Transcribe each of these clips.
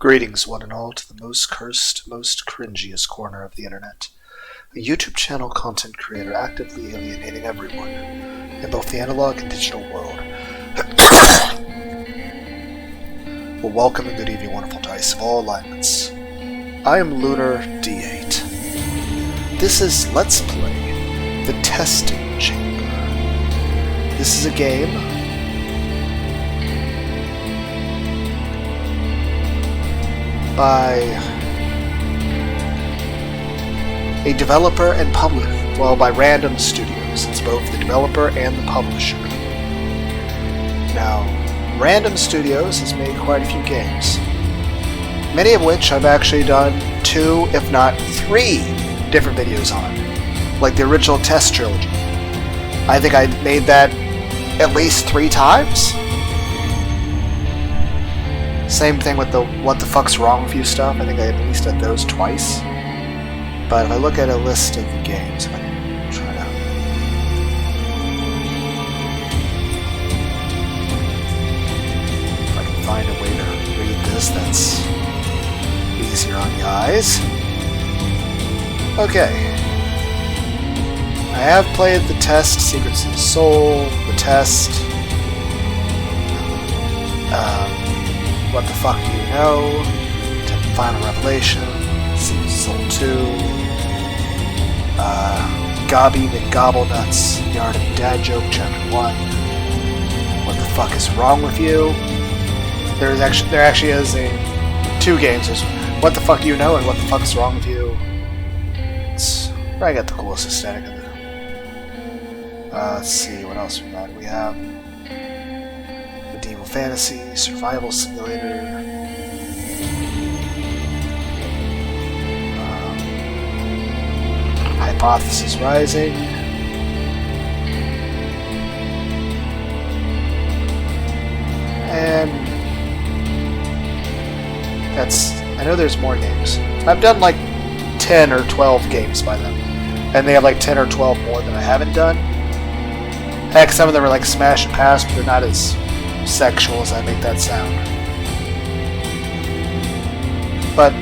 Greetings, one and all, to the most cursed, most cringiest corner of the internet. A YouTube channel content creator actively alienating everyone in both the analog and digital world. Well, welcome and good evening, wonderful dice of all alignments. I am Lunar D8. This is Let's Play The Testing Chamber. This is a game by a developer and publisher, by Randumb Studios. It's both the developer and the publisher. Now, Randumb Studios has made quite a few games, many of which I've actually done 2, if not 3, different videos on, like the original Test Trilogy. I think I made that at least 3 times. Same thing with the what the fuck's wrong with you stuff. I think I at least did those twice. But if I look at a list of the games, if I can try to... If I can find a way to read this that's easier on the eyes. Okay. I have played the Test, Secrets of the Soul, the Test, What the Fuck Do You Know, Final Revelation, Secrets of Soul 2, Gobby McGobblenuts, Yard of Dad Joke, Chapter 1, What the Fuck Is Wrong With You? There actually is 2 games. There's What the Fuck Do You Know and What the Fuck Is Wrong With You. It's probably got the coolest aesthetic of it. Let's see, what else we got? We have Medieval Fantasy, Survival Simulator, Hypothesis Rising, and I know there's more games. I've done like 10 or 12 games by them, and they have like 10 or 12 more that I haven't done. Heck, some of them are like smash and pass, but they're not as sexual as I make that sound. But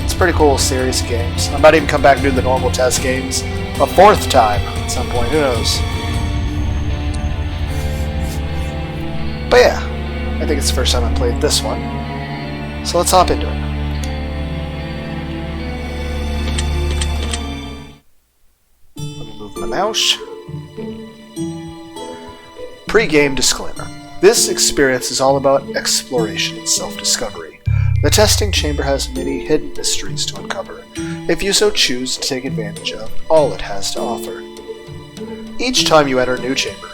it's a pretty cool series of games. I might even come back and do the normal Test games a 4th time at some point, who knows. But yeah, I think it's the first time I played this one. So let's hop into it. Let me move my mouse. Pre-game disclaimer. This experience is all about exploration and self-discovery. The testing chamber has many hidden mysteries to uncover, if you so choose to take advantage of all it has to offer. Each time you enter a new chamber,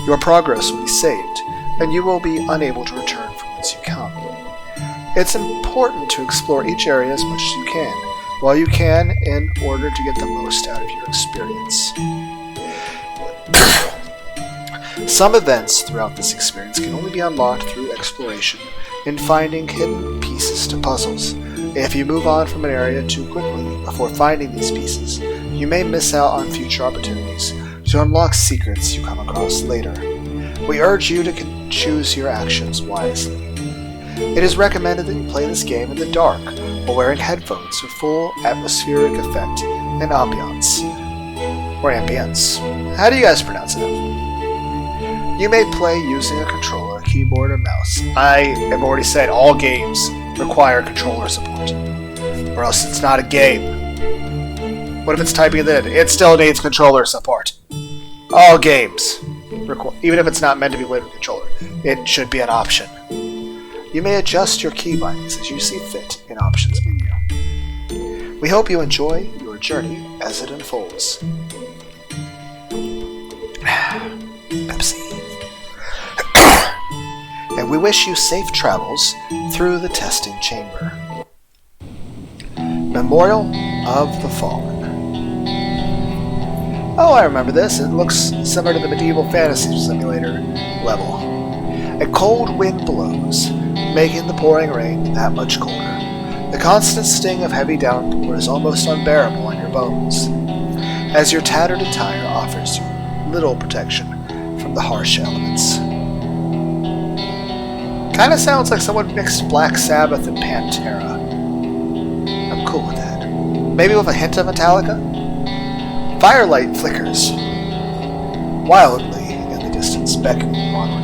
your progress will be saved, and you will be unable to return from whence you come. It's important to explore each area as much as you can, while you can, in order to get the most out of your experience. Some events throughout this experience can only be unlocked through exploration and finding hidden pieces to puzzles. If you move on from an area too quickly before finding these pieces, you may miss out on future opportunities to unlock secrets you come across later. We urge you to choose your actions wisely. It is recommended that you play this game in the dark while wearing headphones for full atmospheric effect and ambiance. Or ambience. How do you guys pronounce it? You may play using a controller, keyboard, or mouse. I have already said all games require controller support, or else it's not a game. What if it's typing it in? It still needs controller support. All games, even if it's not meant to be played with a controller, it should be an option. You may adjust your key bindings as you see fit in Options menu. We hope you enjoy your journey as it unfolds. Pepsi. And we wish you safe travels through the testing chamber. Memorial of the Fallen. Oh, I remember this. It looks similar to the Medieval Fantasy Simulator level. A cold wind blows, making the pouring rain that much colder. The constant sting of heavy downpour is almost unbearable on your bones, as your tattered attire offers you little protection from the harsh elements. Kinda sounds like someone mixed Black Sabbath and Pantera. I'm cool with that. Maybe with a hint of Metallica? Firelight flickers wildly in the distance, beckoning onward.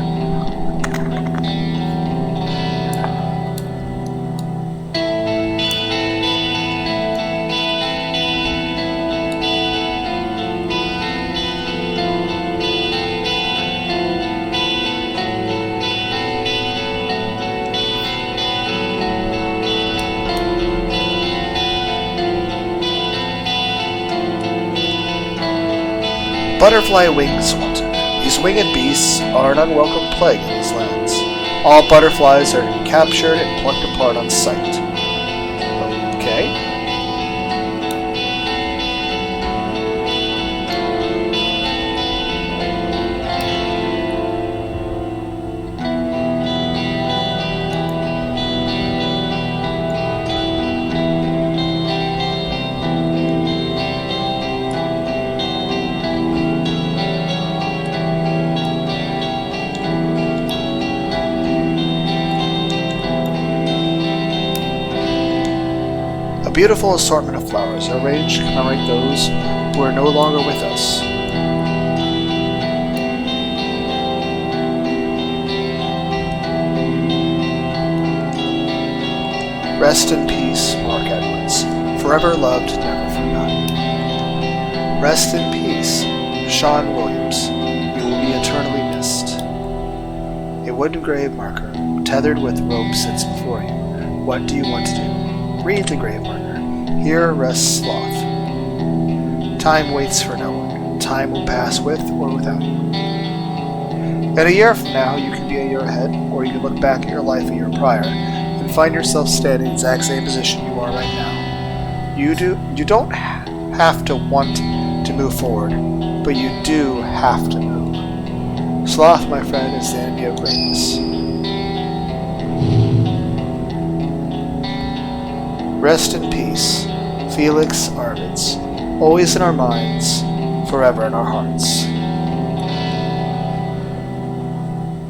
Butterfly wings wanted. These winged beasts are an unwelcome plague in these lands. All butterflies are to be captured and plucked apart on sight. Okay. A beautiful assortment of flowers are arranged to commemorate those who are no longer with us. Rest in peace, Mark Edwards. Forever loved, never forgotten. Rest in peace, Sean Williams. You will be eternally missed. A wooden grave marker, tethered with rope, sits before you. What do you want to do? Read the grave marker. Here rests Sloth. Time waits for no one. Time will pass with or without you. And a year from now, you can be a year ahead, or you can look back at your life a year prior and find yourself standing in the exact same position you are right now. You don't have to want to move forward, but you do have to move. Sloth, my friend, is the enemy of greatness. Rest in peace, Felix Arvids, always in our minds, forever in our hearts.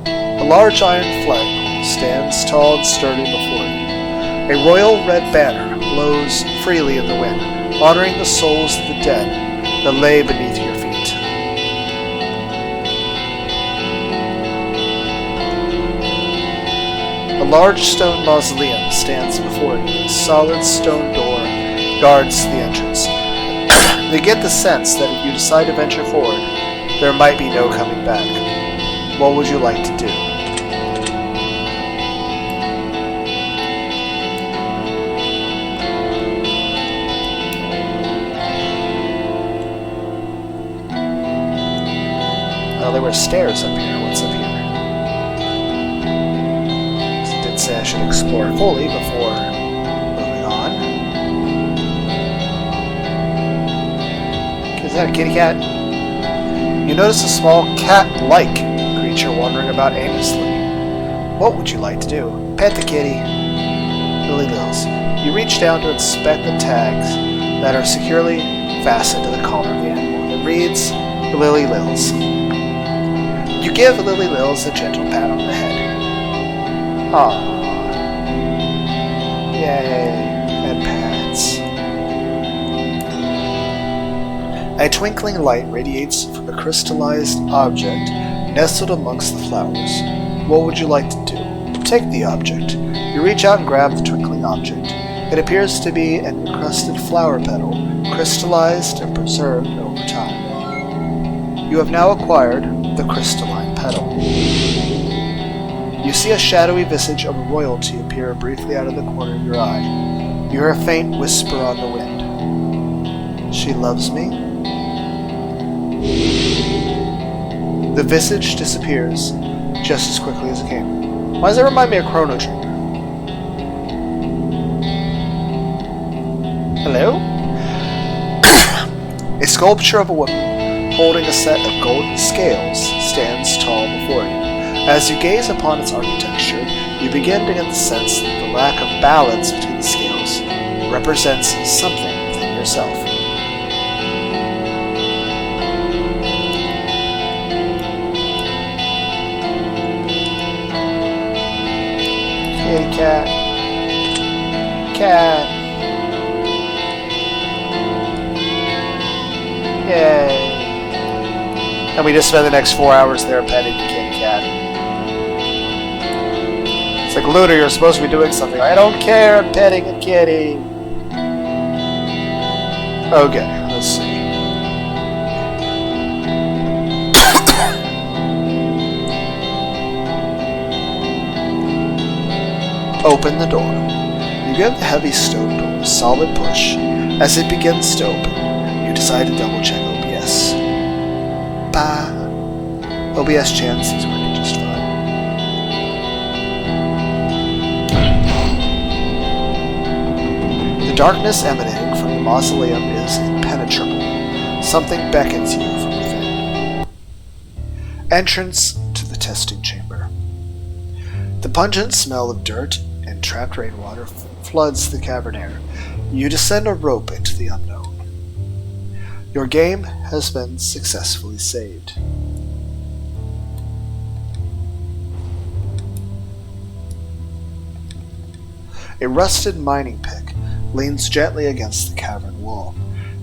A large iron flagpole stands tall and sturdy before you. A royal red banner blows freely in the wind, honoring the souls of the dead that lay beneath your feet. A large stone mausoleum stands before you. A solid stone door guards the entrance. You get the sense that if you decide to venture forward, there might be no coming back. What would you like to do? Well, there were stairs up here. What's up here? Say I should explore fully before moving on. Is that a kitty cat? You notice a small cat-like creature wandering about aimlessly. What would you like to do? Pet the kitty. Lily Lils. You reach down to inspect the tags that are securely fastened to the collar of the animal. It reads, Lily Lils. You give Lily Lils a gentle pat on the head. Ah. Yay, and pats. A twinkling light radiates from a crystallized object nestled amongst the flowers. What would you like to do? Take the object. You reach out and grab the twinkling object. It appears to be an encrusted flower petal, crystallized and preserved over time. You have now acquired the crystalline petal. You see a shadowy visage of royalty appear briefly out of the corner of your eye. You hear a faint whisper on the wind. She loves me? The visage disappears just as quickly as it came. Why does that remind me of Chrono Trigger? Hello? A sculpture of a woman holding a set of golden scales stands tall before you. As you gaze upon its architecture, you begin to get the sense that the lack of balance between the scales represents something within yourself. Kitty cat. Cat. Yay. And we just spend the next 4 hours there petting the kitty cat. It's like, Lunar, you're supposed to be doing something. I don't care, I'm petting a kitty. Okay, let's see. Open the door. You give the heavy stone door a solid push. As it begins to open, you decide to double check OBS. Bah. OBS chance is working just fine. The darkness emanating from the mausoleum is impenetrable. Something beckons you from within. Entrance to the testing chamber. The pungent smell of dirt and trapped rainwater floods the cavern air. You descend a rope into the unknown. Your game has been successfully saved. A rusted mining pick leans gently against the cavern wall.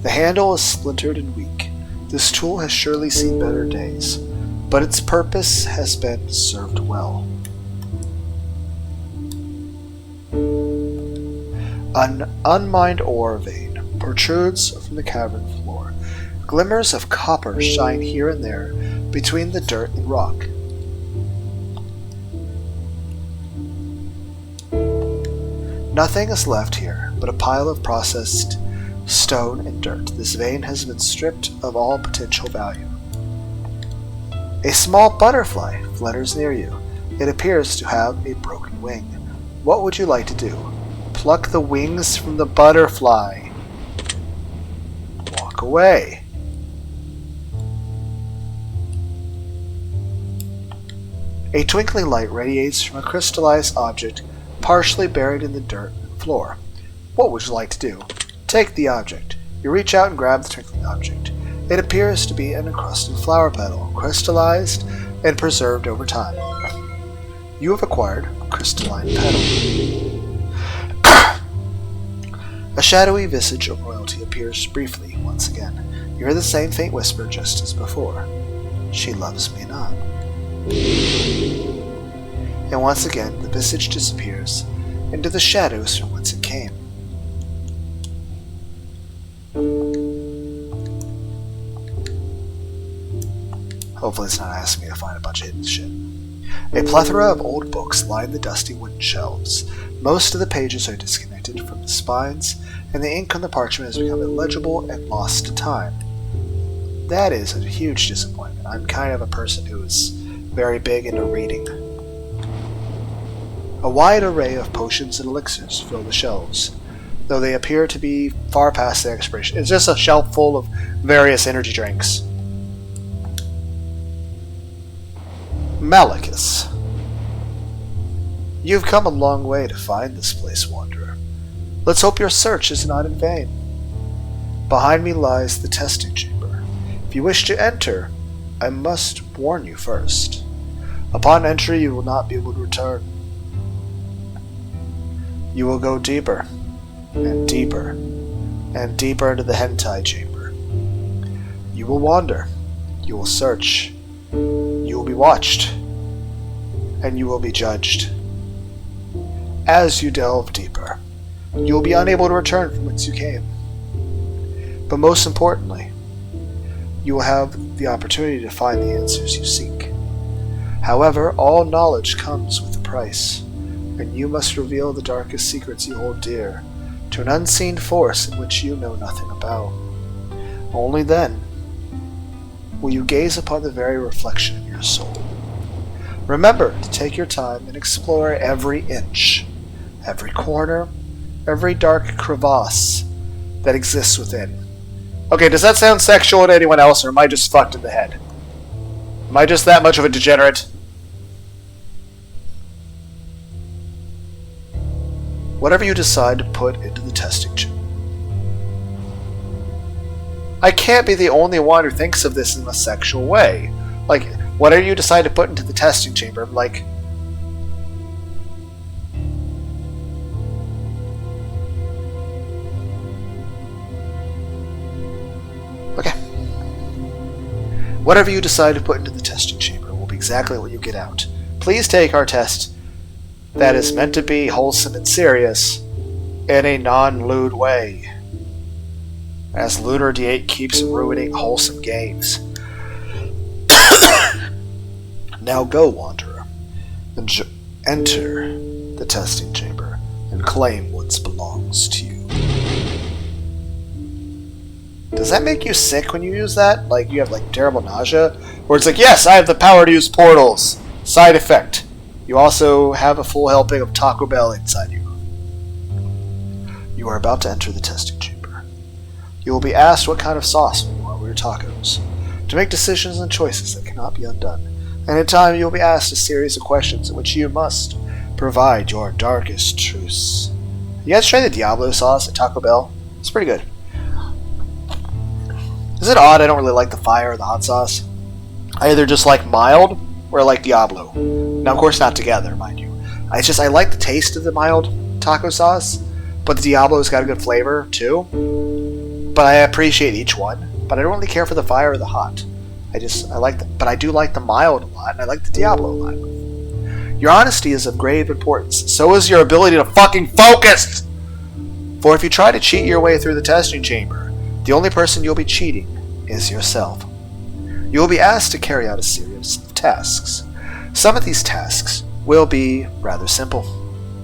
The handle is splintered and weak. This tool has surely seen better days, but its purpose has been served well. An unmined ore vein protrudes from the cavern floor. Glimmers of copper shine here and there between the dirt and rock. Nothing is left here but a pile of processed stone and dirt. This vein has been stripped of all potential value. A small butterfly flutters near you. It appears to have a broken wing. What would you like to do? Pluck the wings from the butterfly. Walk away. A twinkling light radiates from a crystallized object partially buried in the dirt and floor. What would you like to do? Take the object. You reach out and grab the twinkling object. It appears to be an encrusted flower petal, crystallized and preserved over time. You have acquired a crystalline petal. A shadowy visage of royalty appears briefly once again. You hear the same faint whisper just as before. She loves me not. And once again the visage disappears into the shadows from whence it came. Hopefully it's not asking me to find a bunch of hidden shit. A plethora of old books line the dusty wooden shelves. Most of the pages are disconnected from the spines, and the ink on the parchment has become illegible and lost to time. That is a huge disappointment. I'm kind of a person who is very big into reading. A wide array of potions and elixirs fill the shelves, though they appear to be far past their expiration. It's just a shelf full of various energy drinks. Malachus. You've come a long way to find this place, Wanderer. Let's hope your search is not in vain. Behind me lies the testing chamber. If you wish to enter, I must warn you first. Upon entry, you will not be able to return. You will go deeper, and deeper, and deeper into the hentai chamber. You will wander. You will search. You will be watched, and you will be judged. As you delve deeper, you will be unable to return from whence you came. But most importantly, you will have the opportunity to find the answers you seek. However, all knowledge comes with a price, and you must reveal the darkest secrets you hold dear to an unseen force in which you know nothing about. Only then will you gaze upon the very reflection of your soul. Remember to take your time and explore every inch, every corner, every dark crevasse that exists within. Okay, does that sound sexual to anyone else, or am I just fucked in the head? Am I just that much of a degenerate? Whatever you decide to put into the testing chamber. I can't be the only one who thinks of this in a sexual way. Like, whatever you decide to put into the testing chamber, like... Whatever you decide to put into the testing chamber will be exactly what you get out. Please take our test that is meant to be wholesome and serious in a non-lewd way, as Lunar D8 keeps ruining wholesome games. Now go, Wanderer, and enter the testing chamber and claim what belongs to you. Does that make you sick when you use that? Like, you have, like, terrible nausea? Where it's like, yes, I have the power to use portals. Side effect. You also have a full helping of Taco Bell inside you. You are about to enter the testing chamber. You will be asked what kind of sauce will you want with your tacos, to make decisions and choices that cannot be undone. And in time, you will be asked a series of questions in which you must provide your darkest truths. You guys try the Diablo sauce at Taco Bell? It's pretty good. Is it odd I don't really like the fire or the hot sauce? I either just like mild or I like Diablo. Now, of course, not together, mind you. I like the taste of the mild taco sauce, but the Diablo's got a good flavor too. But I appreciate each one. But I don't really care for the fire or the hot. But I do like the mild a lot, and I like the Diablo a lot. Your honesty is of grave importance. So is your ability to fucking focus! For if you try to cheat your way through the testing chamber, the only person you'll be cheating is yourself. You will be asked to carry out a series of tasks. Some of these tasks will be rather simple,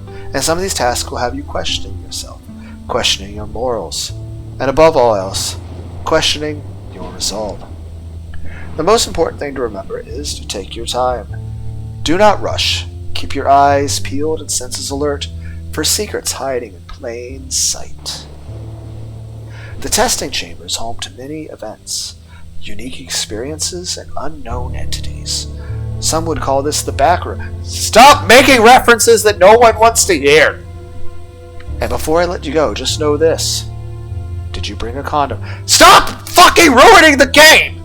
and some of these tasks will have you questioning yourself, questioning your morals, and above all else, questioning your resolve. The most important thing to remember is to take your time. Do not rush. Keep your eyes peeled and senses alert for secrets hiding in plain sight. The testing chamber is home to many events, unique experiences, and unknown entities. Some would call this the back room. Stop making references that no one wants to hear! And before I let you go, just know this. Did you bring a condom? Stop fucking ruining the game!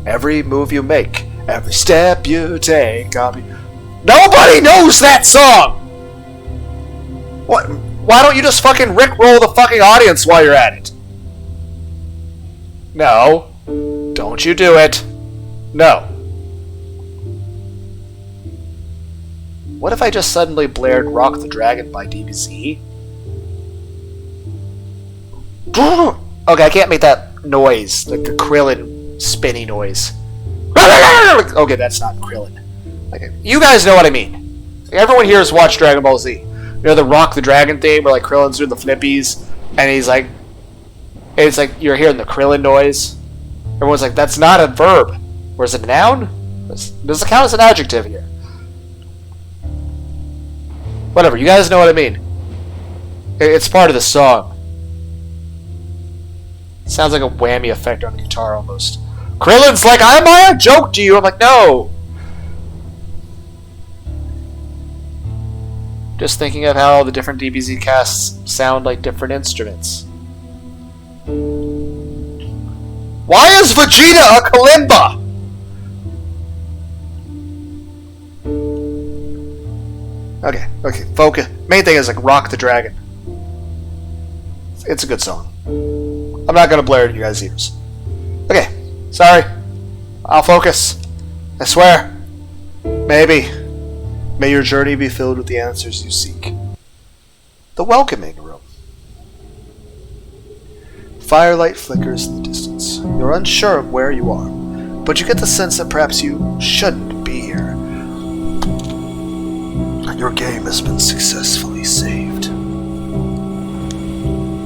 Every move you make, every step you take, Nobody knows that song! What? Why don't you just fucking rickroll the fucking audience while you're at it? No. Don't you do it. No. What if I just suddenly blared Rock the Dragon by DBZ? Okay, I can't make that noise, like the Krillin spinny noise. Okay, that's not Krillin. Okay, you guys know what I mean. Everyone here has watched Dragon Ball Z. You know the Rock the Dragon theme where like Krillin's doing the flippies and he's like, it's like you're hearing the Krillin noise. Everyone's like, that's not a verb. Or is it a noun? Does it count as an adjective here? Whatever, you guys know what I mean. It's part of the song. It sounds like a whammy effect on the guitar almost. Krillin's like, am I a joke to you? I'm like, no. Just thinking of how the different DBZ casts sound like different instruments. Why is Vegeta a kalimba? Okay, focus. Main thing is like Rock the Dragon. It's a good song. I'm not gonna blare it in you guys' ears. Okay, sorry. I'll focus. I swear. Maybe. May your journey be filled with the answers you seek. The welcoming room. Firelight flickers in the distance. You're unsure of where you are, but you get the sense that perhaps you shouldn't be here. Your game has been successfully saved.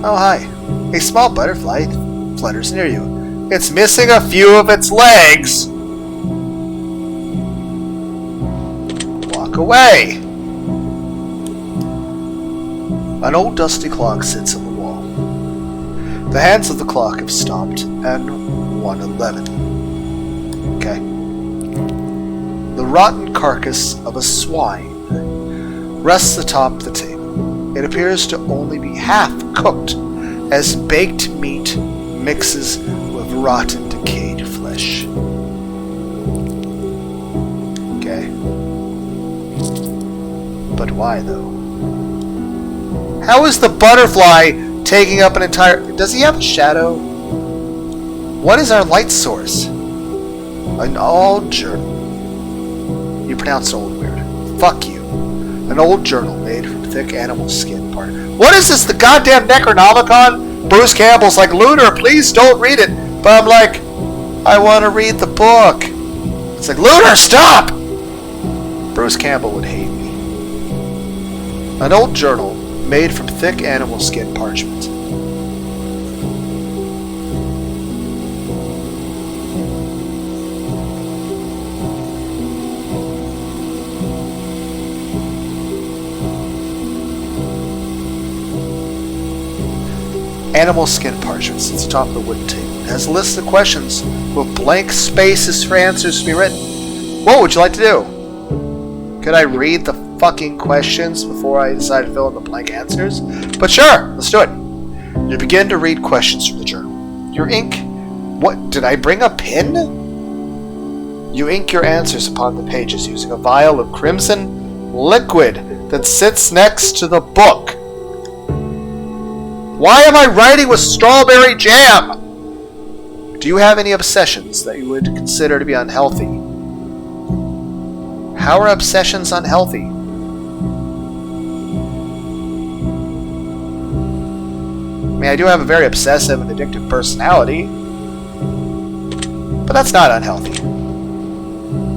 Oh, hi. A small butterfly flutters near you. It's missing a few of its legs. Walk away. An old dusty clock sits on the wall. The hands of the clock have stopped at 1:11. Okay. The rotten carcass of a swine rests atop the table. It appears to only be half cooked, as baked meat mixes with rotten, decayed flesh. Okay. But why, though? How is the butterfly taking up an entire... Does he have a shadow? What is our light source? An old journal. You pronounce old weird. Fuck you. An old journal made from thick animal skin part. What is this? The goddamn Necronomicon? Bruce Campbell's like, Lunar, please don't read it. But I'm like, I want to read the book. It's like, Lunar, stop! Bruce Campbell would hate me. An old journal made from thick animal skin parchment. Animal skin parchment sits atop the wooden table. It has a list of questions with blank spaces for answers to be written. What would you like to do? Could I read the fucking questions before I decide to fill in the blank answers? But sure, let's do it. You begin to read questions from the journal. Your ink... What? Did I bring a pen? You ink your answers upon the pages using a vial of crimson liquid that sits next to the book. Why am I writing with strawberry jam? Do you have any obsessions that you would consider to be unhealthy? How are obsessions unhealthy? I mean, I do have a very obsessive and addictive personality, but that's not unhealthy.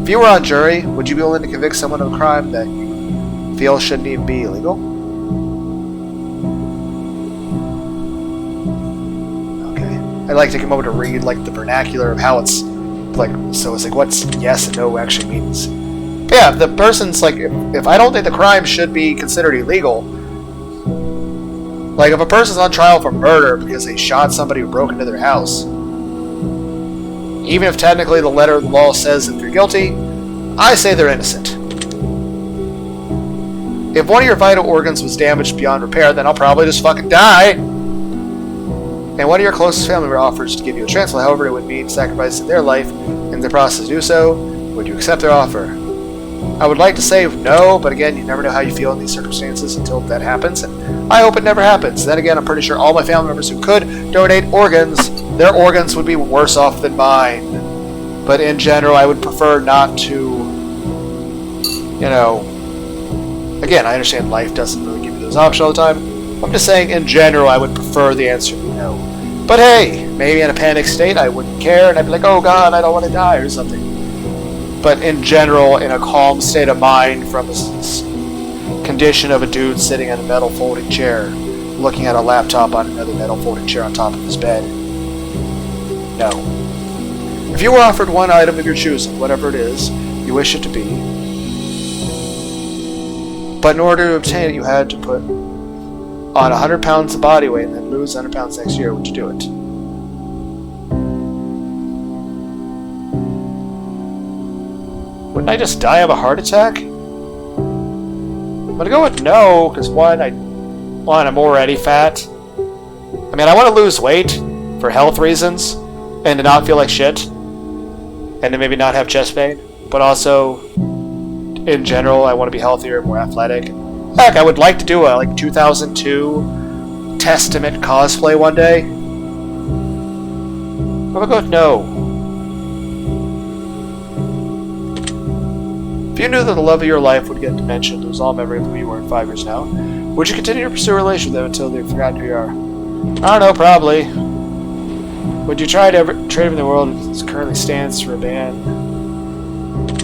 If you were on jury, would you be willing to convict someone of a crime that you feel shouldn't even be illegal? I like to take a moment to read like the vernacular of how it's like. So it's like what's yes and no actually means. But yeah, if the person's like, if I don't think the crime should be considered illegal, like if a person's on trial for murder because they shot somebody who broke into their house, even if technically the letter of the law says that they're guilty, I say they're innocent. If one of your vital organs was damaged beyond repair, then I'll probably just fucking die. And one of your closest family members offers to give you a transplant, however, it would mean sacrificing their life in the process to do so. Would you accept their offer? I would like to say no, but again, you never know how you feel in these circumstances until that happens, and I hope it never happens. Then again, I'm pretty sure all my family members who could donate organs, their organs would be worse off than mine. But in general, I would prefer not to, you know... Again, I understand life doesn't really give you those options all the time. I'm just saying, in general, I would prefer the answer to be no. But hey, maybe in a panic state, I wouldn't care, and I'd be like, oh god, I don't want to die, or something. But in general, in a calm state of mind, from a condition of a dude sitting in a metal folding chair, looking at a laptop on another metal folding chair on top of his bed. No. If you were offered one item of your choosing, whatever it is you wish it to be, but in order to obtain it, you had to put on 100 pounds of body weight and then lose 100 pounds next year, would you do it? Wouldn't I just die of a heart attack? I'm gonna go with no, because one, I'm already fat. I mean, I want to lose weight for health reasons, and to not feel like shit, and to maybe not have chest pain, but also, in general, I want to be healthier and more athletic. Heck, I would like to do a 2002 Testament cosplay one day. I'm gonna go with no. If you knew that the love of your life would get dementia, lose all memory of who you were in 5 years now, would you continue to pursue a relationship with them until they've forgotten who you are? I don't know, probably. Would you try to trade in the world as it currently stands for a band?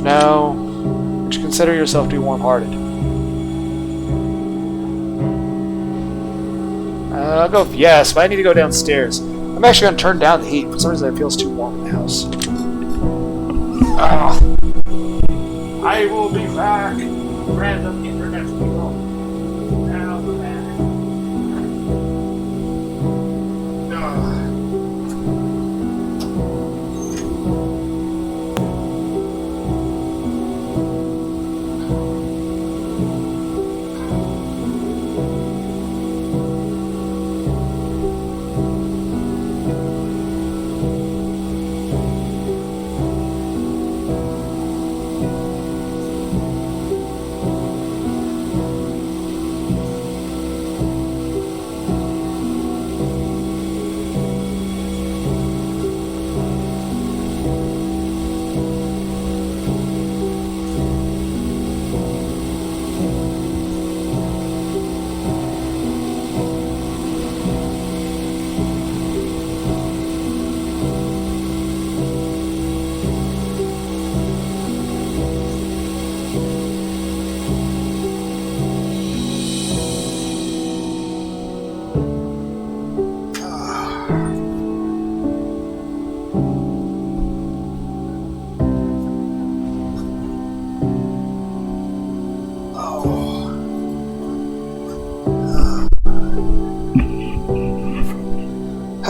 No. Would you consider yourself to be warm-hearted? I'll go with yes, but I need to go downstairs. I'm actually going to turn down the heat. For some reason it feels too warm in the house. I will be back. Random internet people. Now the back.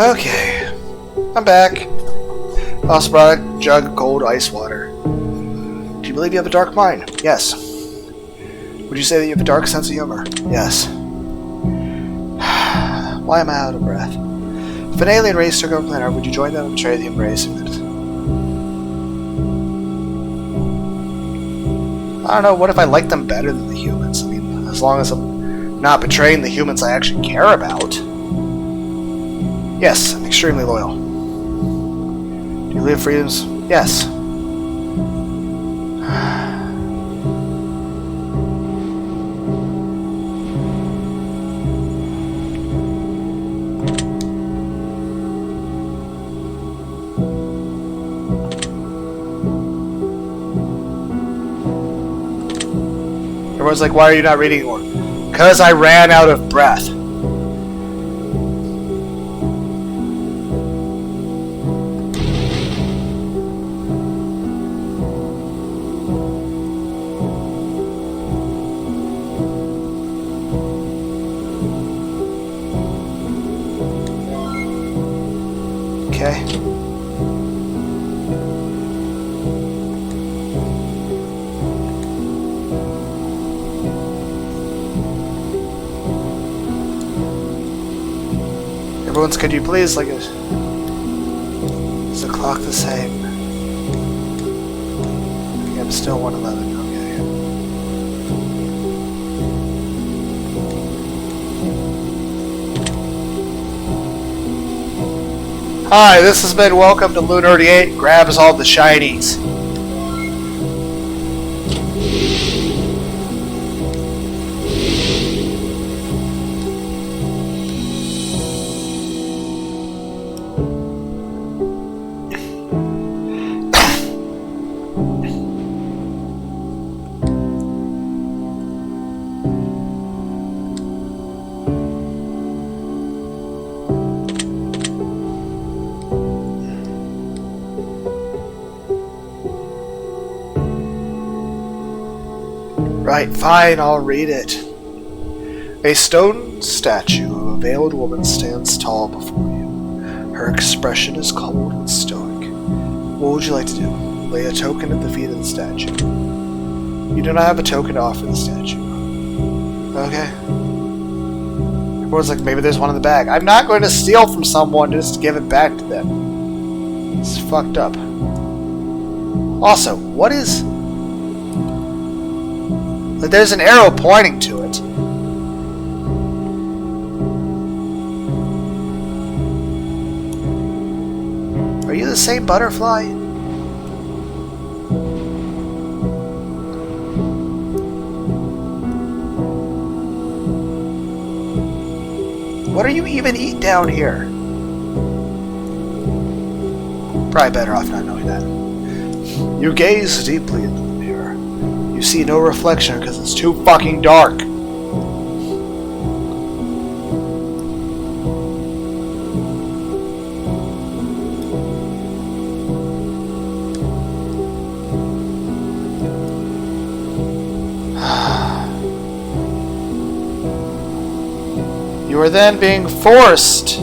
Okay, I'm back. Also brought a jug of cold ice water. Do you believe you have a dark mind? Yes. Would you say that you have a dark sense of humor? Yes. Why am I out of breath? If an alien race took over planet Earth, would you join them and betray the embracing it? I don't know, what if I like them better than the humans? I mean, as long as I'm not betraying the humans I actually care about. Yes, I'm extremely loyal. Do you live freedoms? Yes. Everyone's like, why are you not reading anymore? Because I ran out of breath. Okay. Everyone's, could you please, like, is the clock the same? Okay, I'm still 111, okay. Hi, this has been Welcome to Lunar 88. Grabs all the shinies. Right, fine, I'll read it. A stone statue of a veiled woman stands tall before you. Her expression is cold and stoic. What would you like to do? Lay a token at the feet of the statue. You do not have a token to offer the statue. Okay. Everyone's like, maybe there's one in the bag. I'm not going to steal from someone just to give it back to them. It's fucked up. Also, what is... There's an arrow pointing to it. Are you the same butterfly? What do you even eat down here? Probably better off not knowing that. You gaze deeply into the mirror. You see no reflection because it's too fucking dark. You are then being forced.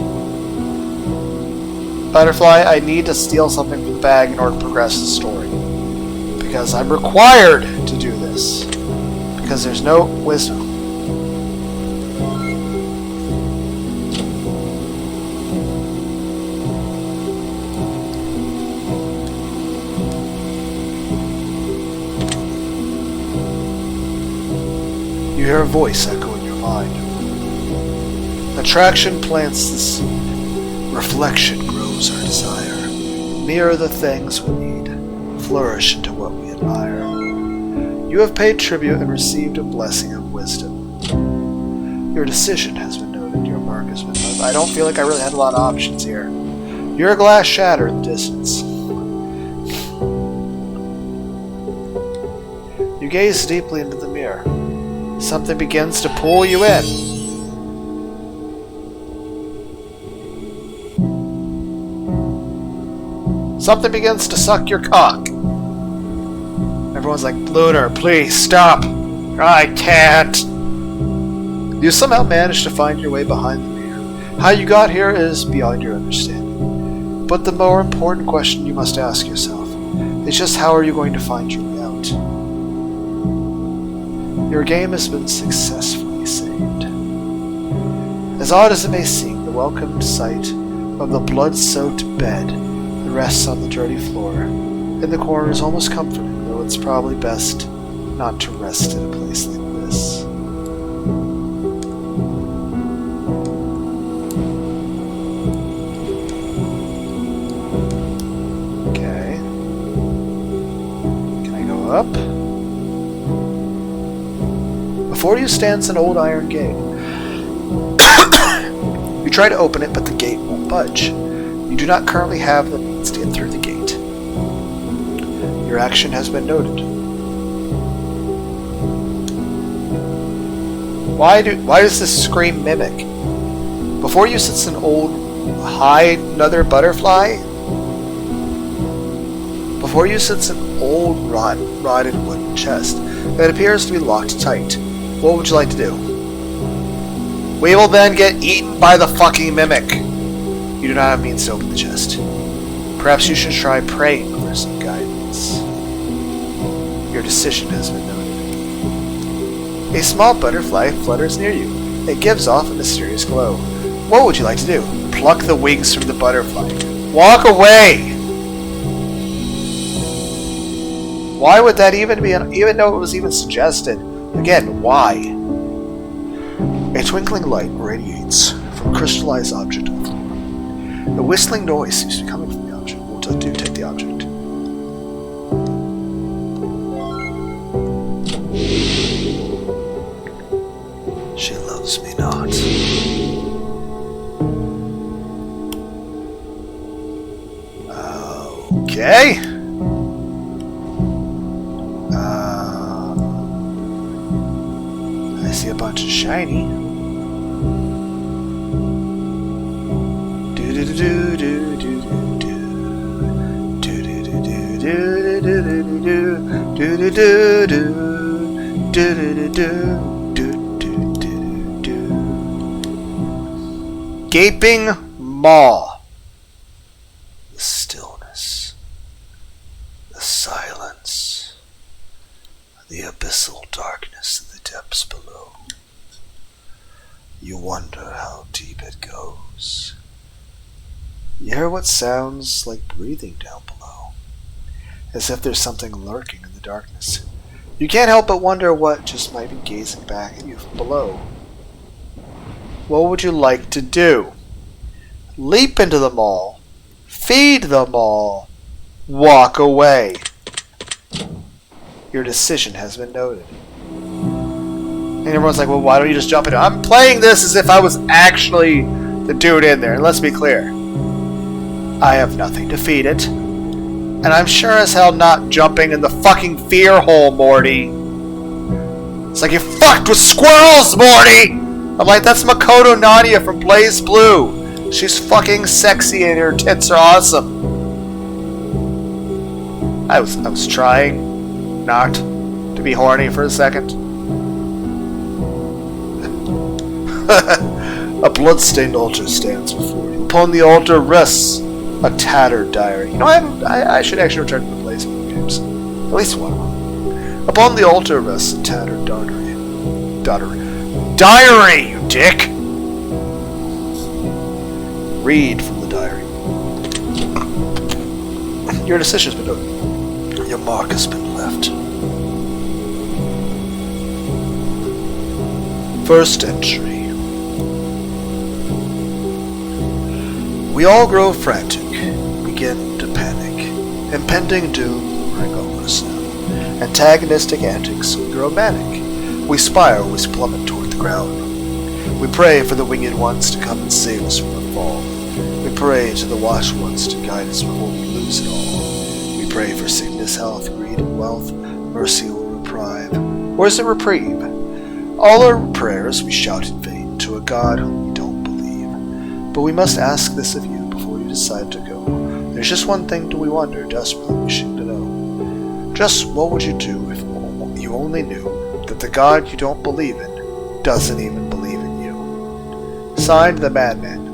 Butterfly, I need to steal something from the bag in order to progress the story. Because I'm required to do this. Because there's no wisdom. You hear a voice echo in your mind. Attraction plants the seed. Reflection grows our desire. Mirror the things we need. Flourish into what we admire. You have paid tribute and received a blessing of wisdom. Your decision has been noted. Your mark has been noted. I don't feel like I really had a lot of options here. Your glass shattered in the distance. You gaze deeply into the mirror. Something begins to pull you in. Something begins to suck your cock. Everyone's like, Lunar, please stop. I can't. You somehow manage to find your way behind the mirror. How you got here is beyond your understanding. But the more important question you must ask yourself is just how are you going to find your way out? Your game has been successfully saved. As odd as it may seem, the welcomed sight of the blood-soaked bed that rests on the dirty floor in the corner is almost comforting, though it's probably best not to rest in a place like this. Okay. Can I go up? Before you stands an old iron gate. You try to open it, but the gate won't budge. You do not currently have the means to get through the gate. Your action has been noted. Why does this scream mimic? Before you sits an old another butterfly? Before you sits an old rotted wooden chest that appears to be locked tight. What would you like to do? We will then get eaten by the fucking mimic. You do not have means to open the chest. Perhaps you should try praying for some guidance. Your decision has been noted. A small butterfly flutters near you. It gives off a mysterious glow. What would you like to do? Pluck the wings from the butterfly. Walk away! Why would that even be, even though it was even suggested? Again, why? A twinkling light radiates from a crystallized object on the floor. The whistling noise seems to be coming from the object. We'll take the object. She loves me not. Okay. I see a bunch of shiny. Gaping maw. The stillness. The silence. The abyssal darkness of the depths below. You wonder how deep it goes. You hear what sounds like breathing down below, as if there's something lurking in the darkness. You can't help but wonder what just might be gazing back at you from below. What would you like to do? Leap into the maw, feed the maw, walk away. Your decision has been noted. And everyone's like, well, why don't you just jump in? I'm playing this as if I was actually the dude in there. And let's be clear. I have nothing to feed it. And I'm sure as hell not jumping in the fucking fear hole, Morty. It's like you fucked with squirrels, Morty! I'm like, that's Makoto Nadia from BlazBlue. She's fucking sexy and her tits are awesome. I was trying not to be horny for a second. A blood-stained altar stands before you. Upon the altar rests a tattered diary. You know, I should actually return to the BlazBlue games. At least one of them. Upon the altar rests a tattered diary, you dick! Read from the diary. Your decision's been done. Your mark has been left. First entry. We all grow frantic, begin to panic. Impending doom looming over us now. Antagonistic antics, we grow manic. We spiral, we plummet toward the ground. We pray for the winged ones to come and save us from the fall. We pray to the watched ones to guide us before we lose it all. We pray for sickness, health, greed, and wealth, mercy or reprieve. Or is it reprieve? All our prayers we shout in vain to a God whom we don't believe. But we must ask this of you before you decide to go. There's just one thing we wonder, desperately wishing to know. Just what would you do if you only knew that the God you don't believe in doesn't even believe in you? Signed, the Madman.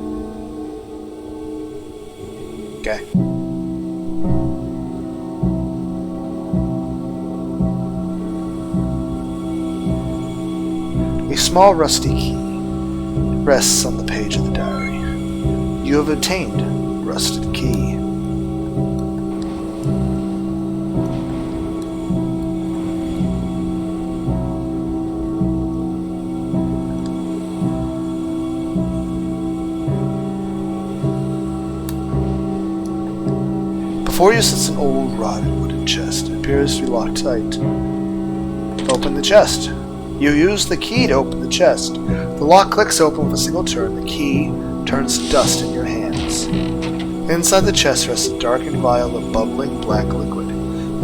Okay. A small rusty key rests on the page of the diary. You have obtained rusted key. Before you sits an old rotted wooden chest. It appears to be locked tight. Open the chest. You use the key to open the chest. The lock clicks open with a single turn. The key turns to dust in your hands. Inside the chest rests a darkened vial of bubbling black liquid.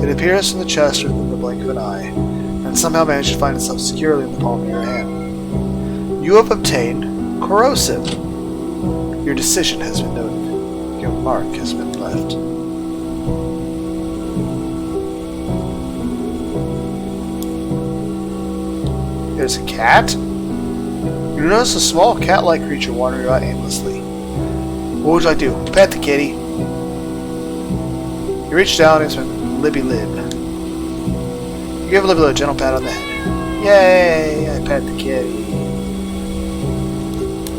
It appears from the chest within the blink of an eye, and somehow manages to find itself securely in the palm of your hand. You have obtained corrosive. Your decision has been noted. Your mark has been left. There's a cat? You notice a small cat-like creature wandering about aimlessly. What would you like to do? Pet the kitty. You reach down and it's been Libby Lib. You give Libby Lib a gentle pat on the head. Yay! I pet the kitty.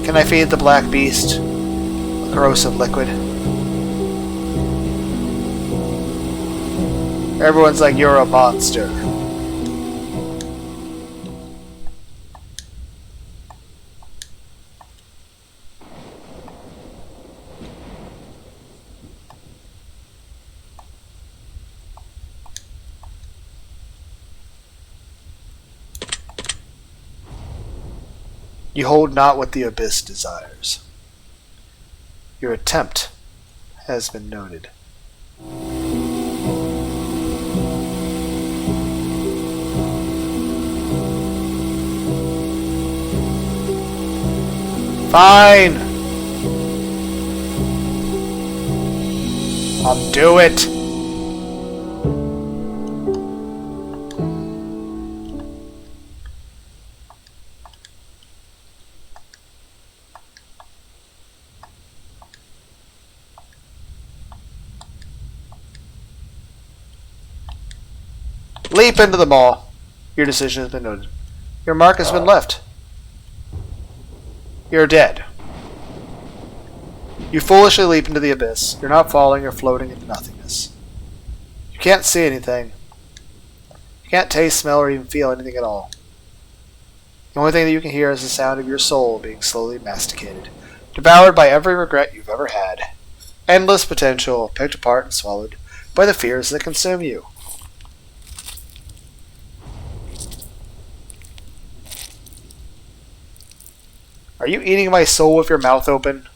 Can I feed the black beast a corrosive liquid? Everyone's like, you're a monster. You hold not what the abyss desires. Your attempt has been noted. Fine! I'll do it! Leap into the ball. Your decision has been noted. Your mark has been left. You're dead. You foolishly leap into the abyss. You're not falling, you're floating into nothingness. You can't see anything. You can't taste, smell, or even feel anything at all. The only thing that you can hear is the sound of your soul being slowly masticated, devoured by every regret you've ever had. Endless potential, picked apart and swallowed by the fears that consume you. Are you eating my soul with your mouth open?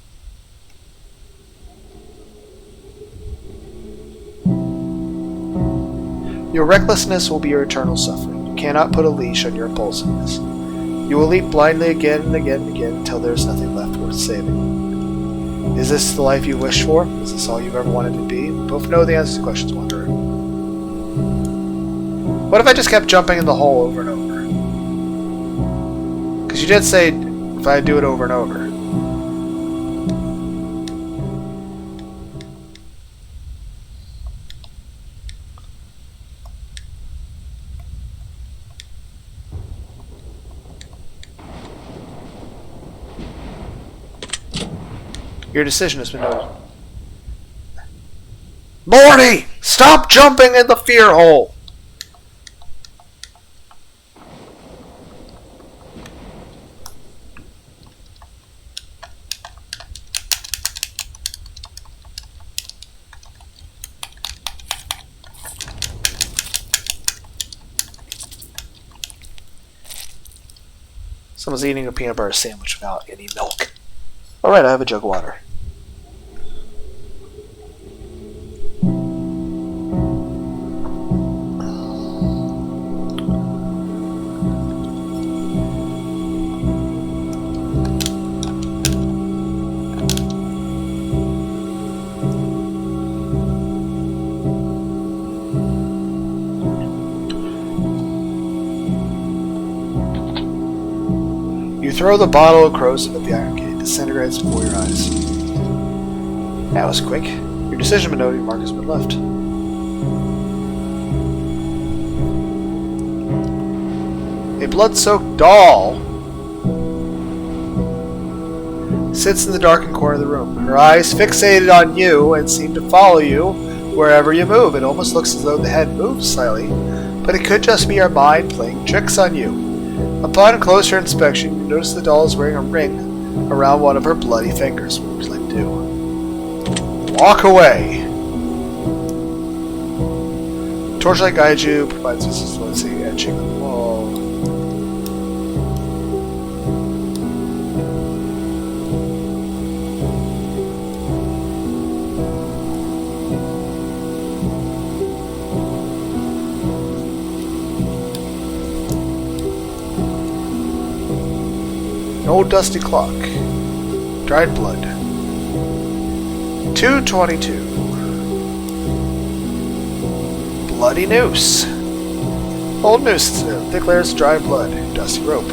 Your recklessness will be your eternal suffering. You cannot put a leash on your impulsiveness. You will leap blindly again and again and again until there is nothing left worth saving. Is this the life you wished for? Is this all you've ever wanted to be? We both know the answer to questions wondering. What if I just kept jumping in the hole over and over? Because you did say if I do it over and over. Your decision has been noted. Morty! Stop jumping in the fear hole! Someone's eating a peanut butter sandwich without any milk. Alright, I have a jug of water. You throw the bottle of corrosive at the iron gate. Disintegrates before your eyes. That was quick. Your decision noting mark has been left. A blood-soaked doll sits in the darkened corner of the room. Her eyes fixated on you and seem to follow you wherever you move. It almost looks as though the head moves slightly, but it could just be our mind playing tricks on you. Upon closer inspection, you notice the doll is wearing a ring around one of her bloody fingers. What would you like to do? Walk away. Torchlight guides you, provides visibility, etching the wall. An old dusty clock. Dried blood. 2:22. Bloody noose. Old noose, thick layers of dried blood, dusty rope.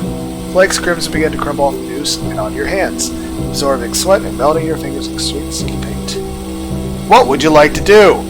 Flakes of crimson begin to crumble off the noose and onto your hands, absorbing sweat and melting your fingers like sweet sticky paint. What would you like to do?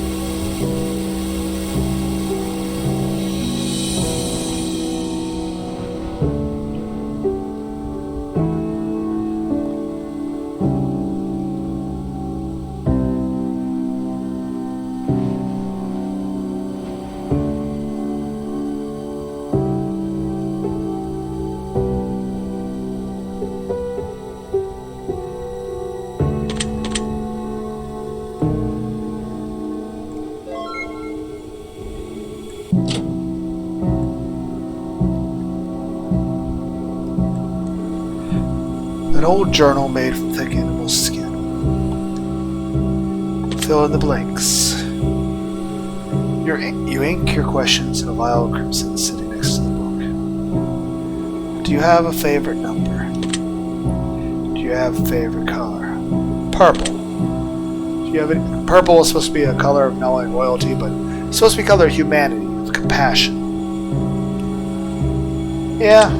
An old journal made from thick animal skin. Fill in the blanks. You ink your questions in a vial of crimson sitting next to the book. Do you have a favorite number? Do you have a favorite color? Purple. Do you have any? Purple is supposed to be a color of not only royalty, but it's supposed to be a color of humanity, of compassion. Yeah.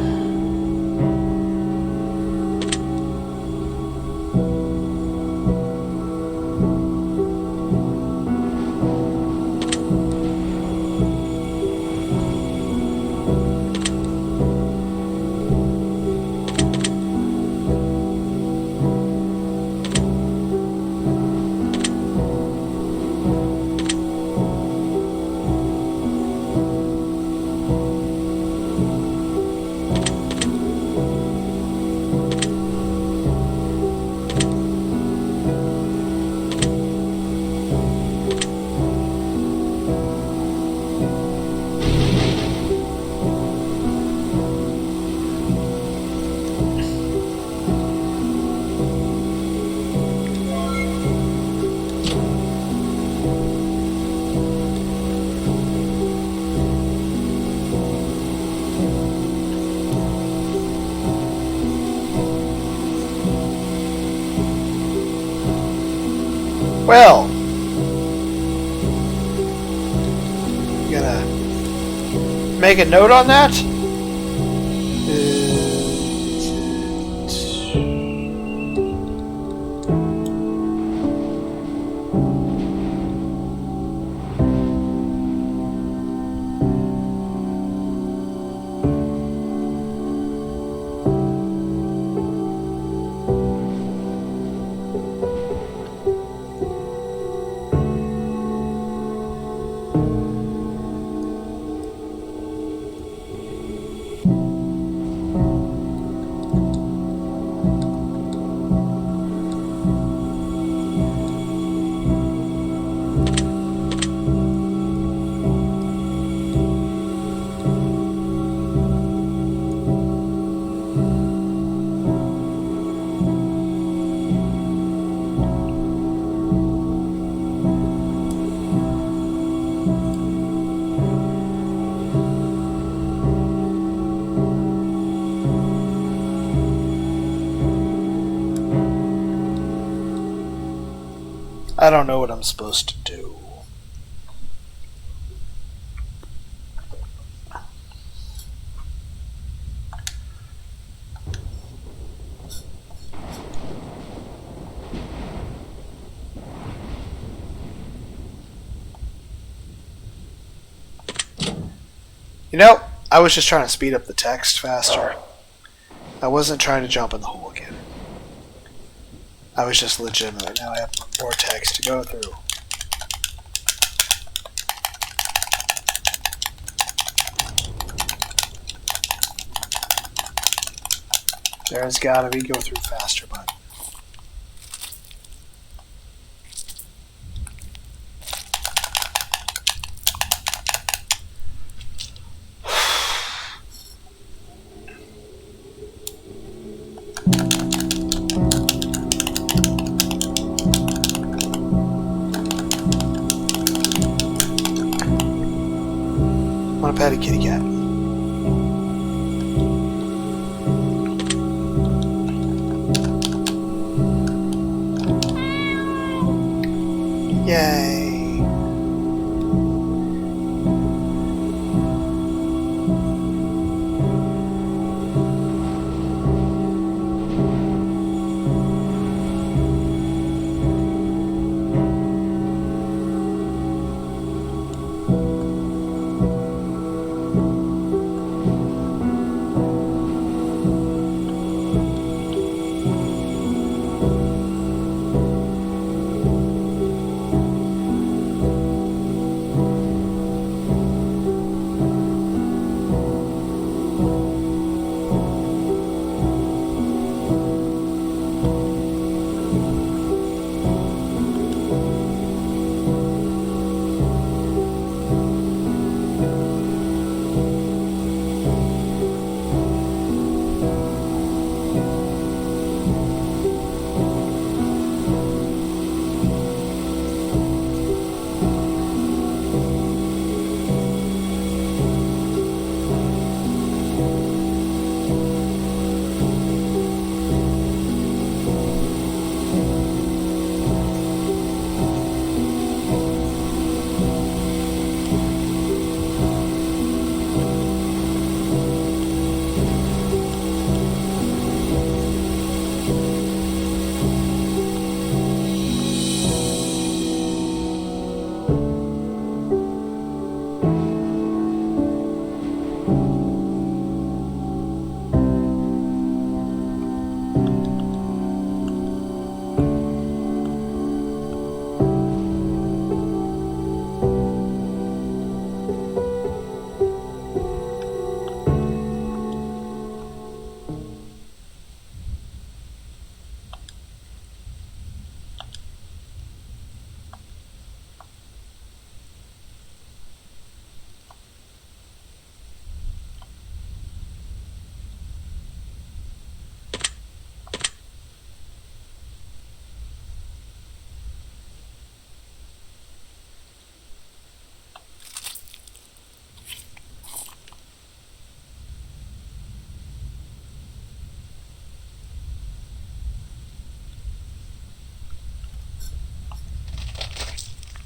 Well, you gonna make a note on that? I don't know what I'm supposed to do. You know, I was just trying to speed up the text faster. I wasn't trying to jump in the hole again. I was just legitimate. Now I have more text to go through. There's gotta be go through faster button. I want to pet a kitty cat. Yay.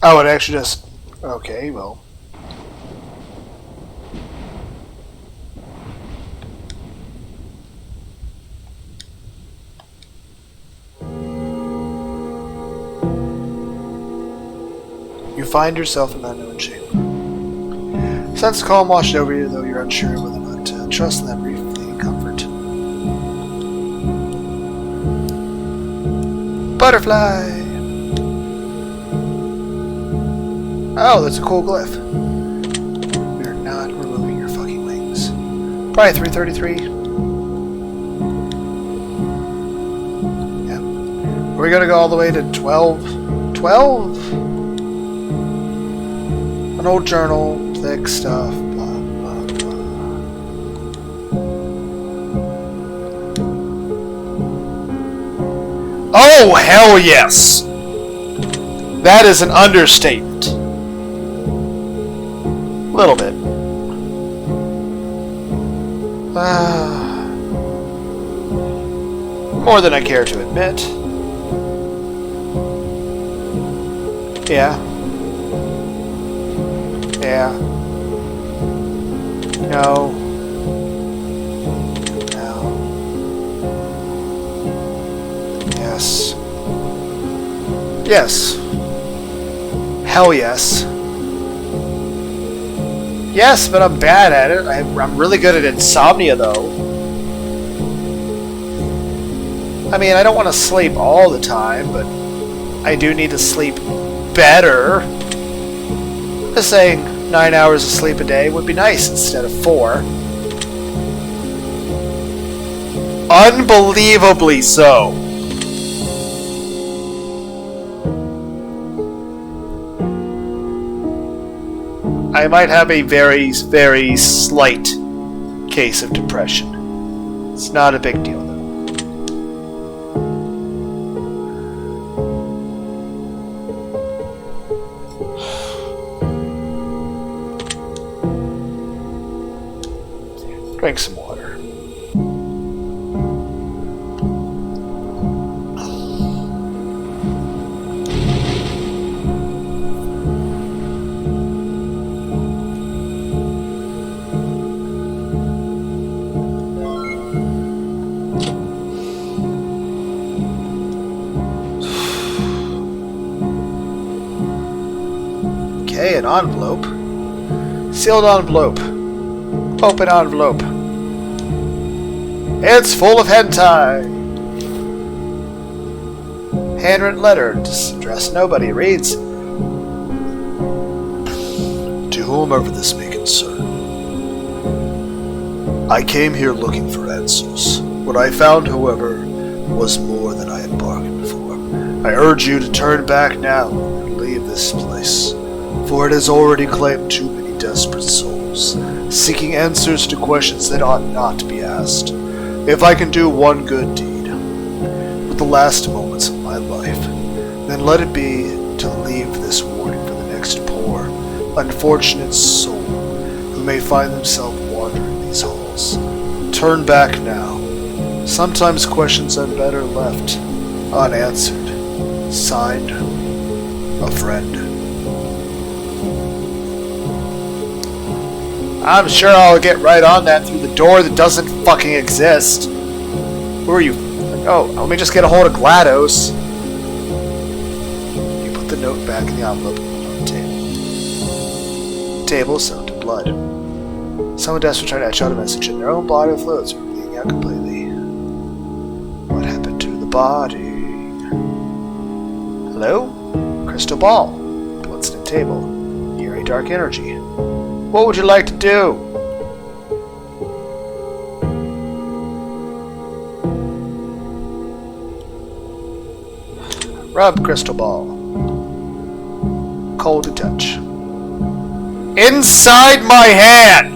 Oh, it actually just... Okay, well... You find yourself in an unknown chamber. Sense calm washed over you, though you're unsure whether or not to trust in that brief fleeting comfort. Butterfly! Oh, that's a cool glyph. We're not removing your fucking wings. Probably 333. Yeah. We're gonna go all the way to 12. 12? An old journal, thick stuff, blah, blah, blah. Oh, hell yes! That is an understatement. A little bit. More than I care to admit. Yeah. Yeah. No. No. Yes. Yes. Hell yes. Yes, but I'm bad at it. I'm really good at insomnia, though. I mean, I don't want to sleep all the time, but I do need to sleep better. Just saying 9 hours of sleep a day would be nice instead of 4. Unbelievably so. I might have a very, very slight case of depression. It's not a big deal, though. Drink some water. Okay, an envelope. Sealed envelope. Open envelope. It's full of hentai. Handwritten letter. Address nobody. Reads, to whomever this may concern. I came here looking for answers. What I found, however, was more than I had bargained for. I urge you to turn back now and leave this place, for it has already claimed too many desperate souls, seeking answers to questions that ought not to be asked. If I can do one good deed with the last moments of my life, then let it be to leave this warning for the next poor, unfortunate soul who may find themselves wandering these halls. Turn back now. Sometimes questions are better left unanswered. Signed, a friend. I'm sure I'll get right on that through the door that doesn't fucking exist. Who are you? Oh, let me just get a hold of GLaDOS. You put the note back in the envelope on the table. The table soaked in blood. Someone desperate tried to etch out a message in their own bodily fluids were bleeding out completely. What happened to the body? Hello? Crystal ball. Bloodstained table. Eerie dark energy. What would you like to do? Rub crystal ball. Cold to touch. Inside my hand!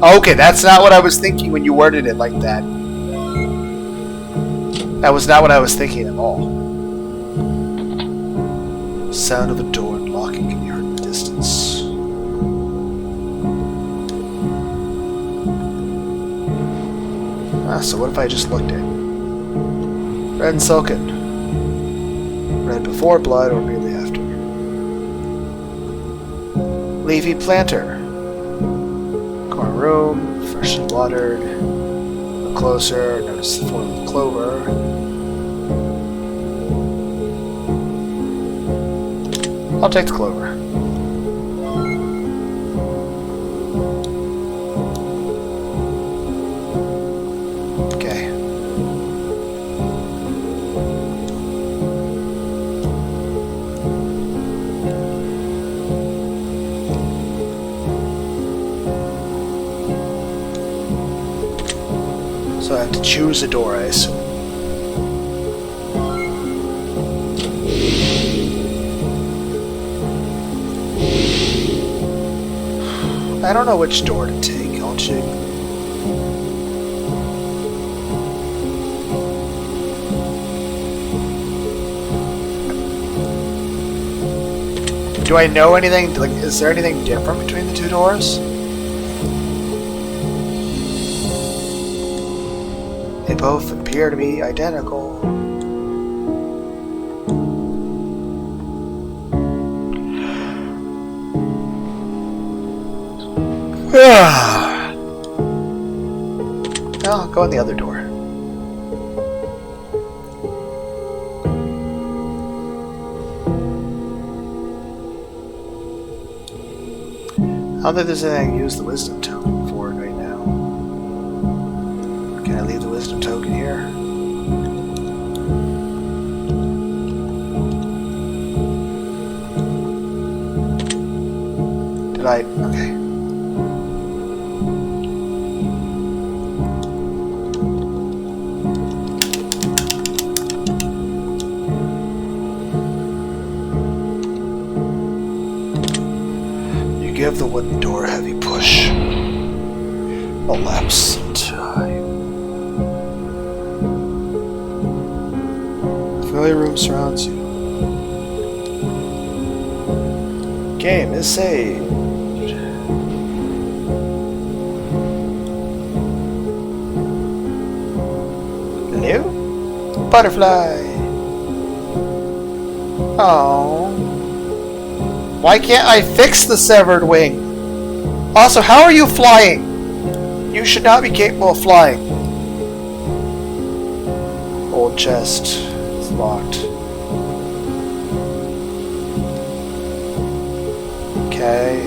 Okay, that's not what I was thinking when you worded it like that. That was not what I was thinking at all. Sound of a door unlocking can be heard in the distance. So what if I just looked at red and silken? Red before blood or immediately after? Leafy planter. Corner room, freshly watered. Look closer, notice the form of the clover. I'll take the clover. So I have to choose a door, I assume. I don't know which door to take, don't you? Do I know anything? Like, is there anything different between the two doors? They both appear to be identical. I'll go in the other door. don't think there's anything I can use the wisdom token for right now. Can I leave the wisdom token here? Did I? Okay. Give the wooden door a heavy push. A lapse in time. The familiar room surrounds you. Game is saved. Hello? Butterfly. Oh. Why can't I fix the severed wing? Also, how are you flying? You should not be capable of flying. Old chest. It's locked. Okay.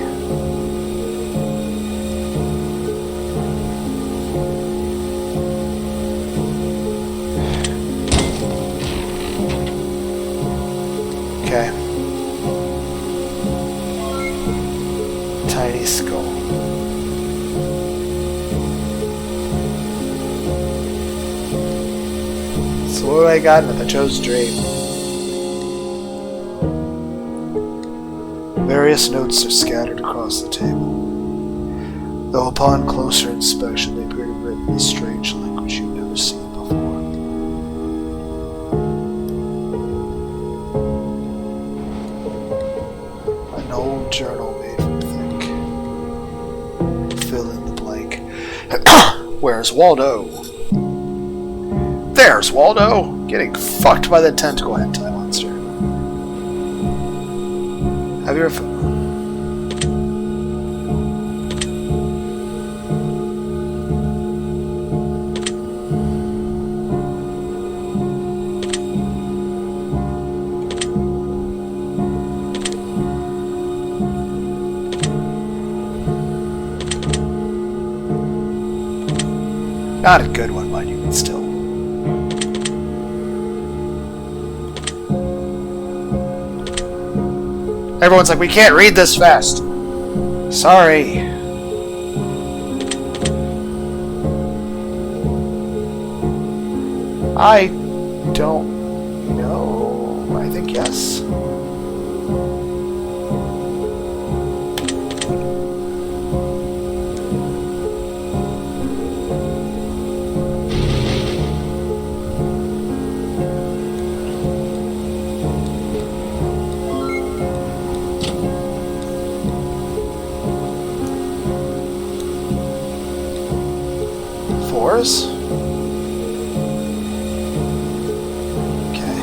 Okay. Tiny skull. So what do I got if I chose dream? Various notes are scattered across the table. Though upon closer inspection they appear to be written in a strange language you've never seen before. An old journal made from think. Fill in the blank. Where's Waldo? There's Waldo! Getting fucked by the tentacle hentai monster. Have you ever... Not a good one, mind you, but still. Everyone's like, we can't read this fast. Sorry. I don't know. I think yes. Fours? Okay.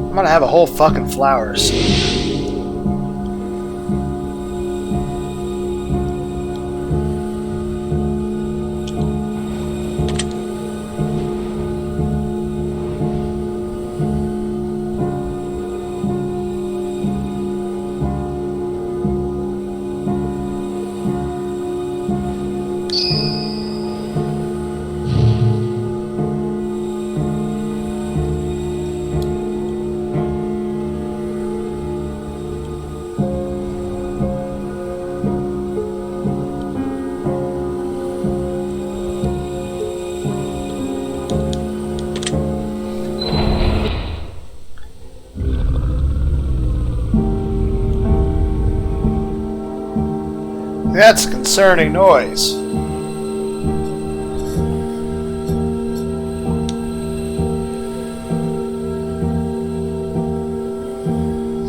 I'm gonna have a whole fucking flower soon. That's a concerning noise.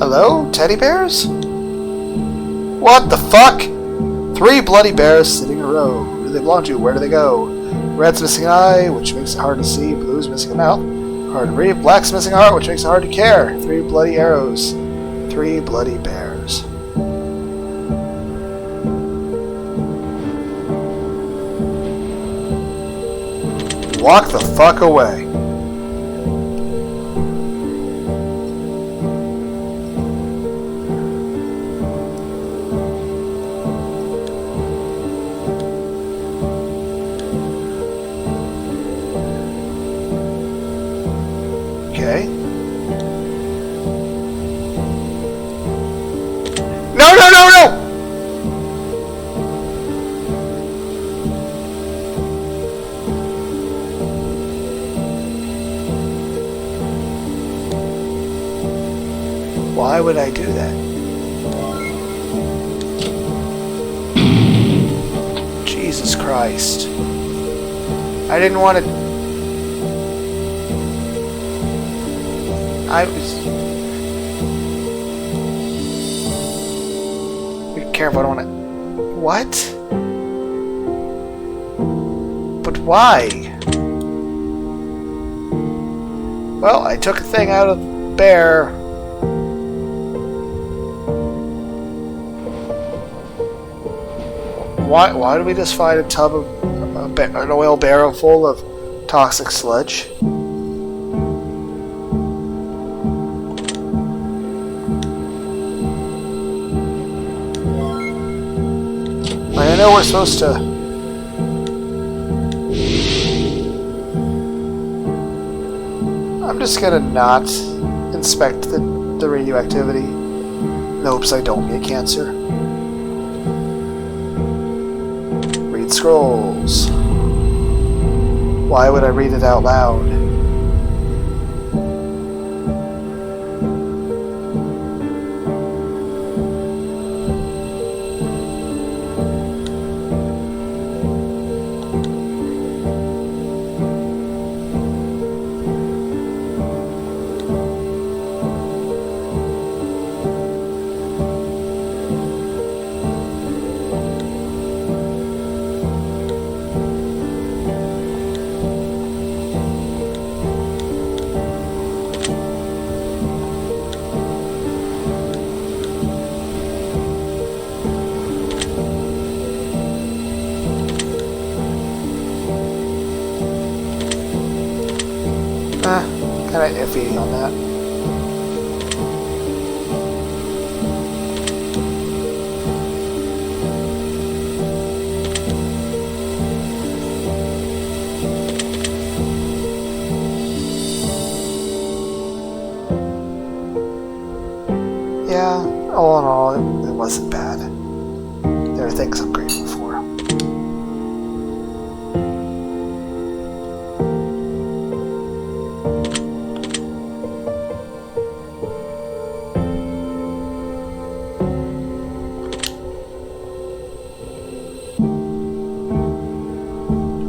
Hello, teddy bears? What the fuck? 3 bloody bears sitting in a row. Who do they belong to? Where do they go? Red's missing an eye, which makes it hard to see. Blue's missing a mouth. Hard to breathe. Black's missing a heart, which makes it hard to care. 3 bloody arrows. 3 bloody bears. Walk the fuck away. Okay. No, no, no, no! Why would I do that? Jesus Christ. I didn't want to... I was... Be careful, I don't want to... What? But why? Well, I took a thing out of the bear. Why do we just find a tub of... an oil barrel full of toxic sludge? I know we're supposed to... I'm just gonna not inspect the radioactivity in hopes I don't get cancer. Read scrolls. Why would I read it out loud? Kinda iffy on that. Yeah, all in all, it wasn't bad. There are things I'm grateful for.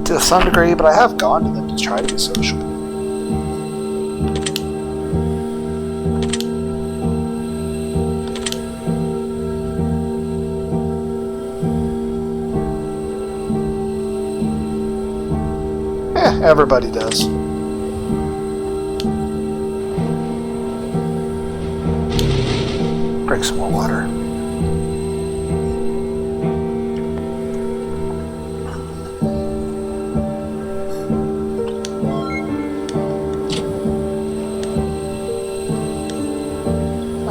To some degree, but I have gone to them to try to be sociable. Everybody does. Drink some more water.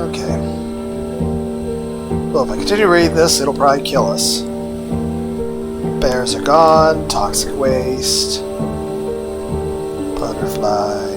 Okay. Well, if I continue reading this, it'll probably kill us. Bears are gone. Toxic waste. Butterfly.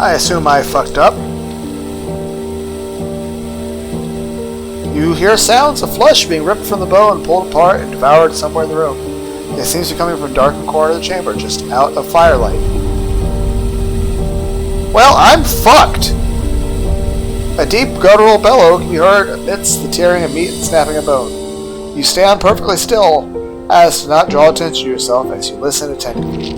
I assume I fucked up. hear sounds of flesh being ripped from the bone, pulled apart, and devoured somewhere in the room. It seems to be coming from a darkened corner of the chamber, just out of firelight. Well, I'm fucked! A deep guttural bellow can be heard amidst the tearing of meat and snapping of bone. You stand perfectly still, as to not draw attention to yourself as you listen attentively.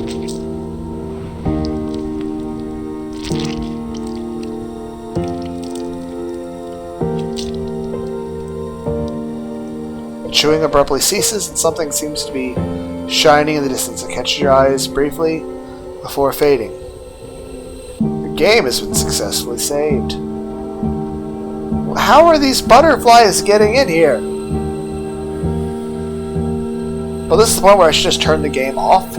The chewing abruptly ceases, and something seems to be shining in the distance. It catches your eyes briefly before fading. The game has been successfully saved. How are these butterflies getting in here? Well, this is the point where I should just turn the game off.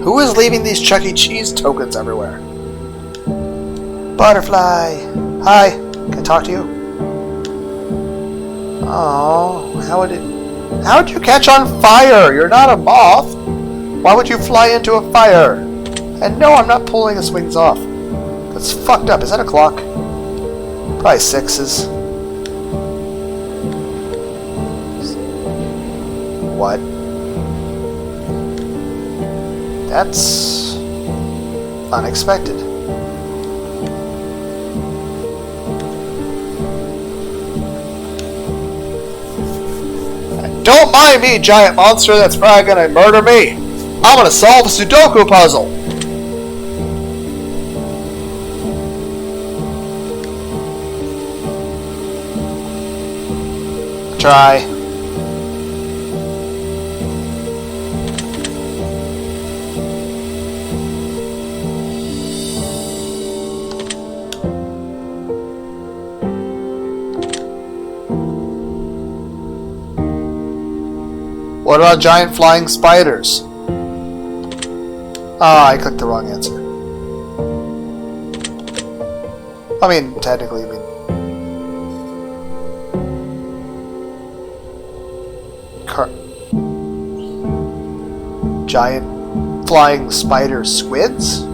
Who is leaving these Chuck E. Cheese tokens everywhere? Butterfly! Hi, can I talk to you? Oh, how'd you catch on fire? You're not a moth. Why would you fly into a fire? And no, I'm not pulling his wings off. That's fucked up. Is that a clock? Probably 6s. What? That's unexpected. Don't mind me, giant monster that's probably gonna murder me. I'm gonna solve a Sudoku puzzle. Try. What about giant flying spiders? Ah, I clicked the wrong answer. I mean, technically, giant flying spider squids?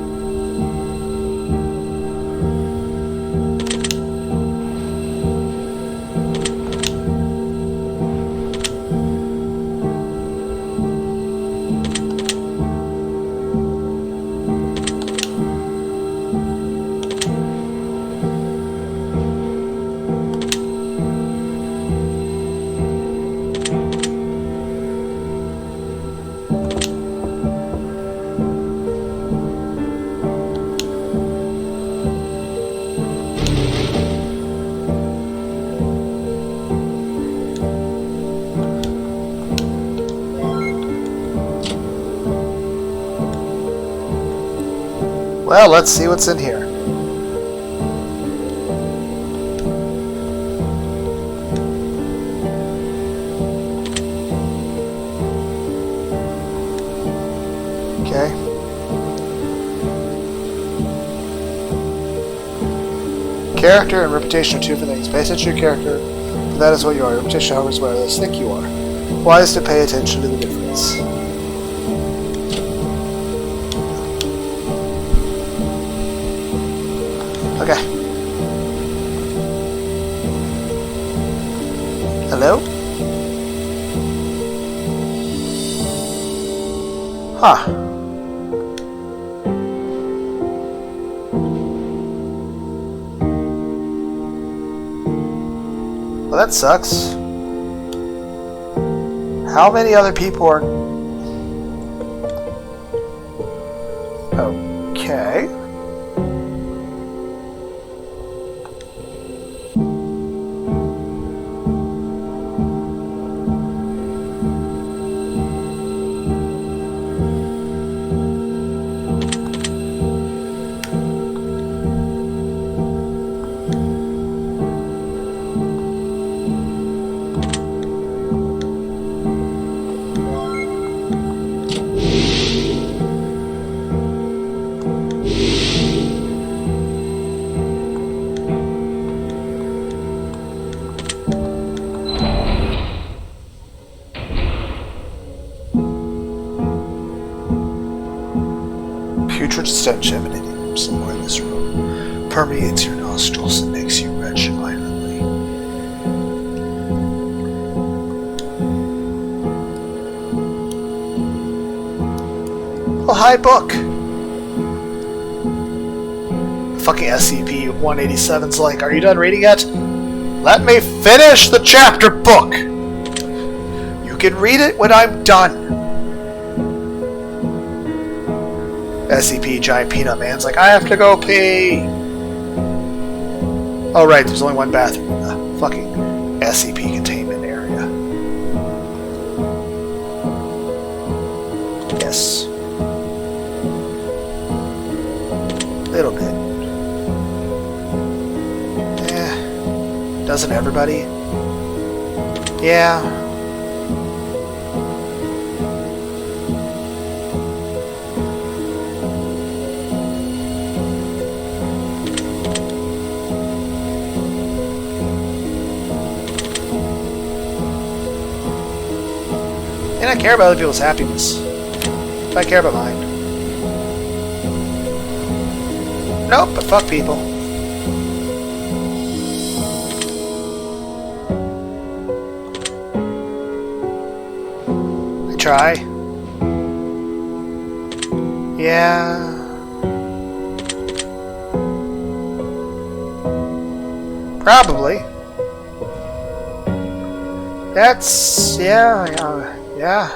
Well, let's see what's in here. Okay. Character and reputation are two different things. Pay attention to your character, for that is what you are. Reputation, however, is what others think you are. Wise to pay attention to the difference. Okay. Hello? Huh. Well, that sucks. How many other people are... Okay. Putrid stench emanating from somewhere in this room permeates your nostrils and makes you retch violently. Oh, hi, book! Fucking SCP-187's like, are you done reading yet? Let me finish the chapter book! You can read it when I'm done! SCP Giant Peanut Man's like, I have to go pee! Oh right, there's only one bathroom in the fucking SCP containment area. Yes. Little bit. Doesn't everybody? Yeah. And I care about other people's happiness. If I care about mine. Nope, but fuck people. I try. Yeah. Probably. That's... yeah. Yeah.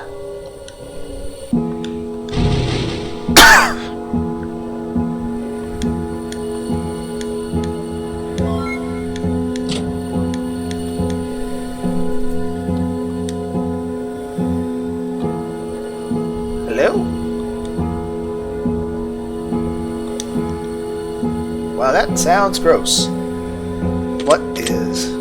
Hello? Wow, that sounds gross. What is...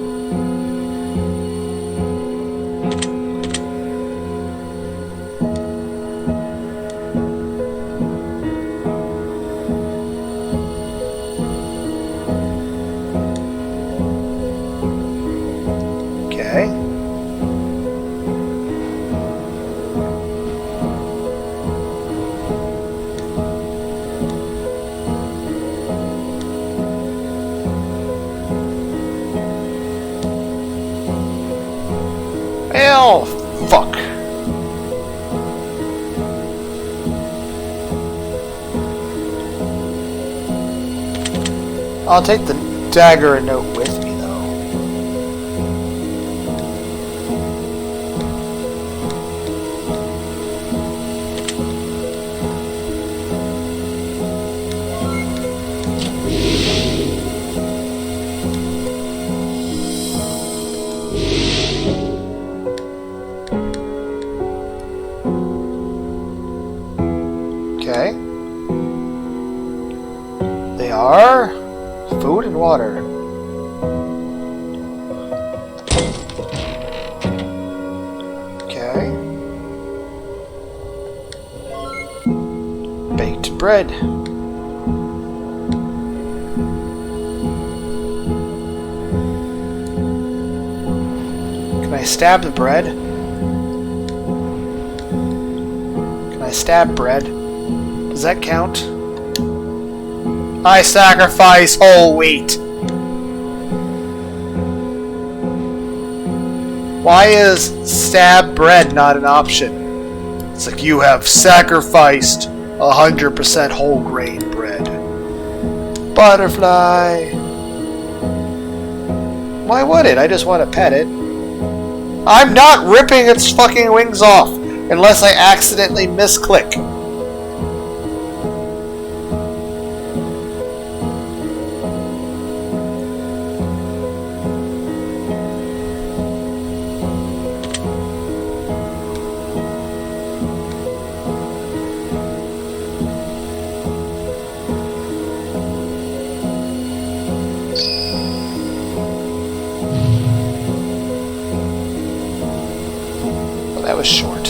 Hell, fuck. I'll take the dagger and note with me, though. Okay. They are food and water. Okay. Baked bread. Can I stab the bread? Can I stab bread? Does that count? I sacrifice whole wheat. Why is stab bread not an option? It's like you have sacrificed 100% whole grain bread. Butterfly. Why would it? I just want to pet it. I'm not ripping its fucking wings off unless I accidentally misclick. That was short.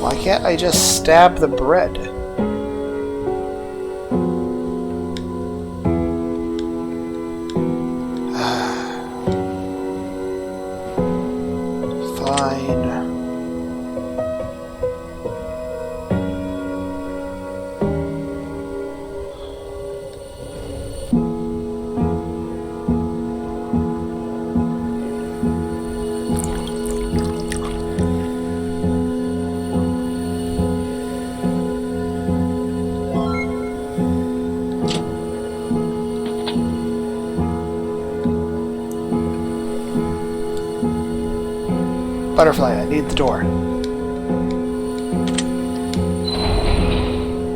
Why can't I just stab the bread? Butterfly, I need the door.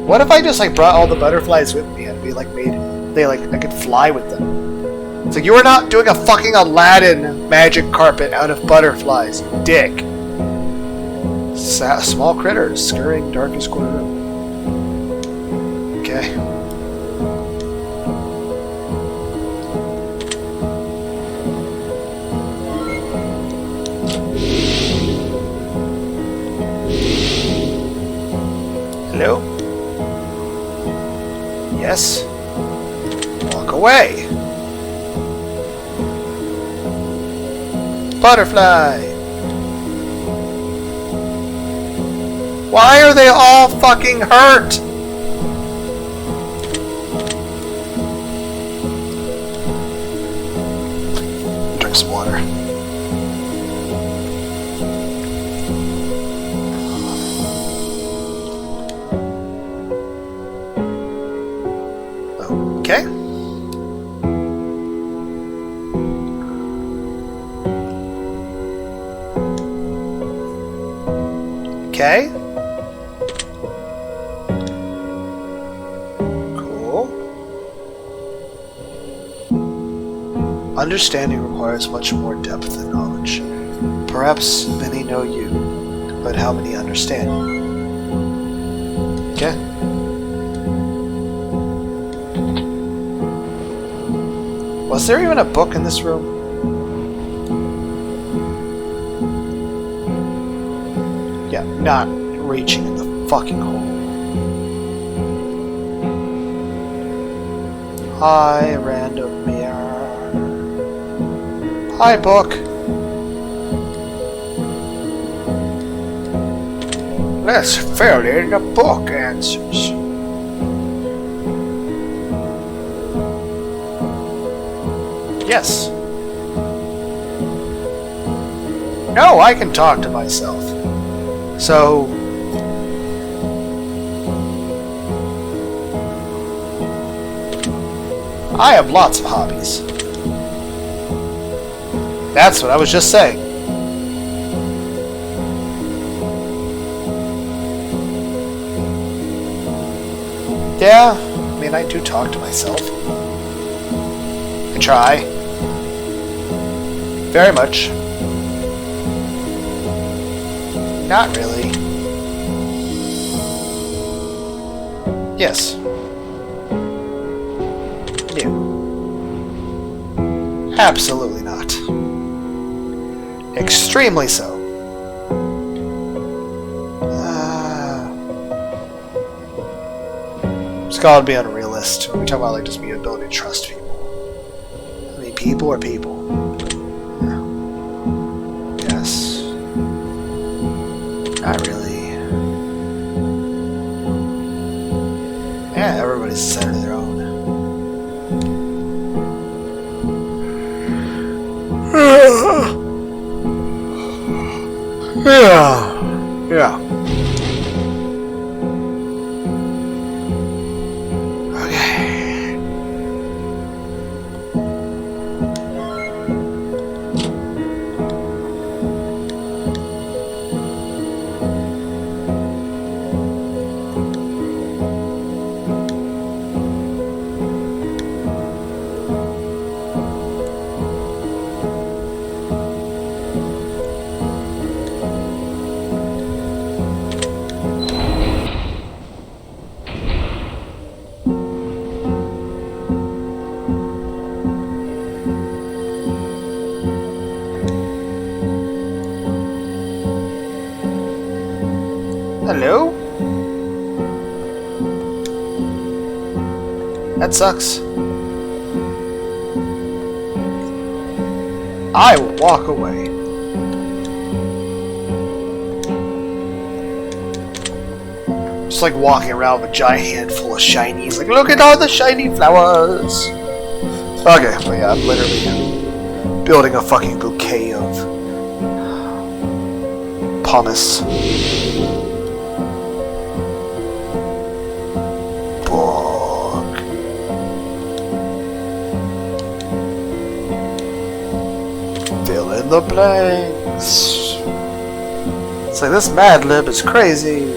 What if I just like brought all the butterflies with me and be like I could fly with them? It's like, you are not doing a fucking Aladdin magic carpet out of butterflies, you dick. Small critters scurrying darkest corner room. Okay. Hello? Yes? Walk away! Butterfly! Why are they all fucking hurt? Drink some water. Okay. Okay. Cool. Understanding requires much more depth than knowledge. Perhaps many know you, but how many understand? Okay. Was there even a book in this room? Yeah, not reaching in the fucking hole. Hi, random mirror. Hi, book. Let's fill in the book answers. Yes. No, I can talk to myself. So... I have lots of hobbies. That's what I was just saying. Yeah, I mean, I do talk to myself. I try. Very much. Not really. Yes. No. Absolutely not. Extremely so. It's called being a realist. When we talk about like just the ability to trust people. I mean, people are people. Yes. Not really. Yeah, everybody's the center of their own. Yeah. Hello? That sucks. I will walk away. Just like walking around with a giant handful of shinies. Like, look at all the shiny flowers. Okay, but yeah, I'm literally building a fucking bouquet of pumice. Fill in the blanks. like this Mad Lib is crazy.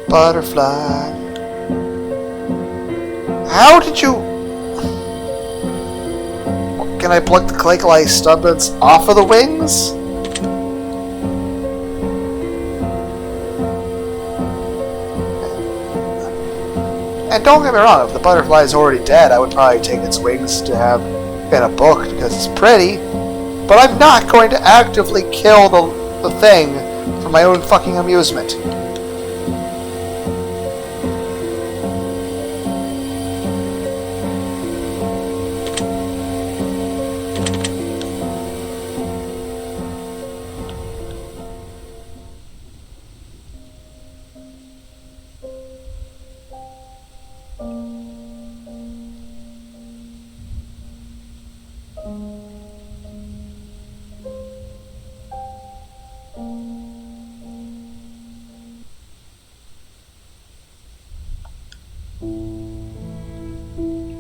Butterfly. How did you... Can I pluck the clay stubborns off of the wings? And don't get me wrong, if the butterfly is already dead, I would probably take its wings to have in a book because it's pretty. But I'm not going to actively kill the thing for my own fucking amusement.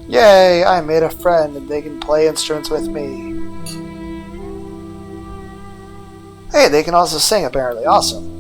Yay, I made a friend and they can play instruments with me. Hey, they can also sing apparently. Awesome.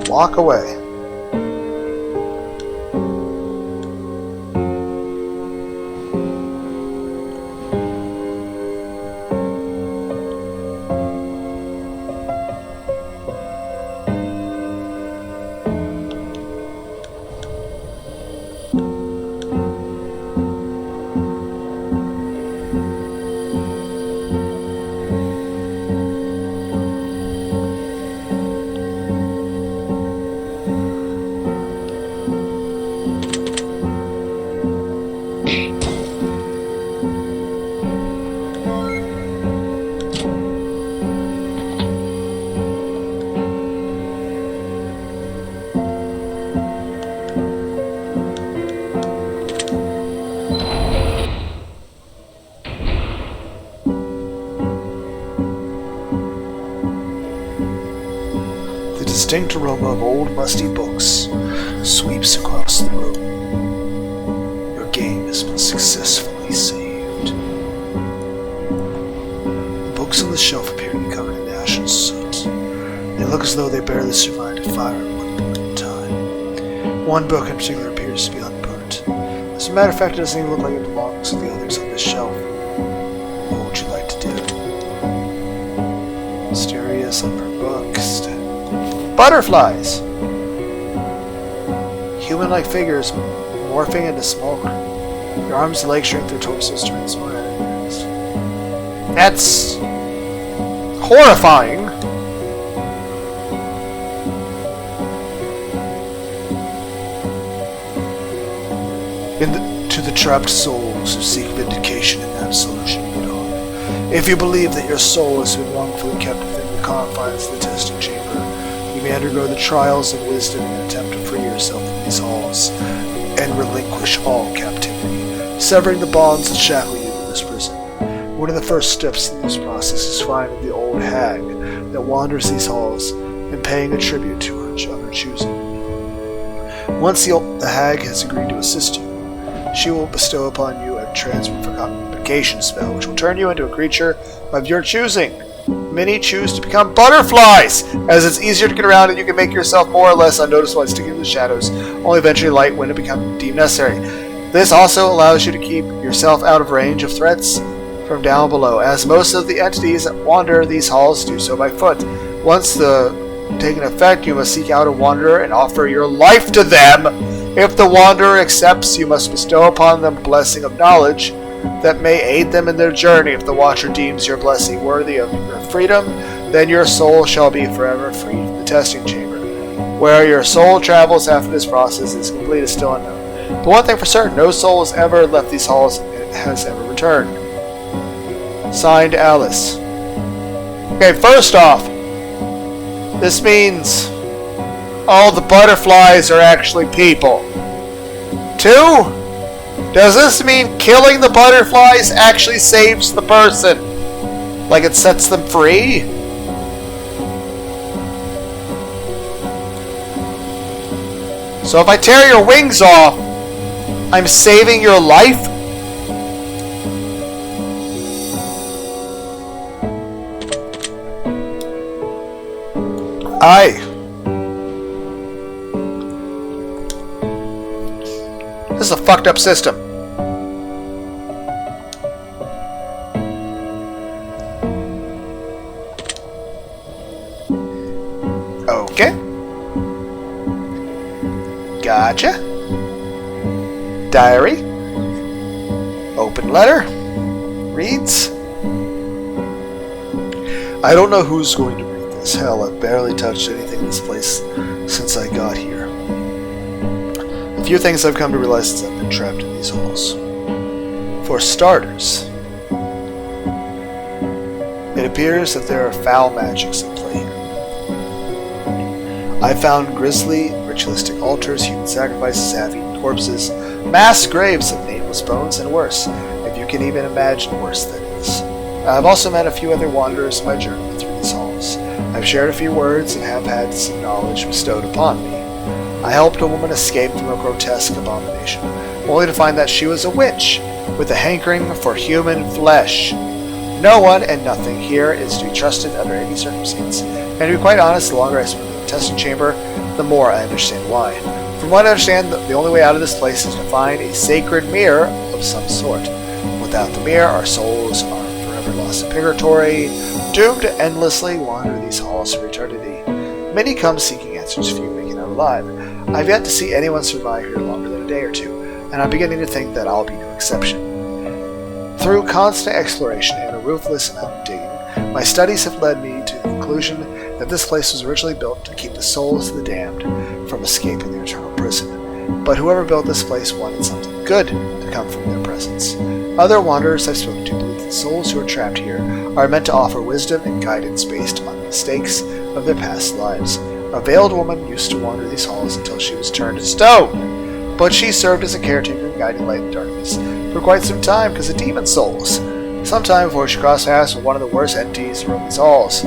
Walk away. The distinct aroma of old musty books sweeps across the room. Your game has been successfully saved. The books on the shelf appear to be covered in ash and soot. They look as though they barely survived a fire at one point in time. One book in particular appears to be unburnt. As a matter of fact, it doesn't even look like it belongs to the others on this shelf. What would you like to do? Mysterious unburnt books. Butterflies! Human-like figures morphing into smoke. Your arms and legs shrink, their torsos transform. That's horrifying. To the trapped souls who seek vindication and absolution, if you believe that your soul has been wrongfully kept within the confines of the testing chamber, you may undergo the trials of wisdom in an attempt to free yourself from these halls and relinquish all captivity, severing the bonds that shackle you in this prison. One of the first steps in this process is finding the old hag that wanders these halls and paying a tribute to her of her choosing. Once the hag has agreed to assist you, she will bestow upon you a transmogrification spell, which will turn you into a creature of your choosing. Many choose to become butterflies, as it's easier to get around and you can make yourself more or less unnoticeable by sticking in the shadows, only eventually light when it becomes deemed necessary. This also allows you to keep yourself out of range of threats from down below, as most of the entities that wander these halls do so by foot. Once the taken effect, you must seek out a wanderer and offer your life to them. If the wanderer accepts, you must bestow upon them a blessing of knowledge that may aid them in their journey. If the watcher deems your blessing worthy of your freedom, then your soul shall be forever free from the testing chamber. Where your soul travels after this process is complete is still unknown. But one thing for certain, no soul has ever left these halls and has ever returned. Signed, Alice. Okay, first off, this means all the butterflies are actually people. 2, does this mean killing the butterflies actually saves the person? Like it sets them free? So if I tear your wings off, I'm saving your life? This is a fucked up system. Okay. Gotcha. Diary. Open letter. Reads. I don't know who's going to read this. Hell, I've barely touched anything in this place since I got here. A few things I've come to realize since I've been trapped in these halls. For starters, it appears that there are foul magics at play here. I found grisly, ritualistic altars, human sacrifices, half-eaten corpses, mass graves of nameless bones, and worse, if you can even imagine worse than this. I've also met a few other wanderers in my journey through these halls. I've shared a few words and have had some knowledge bestowed upon me. I helped a woman escape from a grotesque abomination, only to find that she was a witch, with a hankering for human flesh. No one and nothing here is to be trusted under any circumstance, and to be quite honest, the longer I spend in the testing chamber, the more I understand why. From what I understand, the only way out of this place is to find a sacred mirror of some sort. Without the mirror, our souls are forever lost in purgatory, doomed to endlessly wander these halls for eternity. Many come seeking answers, few make it out alive. I've yet to see anyone survive here longer than a day or two, and I'm beginning to think that I'll be no exception. Through constant exploration and a ruthless amount of digging, my studies have led me to the conclusion that this place was originally built to keep the souls of the damned from escaping their eternal prison. But whoever built this place wanted something good to come from their presence. Other wanderers I've spoken to believe that souls who are trapped here are meant to offer wisdom and guidance based on the mistakes of their past lives. A veiled woman used to wander these halls until she was turned to stone, but she served as a caretaker and guiding light in darkness for quite some time because of demon souls. Sometime before she crossed paths with one of the worst entities that roam these halls.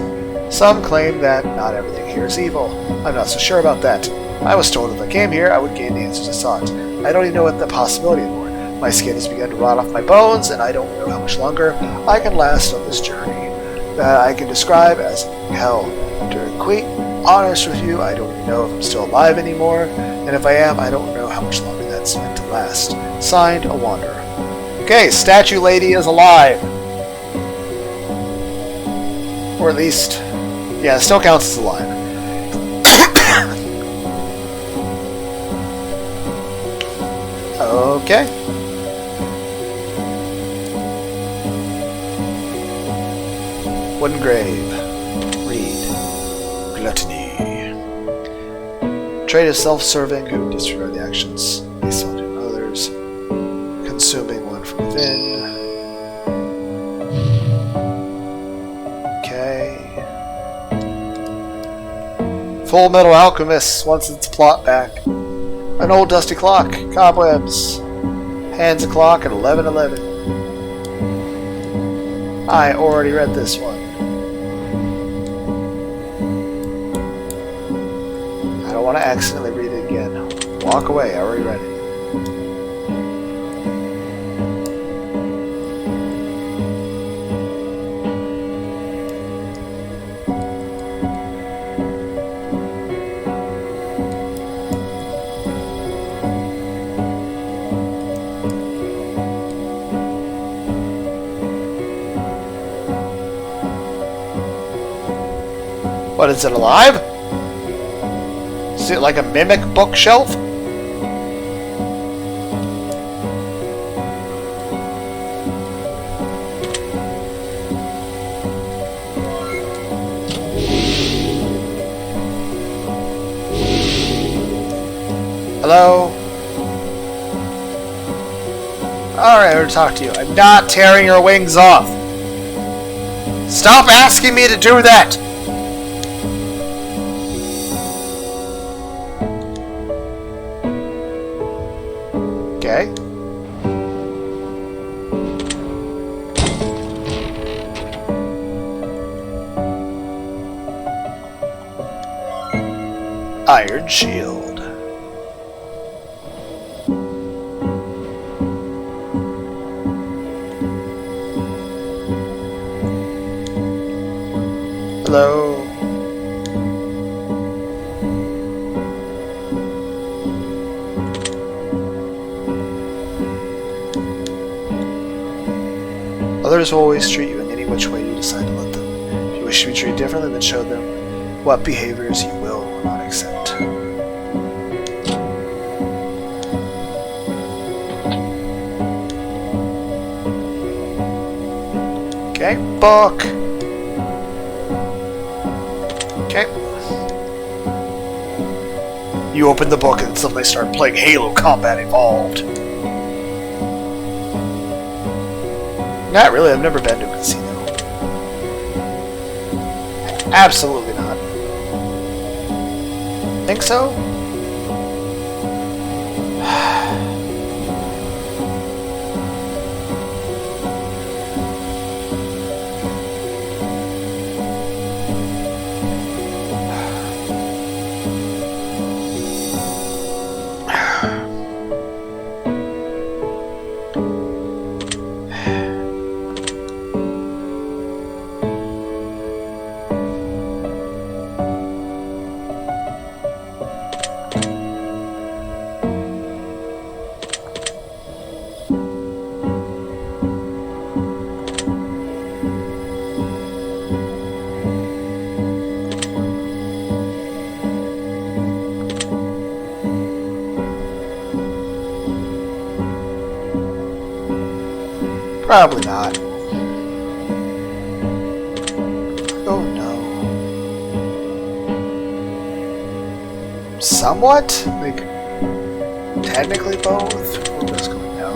Some claim that not everything here is evil. I'm not so sure about that. I was told if I came here, I would gain the answers I sought. I don't even know what the possibility anymore. My skin has begun to rot off my bones, and I don't know how much longer I can last on this journey that I can describe as hell. To be quite honest with you, I don't even know if I'm still alive anymore, and if I am, I don't know how much longer that's meant to last. Signed, a wanderer. Okay, statue lady is alive. Or at least, yeah, it still counts as alive. Okay. Wooden grave. Read. Gluttony. Trait is self-serving, who disregard the actions based on others. Consuming one from within. Okay. Full Metal Alchemist wants its plot back. An old dusty clock. Cobwebs. Hands a clock at 11:11. I already read this one. want to accidentally read it again. Walk away, I already read it. What, is it alive? Is it like a mimic bookshelf? Hello? Alright, I'll talk to you. I'm not tearing your wings off. Stop asking me to do that! Okay. Iron shield. Hello. Others will always treat you in any which way you decide to let them. If you wish to be treated differently, then show them what behaviors you will or will not accept. Okay, book. Okay. You open the book and suddenly start playing Halo Combat Evolved. Not really, I've never been to a casino. Absolutely not. Think so? Probably not. Oh no. Somewhat? Like, technically both? We're just going no.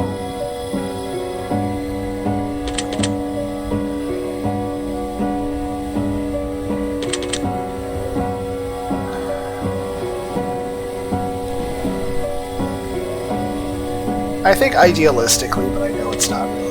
I think idealistically, but I know it's not realistic.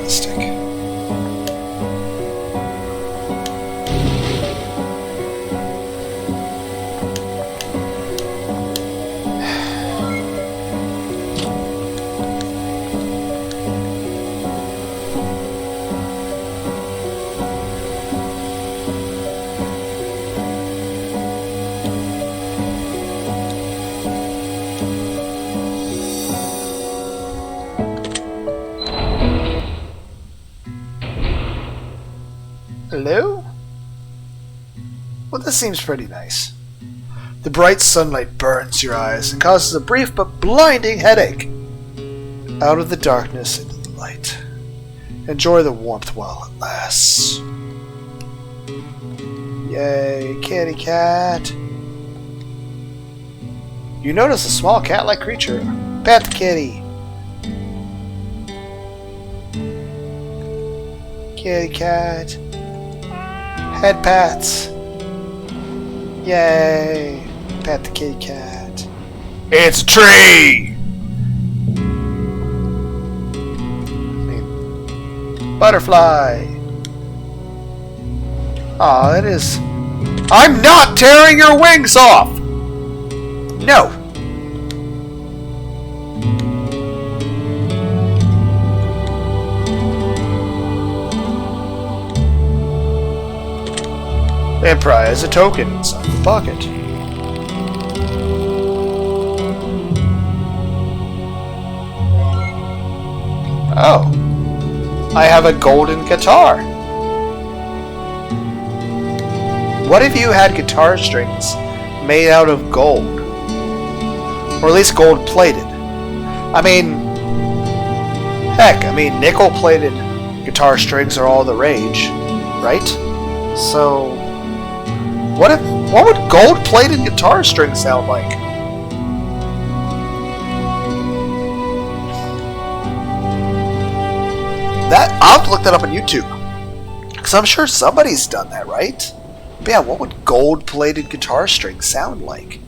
Hello? Well, this seems pretty nice. The bright sunlight burns your eyes and causes a brief but blinding headache. Out of the darkness into the light. Enjoy the warmth while it lasts. Yay, kitty cat. You notice a small cat-like creature. Pet the kitty. Kitty cat. Head pats. Yay. Pet the kitty cat. It's a tree! Butterfly. Aw, it is. I'm not tearing your wings off! No! And prize a token inside the pocket. Oh. I have a golden guitar. What if you had guitar strings made out of gold? Or at least gold plated? I mean, heck, nickel plated guitar strings are all the rage, right? So, what would gold plated guitar strings sound like? I'll have to look that up on YouTube. Because I'm sure somebody's done that, right? But yeah, what would gold-plated guitar strings sound like?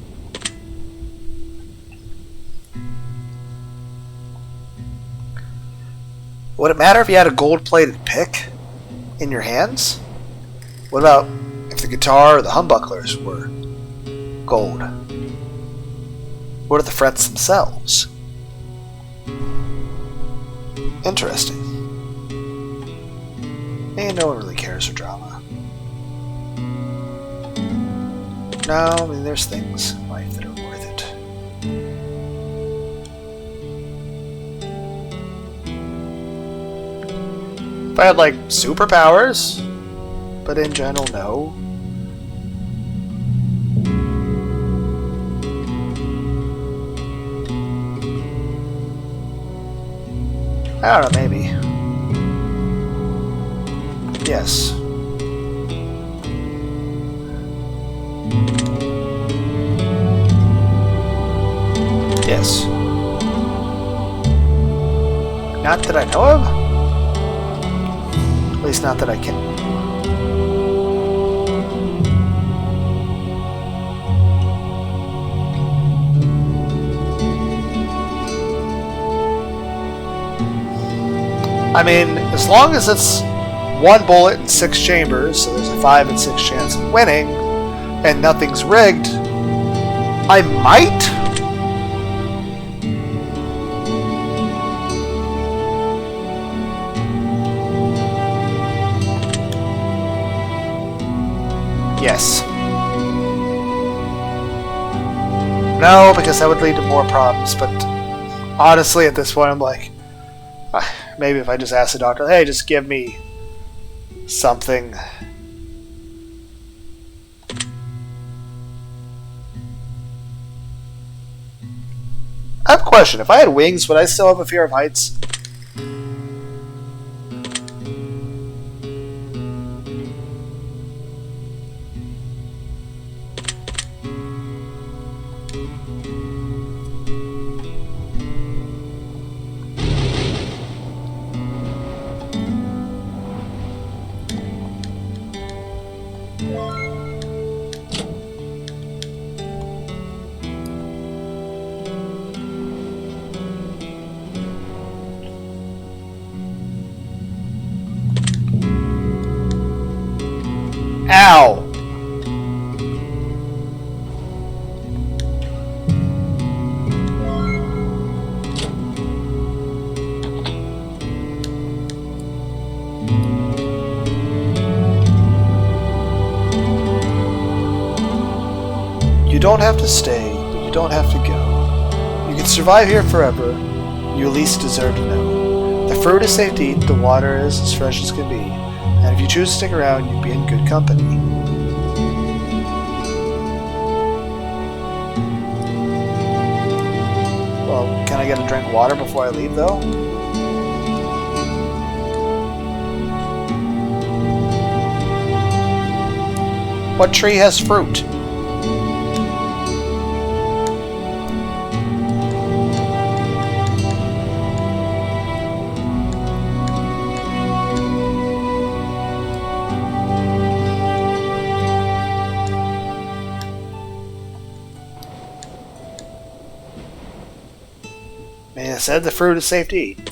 Would it matter if you had a gold-plated pick in your hands? What about if the guitar or the humbuckers were gold? What are the frets themselves? Interesting. And no one really cares for drama. No, there's things in life that are worth it. If I had, like, superpowers, but in general, no. I don't know, maybe. Yes. Yes. Not that I know of. At least not that I can. As long as it's 1 bullet in 6 chambers, so there's a 5 in 6 chance of winning, and nothing's rigged, I might? Yes. No, because that would lead to more problems, but honestly at this point I'm like, maybe if I just ask the doctor, hey, just give me something. I have a question. If I had wings, would I still have a fear of heights? Ow! You don't have to stay, but you don't have to go. You can survive here forever. You at least deserve to know. The fruit is safe to eat, the water is as fresh as can be, and if you choose to stick around, you'd be in good company. Well, can I get a drink of water before I leave, though? What tree has fruit? Man, I said the fruit is safe to eat.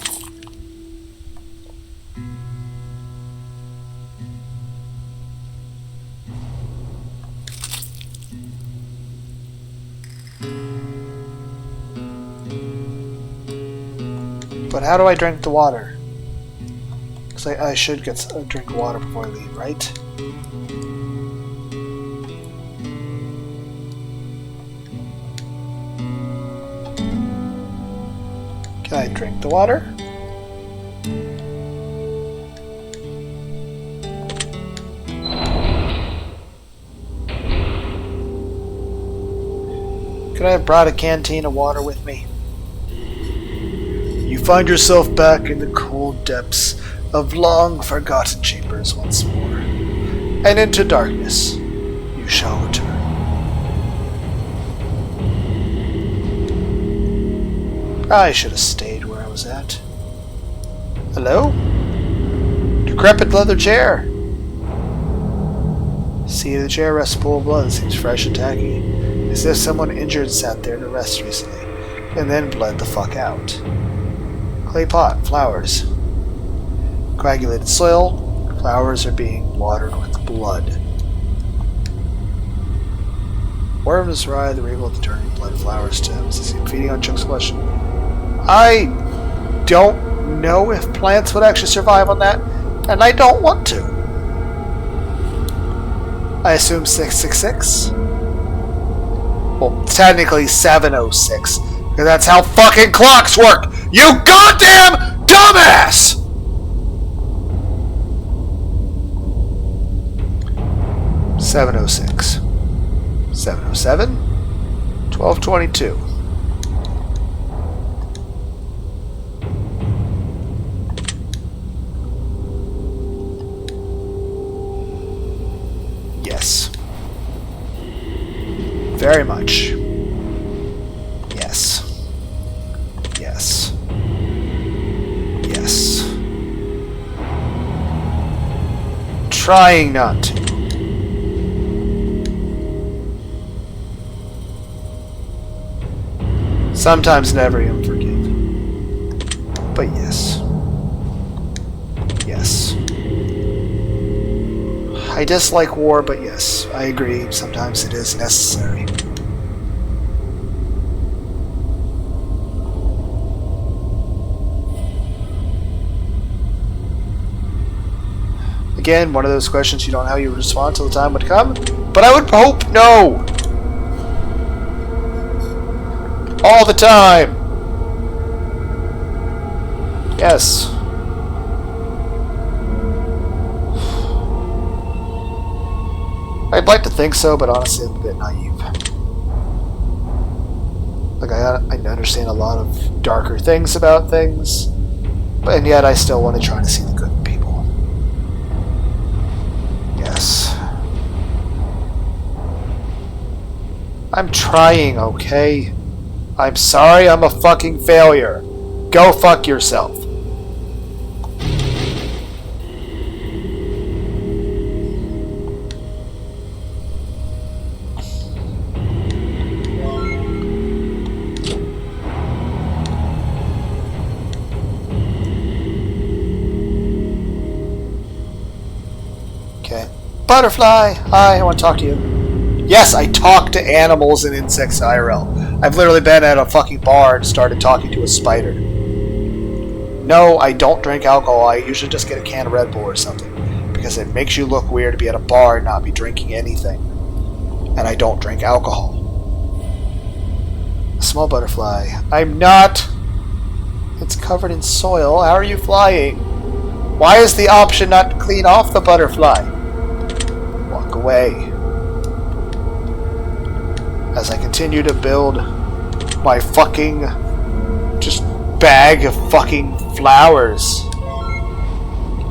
But how do I drink the water? Because I should get a drink of water before I leave, right? Can I drink the water? Could I have brought a canteen of water with me? You find yourself back in the cold depths of long-forgotten chambers once more, and into darkness you shall return. I should have stayed where I was at. Hello? Decrepit leather chair. Seat of the chair rests a pool of blood that seems fresh and tacky, as if someone injured sat there to rest recently, and then bled the fuck out. Clay pot, flowers. Coagulated soil, flowers are being watered with blood. Worms ride the regal at the turning blood flowers stems. Is he feeding on Chuck's question? I don't know if plants would actually survive on that, and I don't want to. I assume 666? Well, technically 706, because that's how fucking clocks work! You goddamn dumbass! $706. 707. 1222. Yes. Very much. Yes. Yes. Yes. Trying not to. Sometimes never even forgive. But yes. Yes. I dislike war, but yes, I agree, sometimes it is necessary. Again, one of those questions you don't know how you would respond till the time would come, but I would hope no! All the time! Yes. I'd like to think so, but honestly I'm a bit naive. Like, I understand a lot of darker things about things, and yet I still want to try to see the good in people. Yes. I'm trying, okay? I'm sorry I'm a fucking failure. Go fuck yourself. Okay. Butterfly! Hi, I want to talk to you. Yes, I talk to animals and insects IRL. I've literally been at a fucking bar and started talking to a spider. No, I don't drink alcohol. I usually just get a can of Red Bull or something. Because it makes you look weird to be at a bar and not be drinking anything. And I don't drink alcohol. A small butterfly. I'm not! It's covered in soil. How are you flying? Why is the option not to clean off the butterfly? Walk away. As I continue to build my fucking just bag of fucking flowers.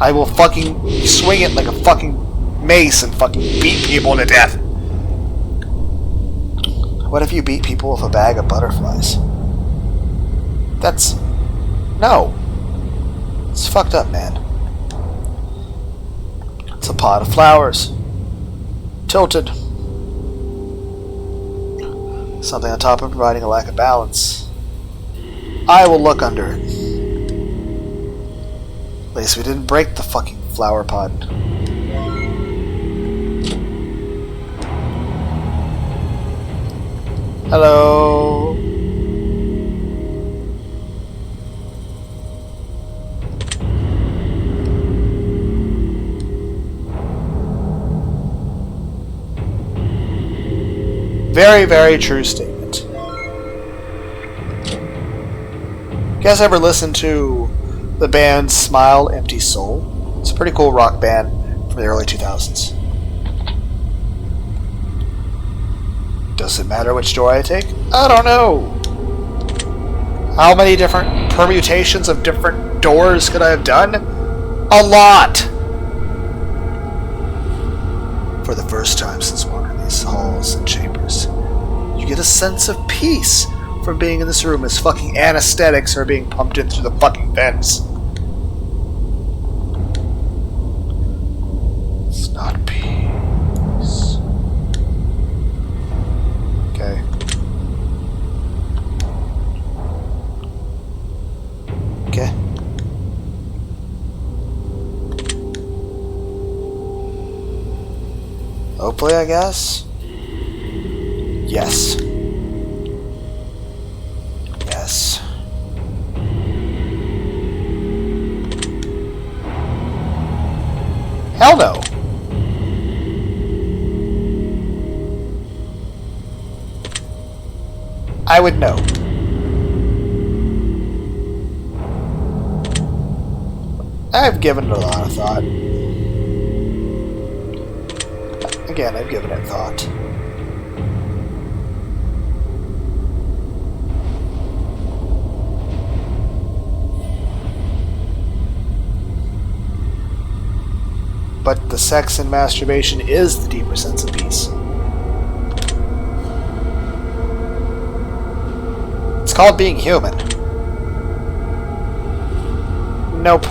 I will fucking swing it like a fucking mace and fucking beat people to death. What if you beat people with a bag of butterflies? That's... no. It's fucked up, man. It's a pot of flowers. Tilted. Something on top of providing a lack of balance. I will look under it. At least we didn't break the fucking flower pot. Hello. Very, very true statement. You guys ever listen to the band Smile Empty Soul? It's a pretty cool rock band from the early 2000s. Does it matter which door I take? I don't know. How many different permutations of different doors could I have done? A lot! For the first time since wandering these halls and chambers, you get a sense of peace from being in this room as fucking anesthetics are being pumped in through the fucking vents. It's not peace. Okay. Okay. Hopefully, I guess. Yes. Yes. Hell no. I would know. I've given it a lot of thought. Again, I've given it thought. But the sex and masturbation is the deeper sense of peace. It's called being human. Nope.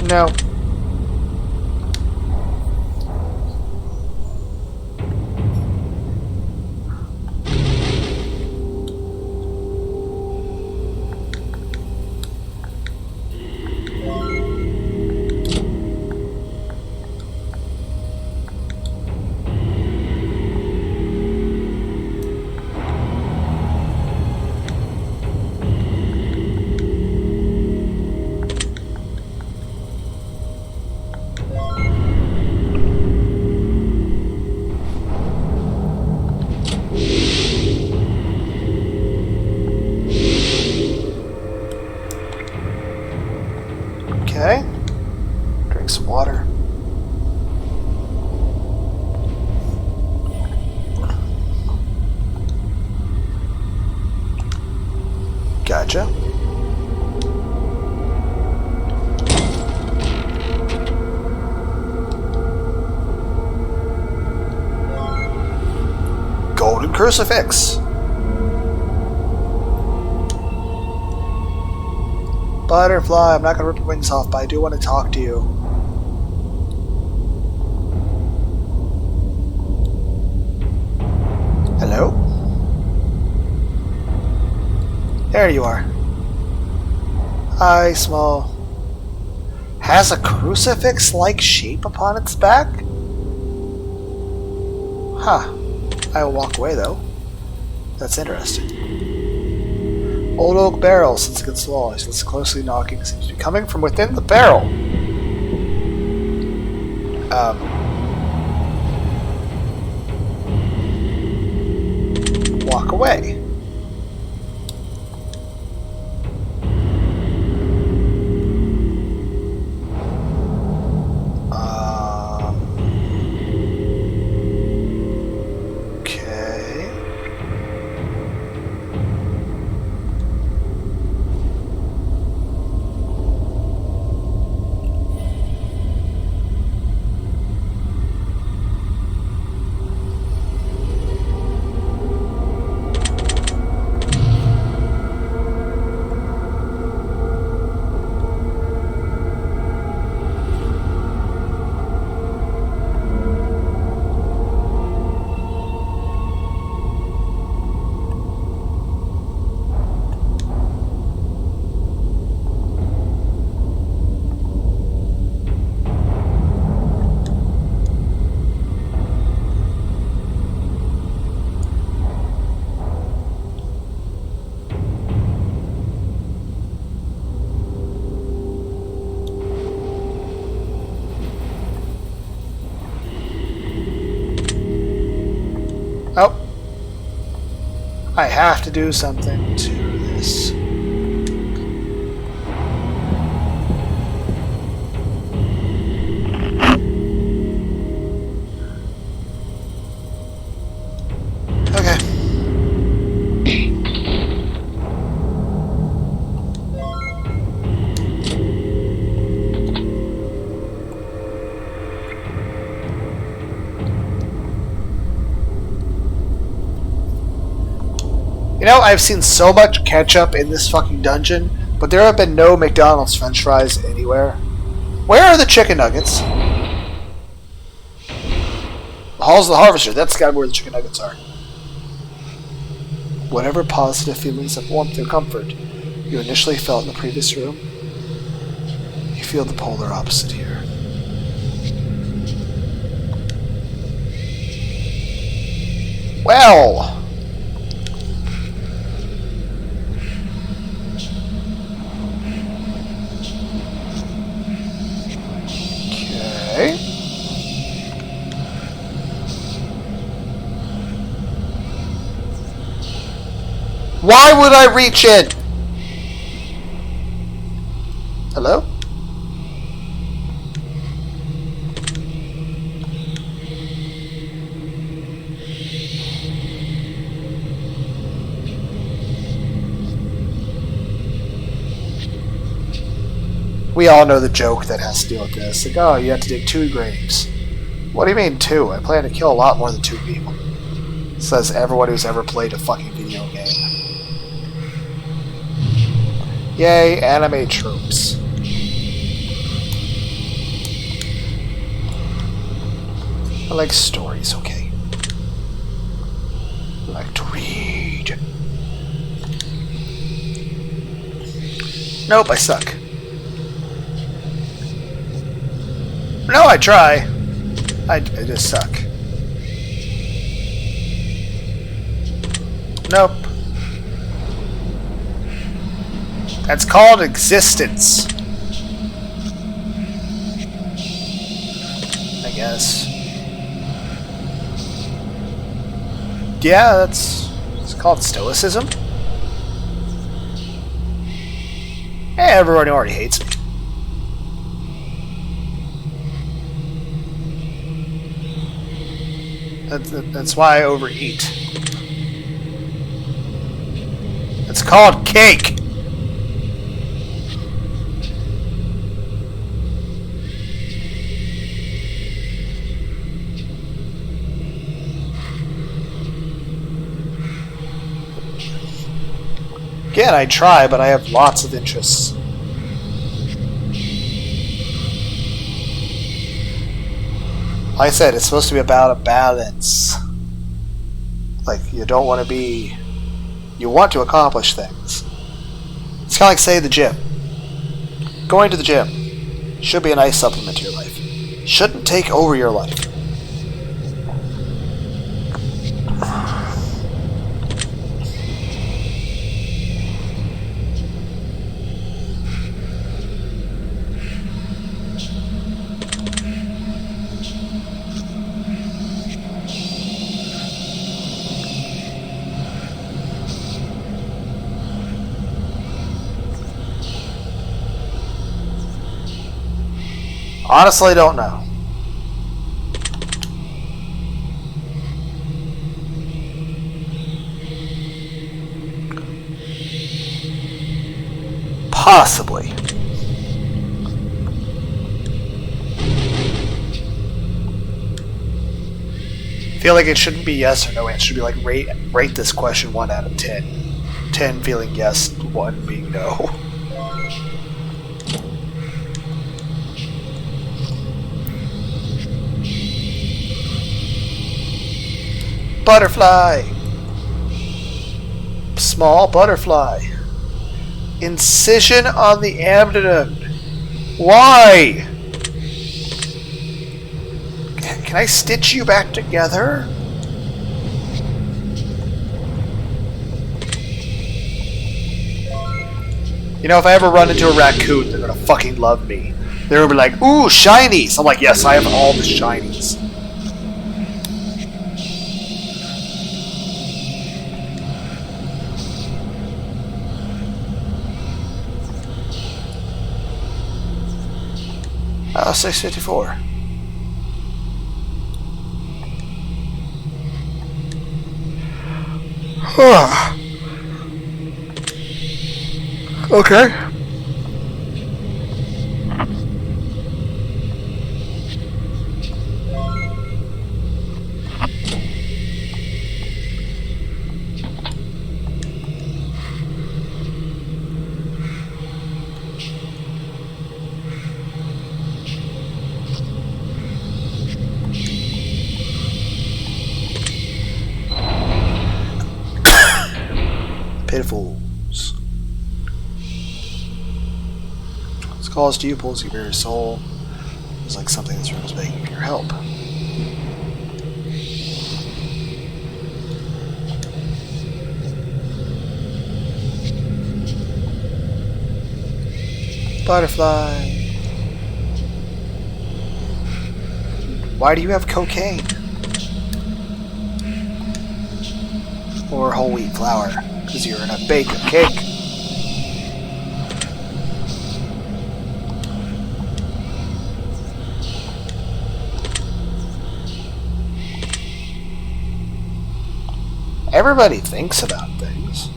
No. Okay. Drink some water. Gotcha. Golden crucifix. Butterfly, I'm not going to rip your wings off, but I do want to talk to you. Hello? There you are. Hi, small. Has a crucifix-like shape upon its back? Huh. I will walk away, though. That's interesting. Old oak barrel, since against the wall. He listens closely, knocking. Seems to be coming from within the barrel. Walk away. I have to do something to this. Okay. You know, I've seen so much ketchup in this fucking dungeon, but there have been no McDonald's french fries anywhere. Where are the chicken nuggets? Halls of the Harvester, that's gotta be where the chicken nuggets are. Whatever positive feelings of warmth or comfort you initially felt in the previous room, you feel the polar opposite here. Well... Okay. Why would I reach in? Hello? We all know the joke that has to deal with this. Like, oh, you have to dig 2 graves. What do you mean 2? I plan to kill a lot more than 2 people. Says everyone who's ever played a fucking video game. Yay, anime tropes. I like stories, okay? I like to read. Nope, I suck. No, I try. I just suck. Nope. That's called existence. I guess. Yeah, it's called stoicism. Hey, everyone already hates me. That's why I overeat. It's called cake. Again, I try, but I have lots of interests. Like I said, it's supposed to be about a balance. Like, you don't want to be... You want to accomplish things. It's kind of like, say, the gym. Going to the gym should be a nice supplement to your life. Shouldn't take over your life. Honestly, don't know. Possibly. I feel like it shouldn't be yes or no. It should be like rate this question 1 out of 10. 10 feeling yes, 1 being no. Butterfly. Small butterfly. Incision on the abdomen. Why? Can I stitch you back together? You know, if I ever run into a raccoon, they're gonna fucking love me. They're gonna be like, ooh, shinies! I'm like, yes, I have all the shinies. 654. Okay. Pitifuls. This calls to you, pulls your very soul. It's like something in this room is begging for your help. Butterfly. Why do you have cocaine? Or whole wheat flour? Because you're in a bake a cake. Everybody thinks about things.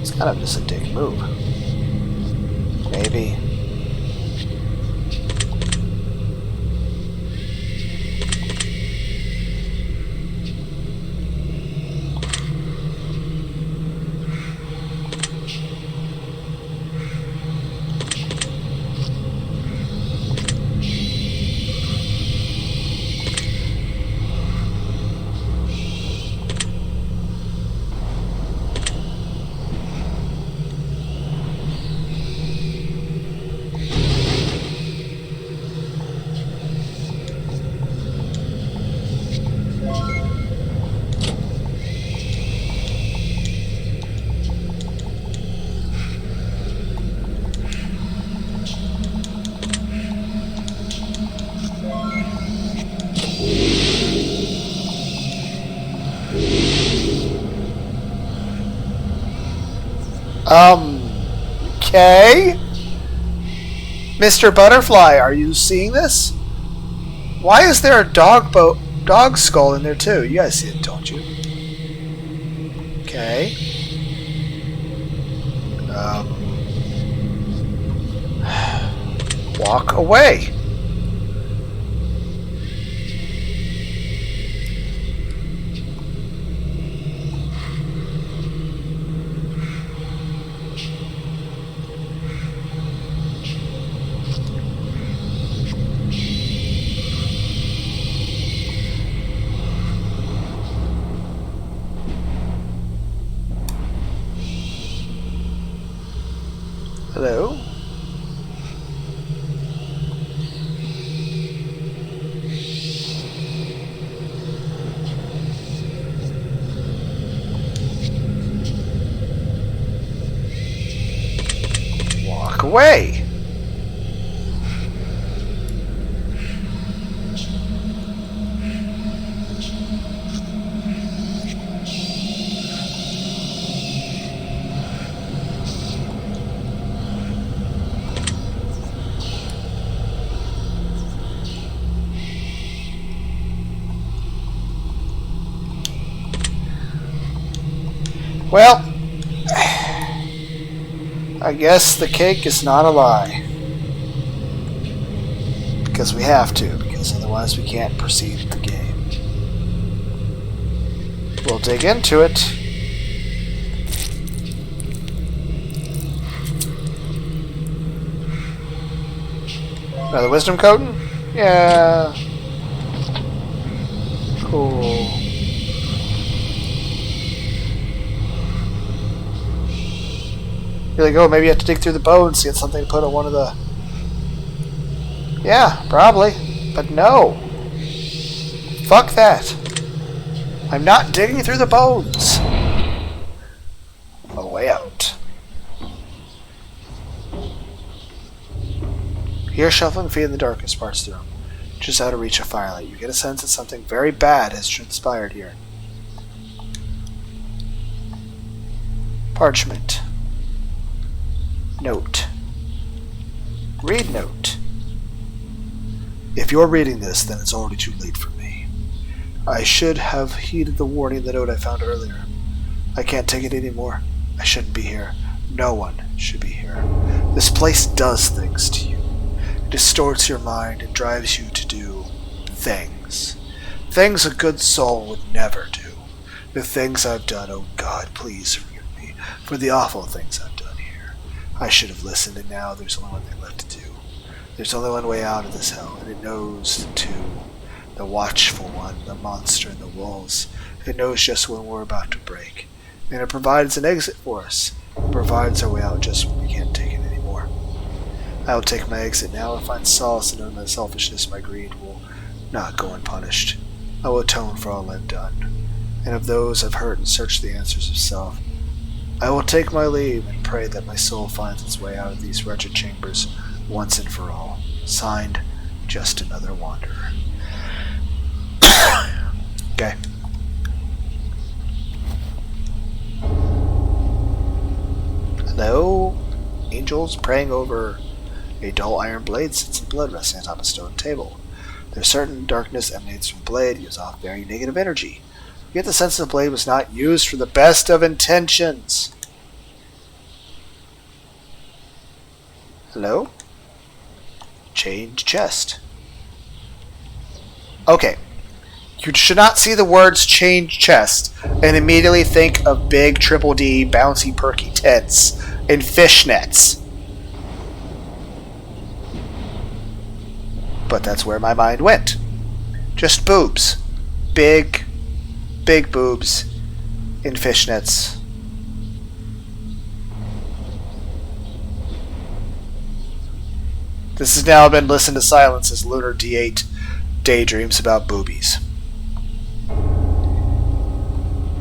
It's kind of just a dick move. Maybe. Okay. Mr. Butterfly, are you seeing this? Why is there a dog skull in there too? You guys see it, don't you? Okay. Walk away. Hello? Walk away. Well, I guess the cake is not a lie. Because we have to, because otherwise we can't proceed with the game. We'll dig into it. Another wisdom coating? Yeah. Cool. You're like, oh, maybe you have to dig through the bones to get something to put on one of the... Yeah, probably. But no. Fuck that. I'm not digging through the bones. A way out. Hear shuffling feet in the darkest parts of the room. Just out of reach of firelight. You get a sense that something very bad has transpired here. Parchment. Note. Read note. If you're reading this, then it's already too late for me. I should have heeded the warning in the note I found earlier. I can't take it anymore. I shouldn't be here. No one should be here. This place does things to you. It distorts your mind and drives you to do things. Things a good soul would never do. The things I've done, oh God, please forgive me for the awful things I've done here. I should have listened, and now there's only one thing left to do. There's only one way out of this hell, and it knows the two. The watchful one, the monster, and the wolves. It knows just when we're about to break. And it provides an exit for us. It provides our way out just when we can't take it anymore. I will take my exit now and find solace in knowing my selfishness, my greed will not go unpunished. I will atone for all I've done. And of those I've hurt and search the answers of self. I will take my leave and pray that my soul finds its way out of these wretched chambers once and for all. Signed, Just Another Wanderer. Okay. Hello? Angels praying over a dull iron blade sits in blood resting atop a stone table. There's certain darkness emanates from the blade, gives off very negative energy. You get the sense the blade was not used for the best of intentions. Hello? Change chest. Okay. You should not see the words change chest and immediately think of big triple D bouncy perky tits and fishnets. But that's where my mind went. Just boobs. Big boobs in fishnets. This has now been listened to silence as Lunar D8 daydreams about boobies.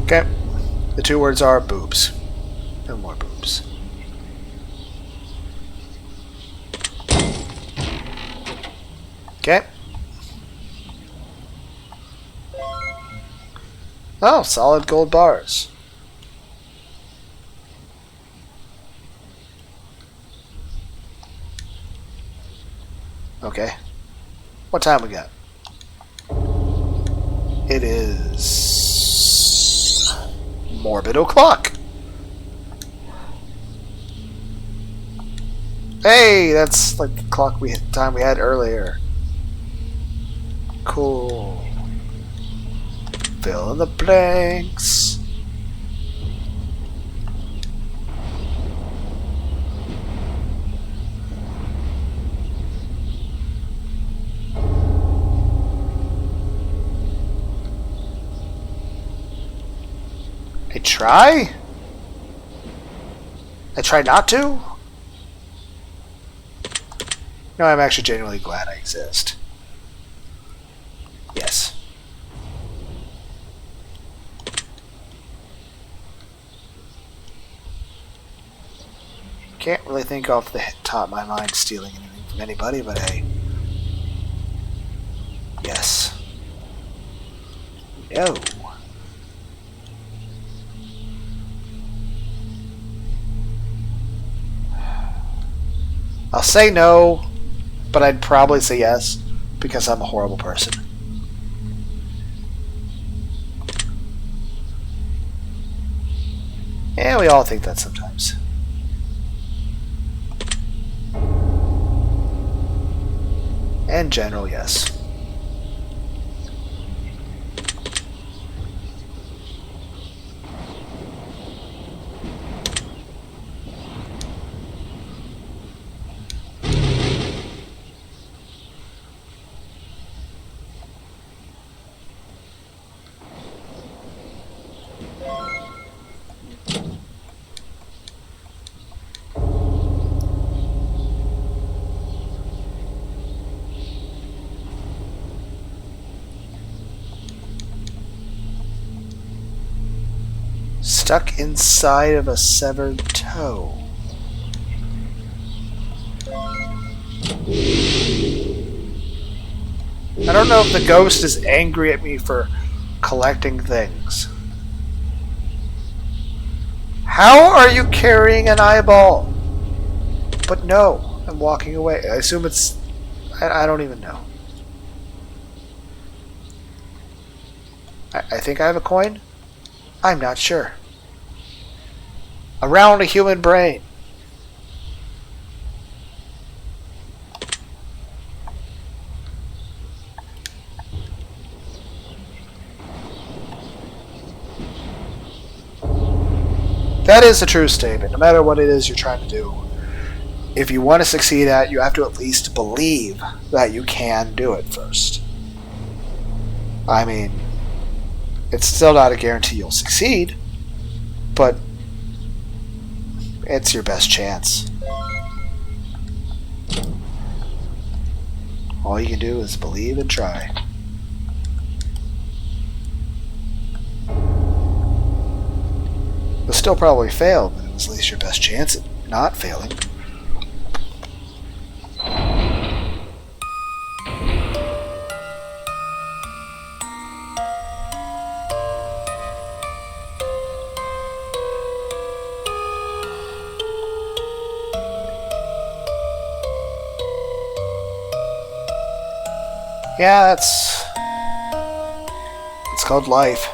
Okay. The two words are boobs. No more boobs. Okay. Oh, solid gold bars. Okay. What time we got? It is morbid o'clock. Hey, that's like the time we had earlier. Cool. Fill in the blanks. I try not to? No, I'm actually genuinely glad I exist. Yes. Can't really think off the top of my mind stealing anything from anybody, but hey. Yes. No. I'll say no, but I'd probably say yes, because I'm a horrible person. Yeah, we all think that sometimes. In general, yes. Stuck inside of a severed toe. I don't know if the ghost is angry at me for collecting things. How are you carrying an eyeball? But no, I'm walking away. I assume it's... I don't even know. I think I have a coin? I'm not sure. Around a human brain. That is a true statement. No matter what it is you're trying to do, if you want to succeed at it, you have to at least believe that you can do it first. I mean, it's still not a guarantee you'll succeed, but it's your best chance. All you can do is believe and try. You'll still probably fail, but it was at least your best chance at not failing. Yeah, it's called life.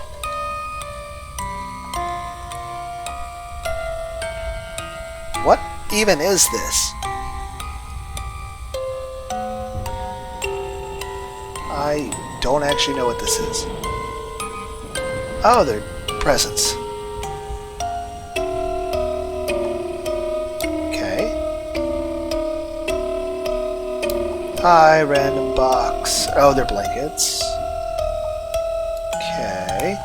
What even is this? I don't actually know what this is. Oh, they're presents. Okay. Hi, random box. Oh, they're blankets. Okay.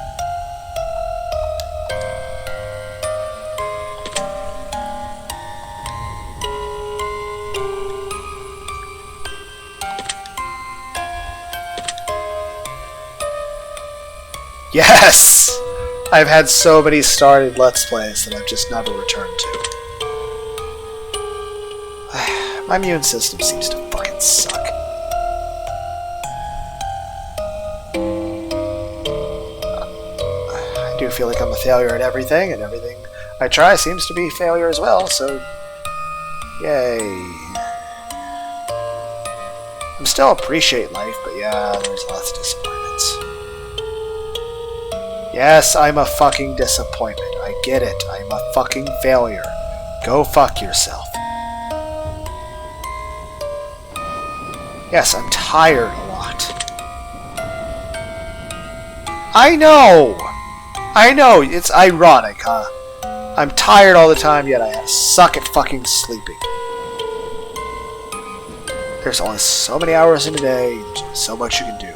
Yes! I've had so many started Let's Plays that I've just never returned to. My immune system seems to fucking suck. I do feel like I'm a failure at everything, and everything I try seems to be failure as well, so... Yay. I'm still appreciate life, but yeah, there's lots of disappointments. Yes, I'm a fucking disappointment. I get it. I'm a fucking failure. Go fuck yourself. Yes, I'm tired a lot. I know! I know, it's ironic, huh? I'm tired all the time, yet I suck at fucking sleeping. There's only so many hours in a day, there's only so much you can do.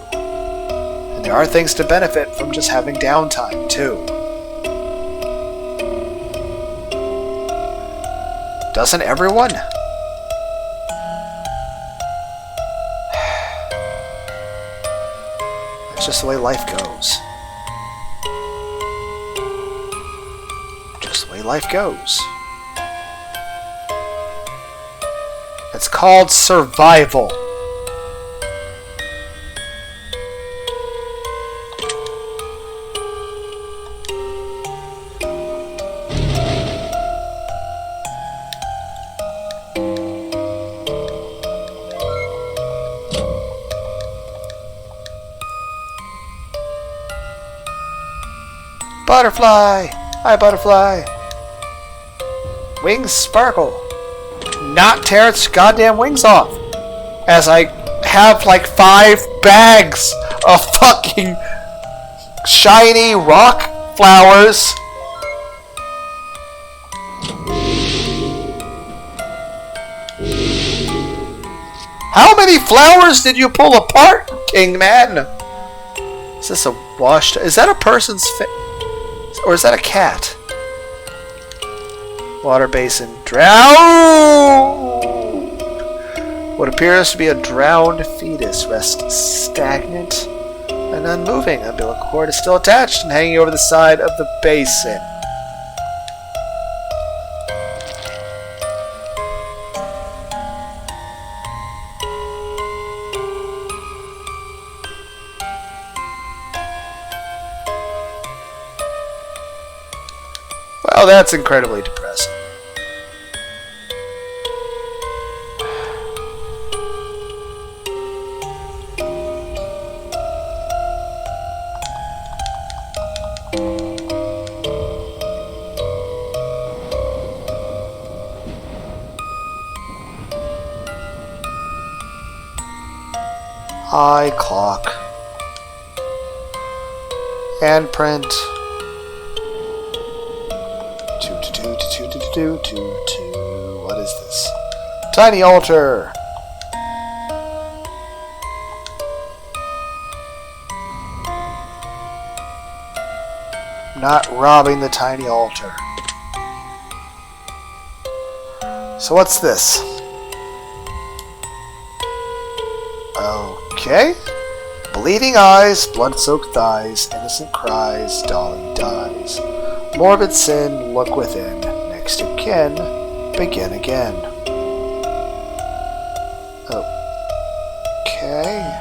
And there are things to benefit from just having downtime, too. Doesn't everyone? It's just the way life goes. Just the way life goes. It's called survival. Butterfly! Hi, butterfly! Wings sparkle. Not tear its goddamn wings off. As I have like 5 bags of fucking shiny rock flowers. How many flowers did you pull apart, King Man? Is this a washed... Is that a person's face? Or is that a cat? Water basin. Drowned! What appears to be a drowned fetus rests stagnant and unmoving. The umbilical cord is still attached and hanging over the side of the basin. Oh, that's incredibly depressing. High clock. And print. What is this? Tiny altar. Not robbing the tiny altar. So what's this? Okay. Bleeding eyes, blood-soaked thighs, innocent cries, Dolly dies. Morbid sin, look within. Next of kin, begin again. Okay.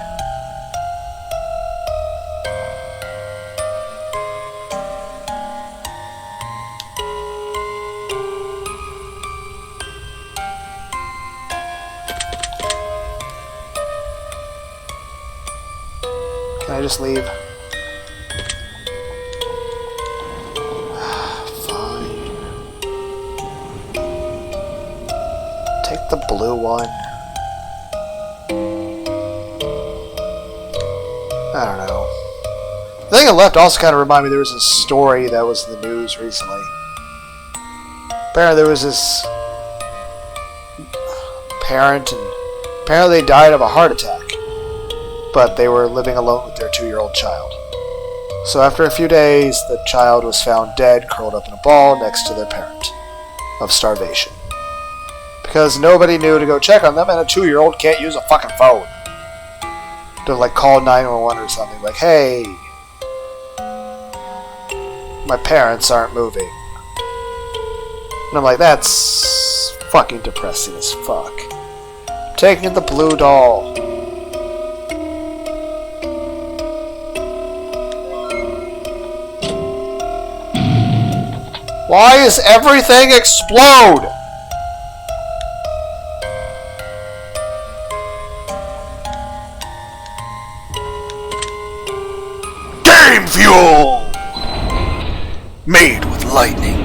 Can I just leave? Fine. Take the blue one. I don't know. The thing I left also kind of reminded me there was a story that was in the news recently. Apparently there was this parent, and apparently they died of a heart attack. But they were living alone with their 2-year-old child. So after a few days, the child was found dead, curled up in a ball next to their parent, of starvation. Because nobody knew to go check on them, and a 2-year-old can't use a fucking phone. To like call 911 or something, like, hey, my parents aren't moving. And I'm like, that's fucking depressing as fuck. Taking the blue doll. Why is everything explode? Game fuel! Made with lightning.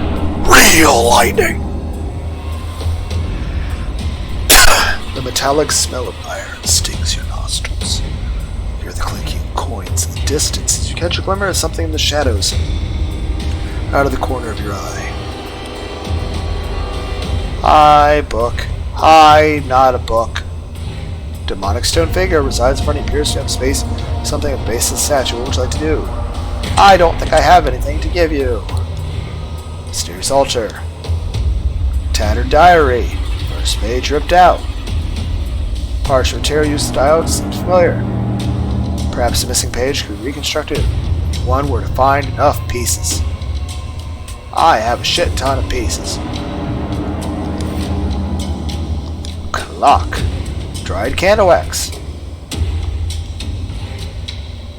Real lightning. The metallic smell of iron stings your nostrils. You hear the clinking of coins in the distance as you catch a glimmer of something in the shadows out of the corner of your eye. Hi, book. Hi, not a book. Demonic stone figure resides in front of you, appears to have space, something at the base of the statue. What would you like to do? I don't think I have anything to give you. Mysterious altar. Tattered diary. First page ripped out. Parchment material used to dial seems familiar. Perhaps the missing page could be reconstructed if one were to find enough pieces. I have a shit ton of pieces. Clock. Dried candle wax.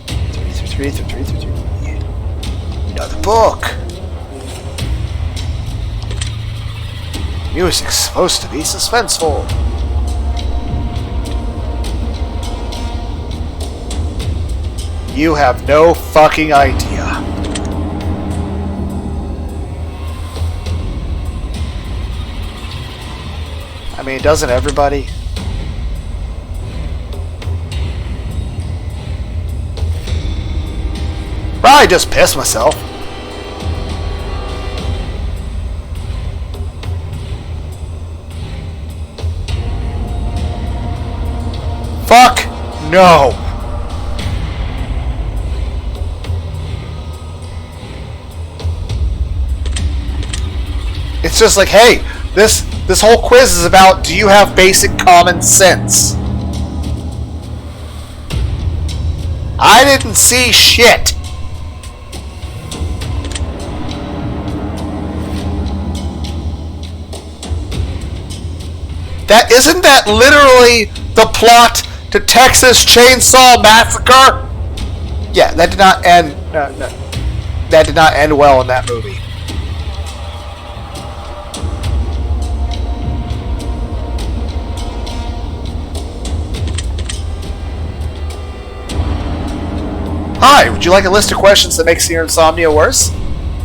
3. Another book. Music's supposed to be suspenseful. You have no fucking idea. I mean, doesn't everybody? Probably just pissed myself. Fuck no. It's just like, hey, this whole quiz is about, do you have basic common sense? I didn't see shit. Isn't that literally the plot to Texas Chainsaw Massacre? Yeah, that did not end. No, that did not end well in that movie. Hi, would you like a list of questions that makes your insomnia worse?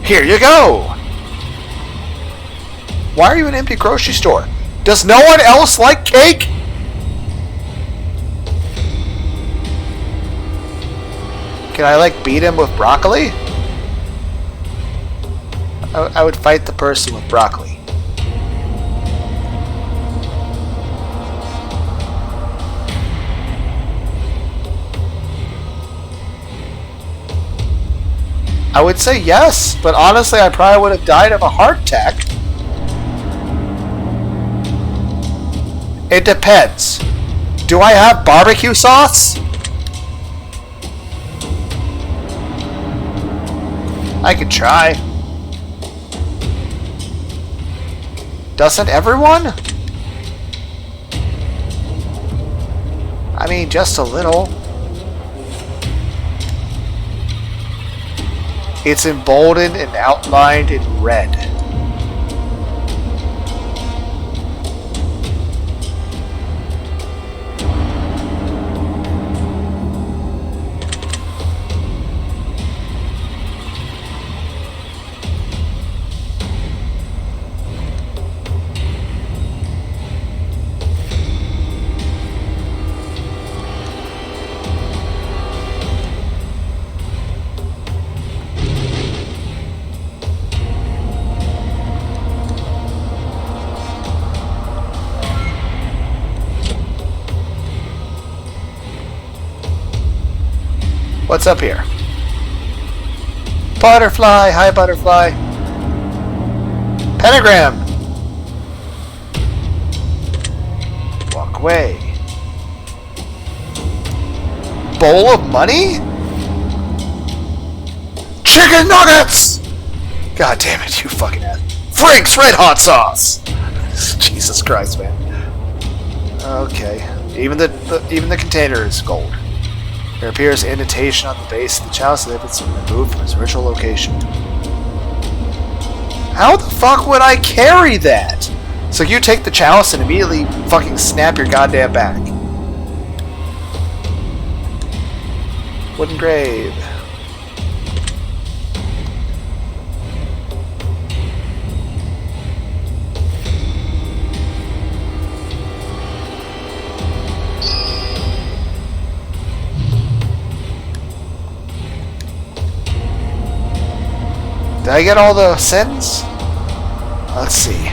Here you go! Why are you in an empty grocery store? Does no one else like cake? Can I, like, beat him with broccoli? I would fight the person with broccoli. I would say yes, but honestly, I probably would have died of a heart attack. It depends. Do I have barbecue sauce? I could try. Doesn't everyone? I mean, just a little. It's emboldened and outlined in red. What's up here? Butterfly! Hi, butterfly! Pentagram! Walk away. Bowl of money? Chicken nuggets! God damn it, you fucking ass. Frank's Red Hot Sauce! Jesus Christ, man. Okay. Even the container is gold. There appears an indentation on the base of the chalice as if it's been removed from its original location. How the fuck would I carry that? So you take the chalice and immediately fucking snap your goddamn back. Wooden grave. Did I get all the sins? Let's see.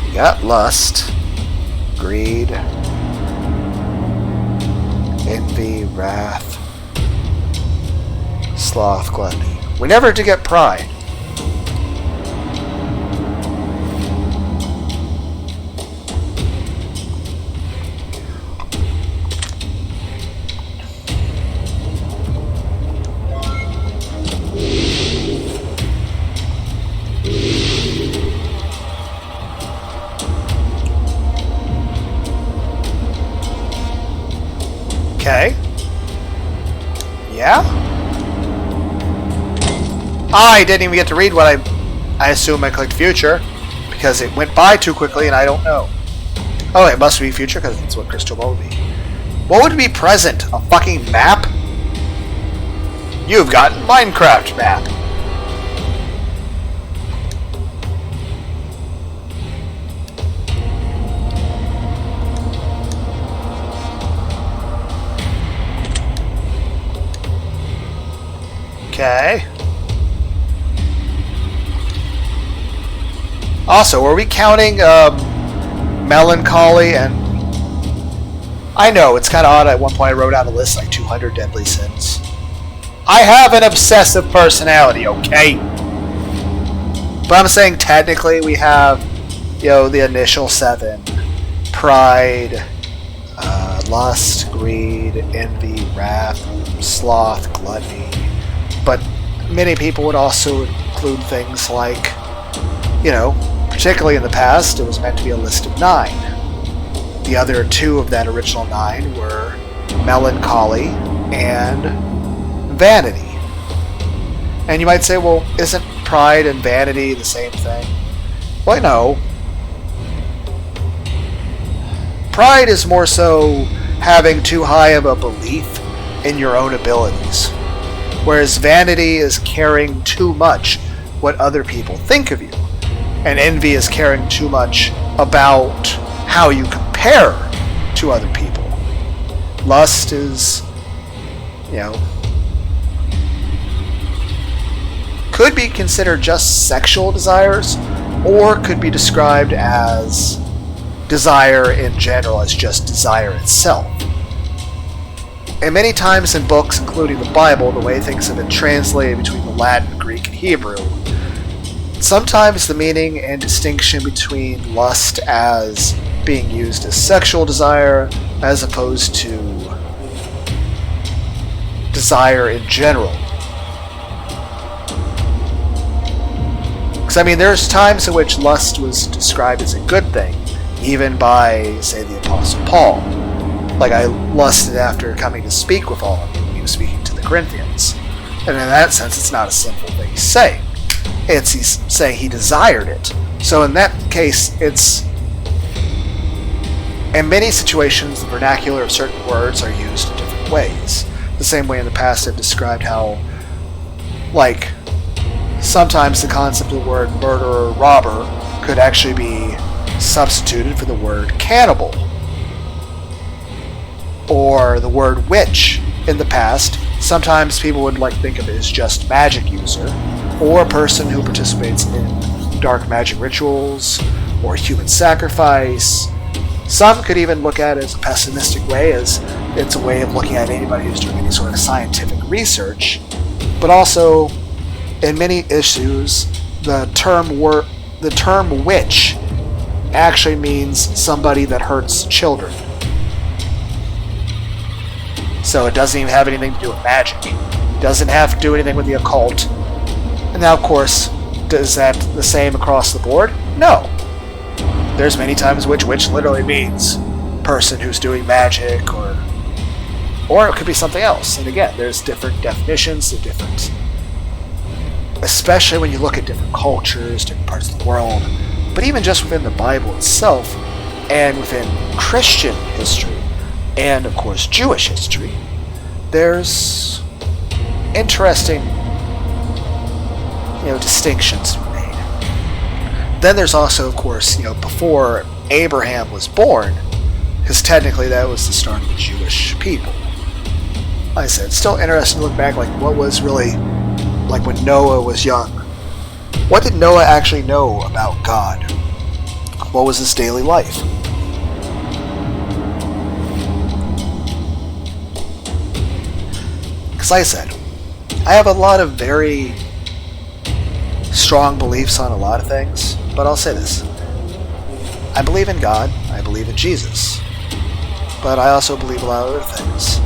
We got lust, greed, envy, wrath, sloth, gluttony. We never did get pride. Okay. Yeah? I didn't even get to read what I assume I clicked future because it went by too quickly and I don't know. Oh, it must be future because that's what crystal ball would be. What would be present? A fucking map? You've got Minecraft map. Okay. Also, were we counting melancholy and... I know, it's kind of odd. At one point I wrote out a list like 200 deadly sins. I have an obsessive personality, okay? But I'm saying technically we have, you know, the initial 7. Pride, lust, greed, envy, wrath, sloth, gluttony. But many people would also include things like, you know, particularly in the past, it was meant to be a list of 9. The other 2 of that original 9 were melancholy and vanity. And you might say, well, isn't pride and vanity the same thing? Well, no. Pride is more so having too high of a belief in your own abilities, whereas vanity is caring too much what other people think of you, and envy is caring too much about how you compare to other people. Lust is, could be considered just sexual desires, or could be described as desire in general, as just desire itself. And many times in books, including the Bible, the way things have been translated between the Latin, Greek, and Hebrew, sometimes the meaning and distinction between lust as being used as sexual desire as opposed to desire in general. Because, there's times in which lust was described as a good thing, even by, say, the Apostle Paul. Like, I lusted after coming to speak with all of you when he was speaking to the Corinthians. And in that sense, it's not a sinful thing he's saying. He's saying he desired it. So in that case, it's... In many situations, the vernacular of certain words are used in different ways. The same way in the past I've described how, like, sometimes the concept of the word murderer, robber, could actually be substituted for the word cannibal. Or the word witch. In the past, sometimes people would think of it as just magic user, or a person who participates in dark magic rituals, or human sacrifice. Some could even look at it as a pessimistic way, as it's a way of looking at anybody who's doing any sort of scientific research. But also, in many issues, the term witch actually means somebody that hurts children. So it doesn't even have anything to do with magic. It doesn't have to do anything with the occult. And now, of course, is that the same across the board? No. There's many times which literally means person who's doing magic, or it could be something else. And again, there's different definitions, different, especially when you look at different cultures, different parts of the world, but even just within the Bible itself, and within Christian history, and of course Jewish history, there's interesting, distinctions to be made. Then there's also, of course, before Abraham was born, because technically that was the start of the Jewish people. Like I said, it's still interesting to look back, what was really, when Noah was young. What did Noah actually know about God? What was his daily life? Because like I said, I have a lot of very strong beliefs on a lot of things, but I'll say this. I believe in God, I believe in Jesus, but I also believe a lot of other things.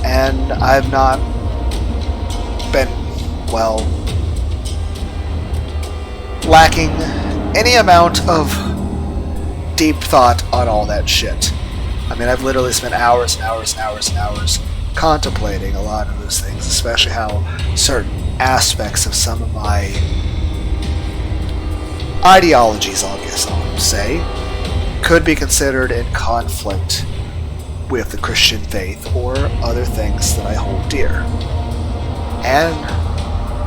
And I've not been, lacking any amount of deep thought on all that shit. I've literally spent hours and hours and hours and hours contemplating a lot of those things, especially how certain aspects of some of my ideologies, I'll say, could be considered in conflict with the Christian faith or other things that I hold dear. And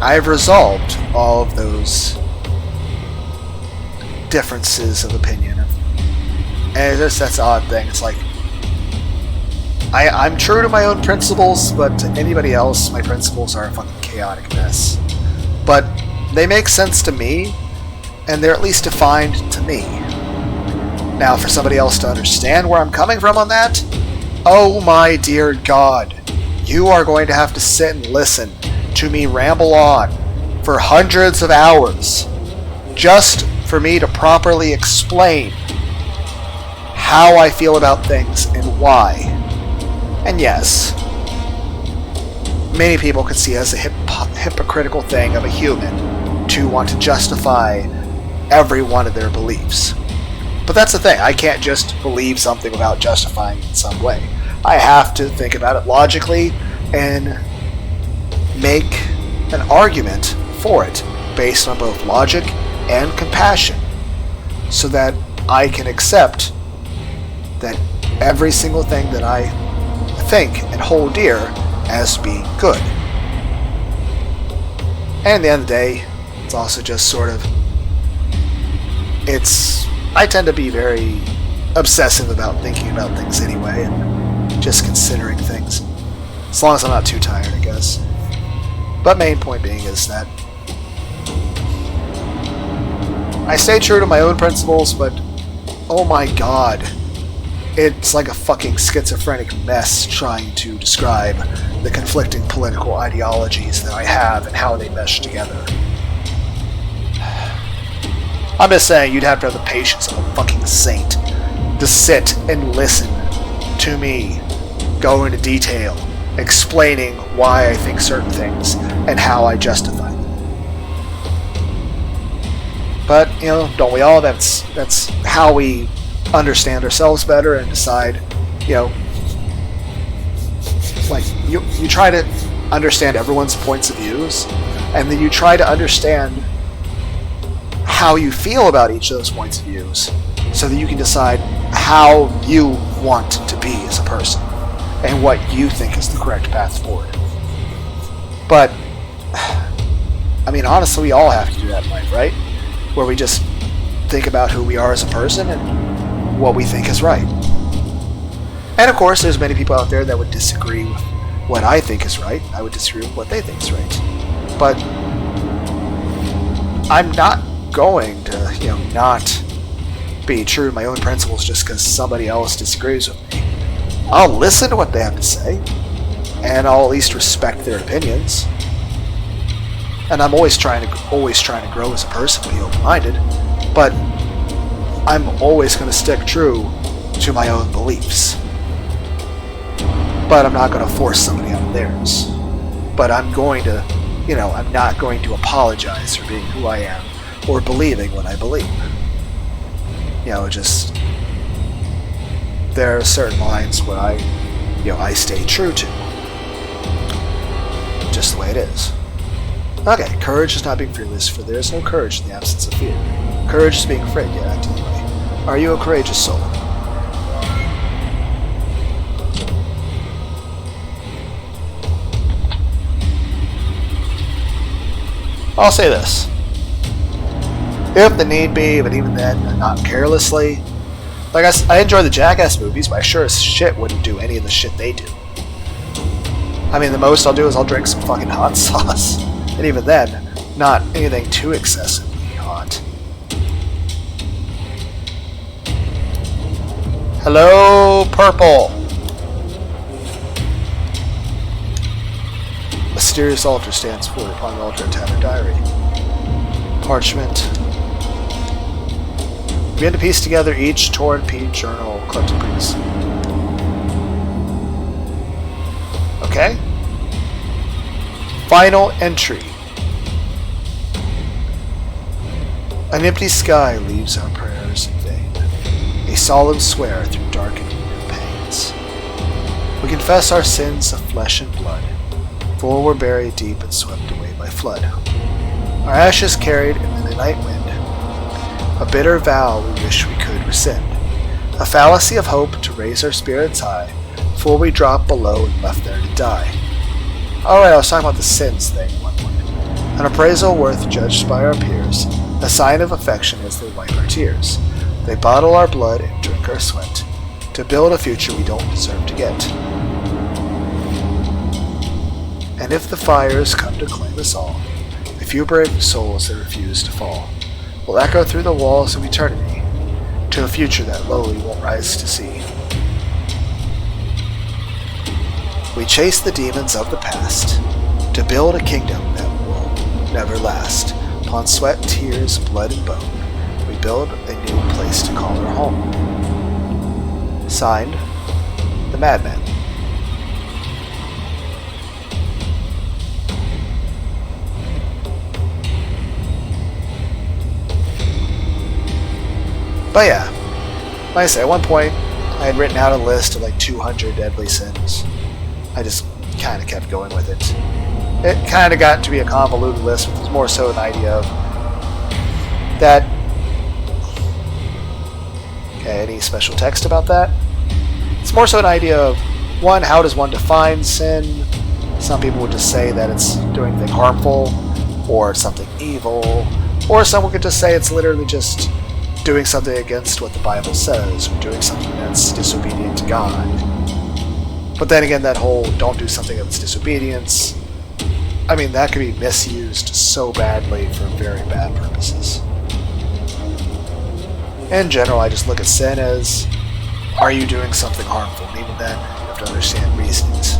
I've resolved all of those differences of opinion. And that's the odd thing. It's like, I'm true to my own principles, but to anybody else, my principles are a fucking chaotic mess. But they make sense to me, and they're at least defined to me. Now, for somebody else to understand where I'm coming from on that, oh my dear God, you are going to have to sit and listen to me ramble on for hundreds of hours just for me to properly explain how I feel about things and why. And yes, many people could see it as a hypocritical thing of a human to want to justify every one of their beliefs. But that's the thing, I can't just believe something without justifying it in some way. I have to think about it logically and make an argument for it based on both logic and compassion, so that I can accept that every single thing that I think and hold dear as being good. And at the end of the day, it's also just sort of, I tend to be very obsessive about thinking about things anyway, and just considering things. As long as I'm not too tired, I guess. But main point being is that I stay true to my own principles, but oh my god, it's like a fucking schizophrenic mess trying to describe the conflicting political ideologies that I have and how they mesh together. I'm just saying, you'd have to have the patience of a fucking saint to sit and listen to me go into detail explaining why I think certain things and how I justify them. But, you know, don't we all? That's how we understand ourselves better and decide, you know, like, you try to understand everyone's points of views, and then you try to understand how you feel about each of those points of views so that you can decide how you want to be as a person and what you think is the correct path forward. But, I mean, honestly, we all have to do that in life, right? Where we just think about who we are as a person and what we think is right. And of course, there's many people out there that would disagree with what I think is right. I would disagree with what they think is right. But I'm not going to, you know, not be true to my own principles just because somebody else disagrees with me. I'll listen to what they have to say, and I'll at least respect their opinions. And I'm always trying to grow as a person, be open-minded, but I'm always going to stick true to my own beliefs. But I'm not going to force somebody out of theirs. But I'm going to, you know, I'm not going to apologize for being who I am or believing what I believe. You know, just, there are certain lines where I stay true to. Just the way it is. Okay, courage is not being fearless, for there is no courage in the absence of fear. Courage is being afraid, yet acting anyway. Are you a courageous soul? I'll say this. If the need be, but even then, not carelessly. Like, I enjoy the Jackass movies, but I sure as shit wouldn't do any of the shit they do. I mean, the most I'll do is I'll drink some fucking hot sauce. And even then, not anything too excessively hot. Hello, purple! Mysterious altar stands forward upon the altar of tattered diary. Parchment. We had to piece together each torn page journal collected previously. Okay. Final entry. An empty sky leaves our prayers in vain. A solemn swear through darkening pains. We confess our sins of flesh and blood, for we're buried deep and swept away by flood. Our ashes carried in the night wind. A bitter vow we wish we could rescind. A fallacy of hope to raise our spirits high, before we drop below and left there to die. Alright, I was talking about the sins thing one point. An appraisal worth judged by our peers, a sign of affection as they wipe our tears. They bottle our blood and drink our sweat, to build a future we don't deserve to get. And if the fires come to claim us all, the few brave souls that refuse to fall, will echo through the walls of eternity, to a future that lowly won't rise to see. We chase the demons of the past, to build a kingdom that will never last. Upon sweat, tears, blood, and bone, we build a new place to call our home. Signed, The Madman. But yeah, like I said, at one point, I had written out a list of like 200 deadly sins. I just kind of kept going with it. It kind of got to be a convoluted list, which was more so an idea of that. Okay, any special text about that? It's more so an idea of, one, how does one define sin? Some people would just say that it's doing anything harmful, or something evil, or someone could just say it's literally just doing something against what the Bible says, or doing something that's disobedient to God. But then again, that whole don't do something that's disobedience, I mean, that could be misused so badly for very bad purposes. In general, I just look at sin as, are you doing something harmful? And even then, you have to understand reasons.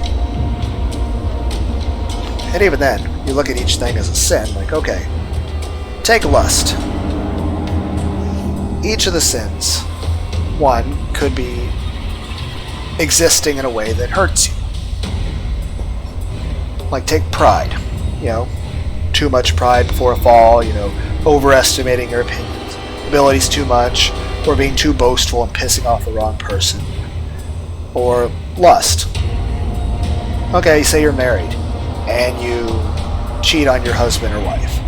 And even then, you look at each thing as a sin, like, okay, take lust. Each of the sins, one, could be existing in a way that hurts you. Like, take pride. Too much pride before a fall, overestimating your opinions, abilities too much, or being too boastful and pissing off the wrong person. Or lust. Okay, say you're married, and you cheat on your husband or wife.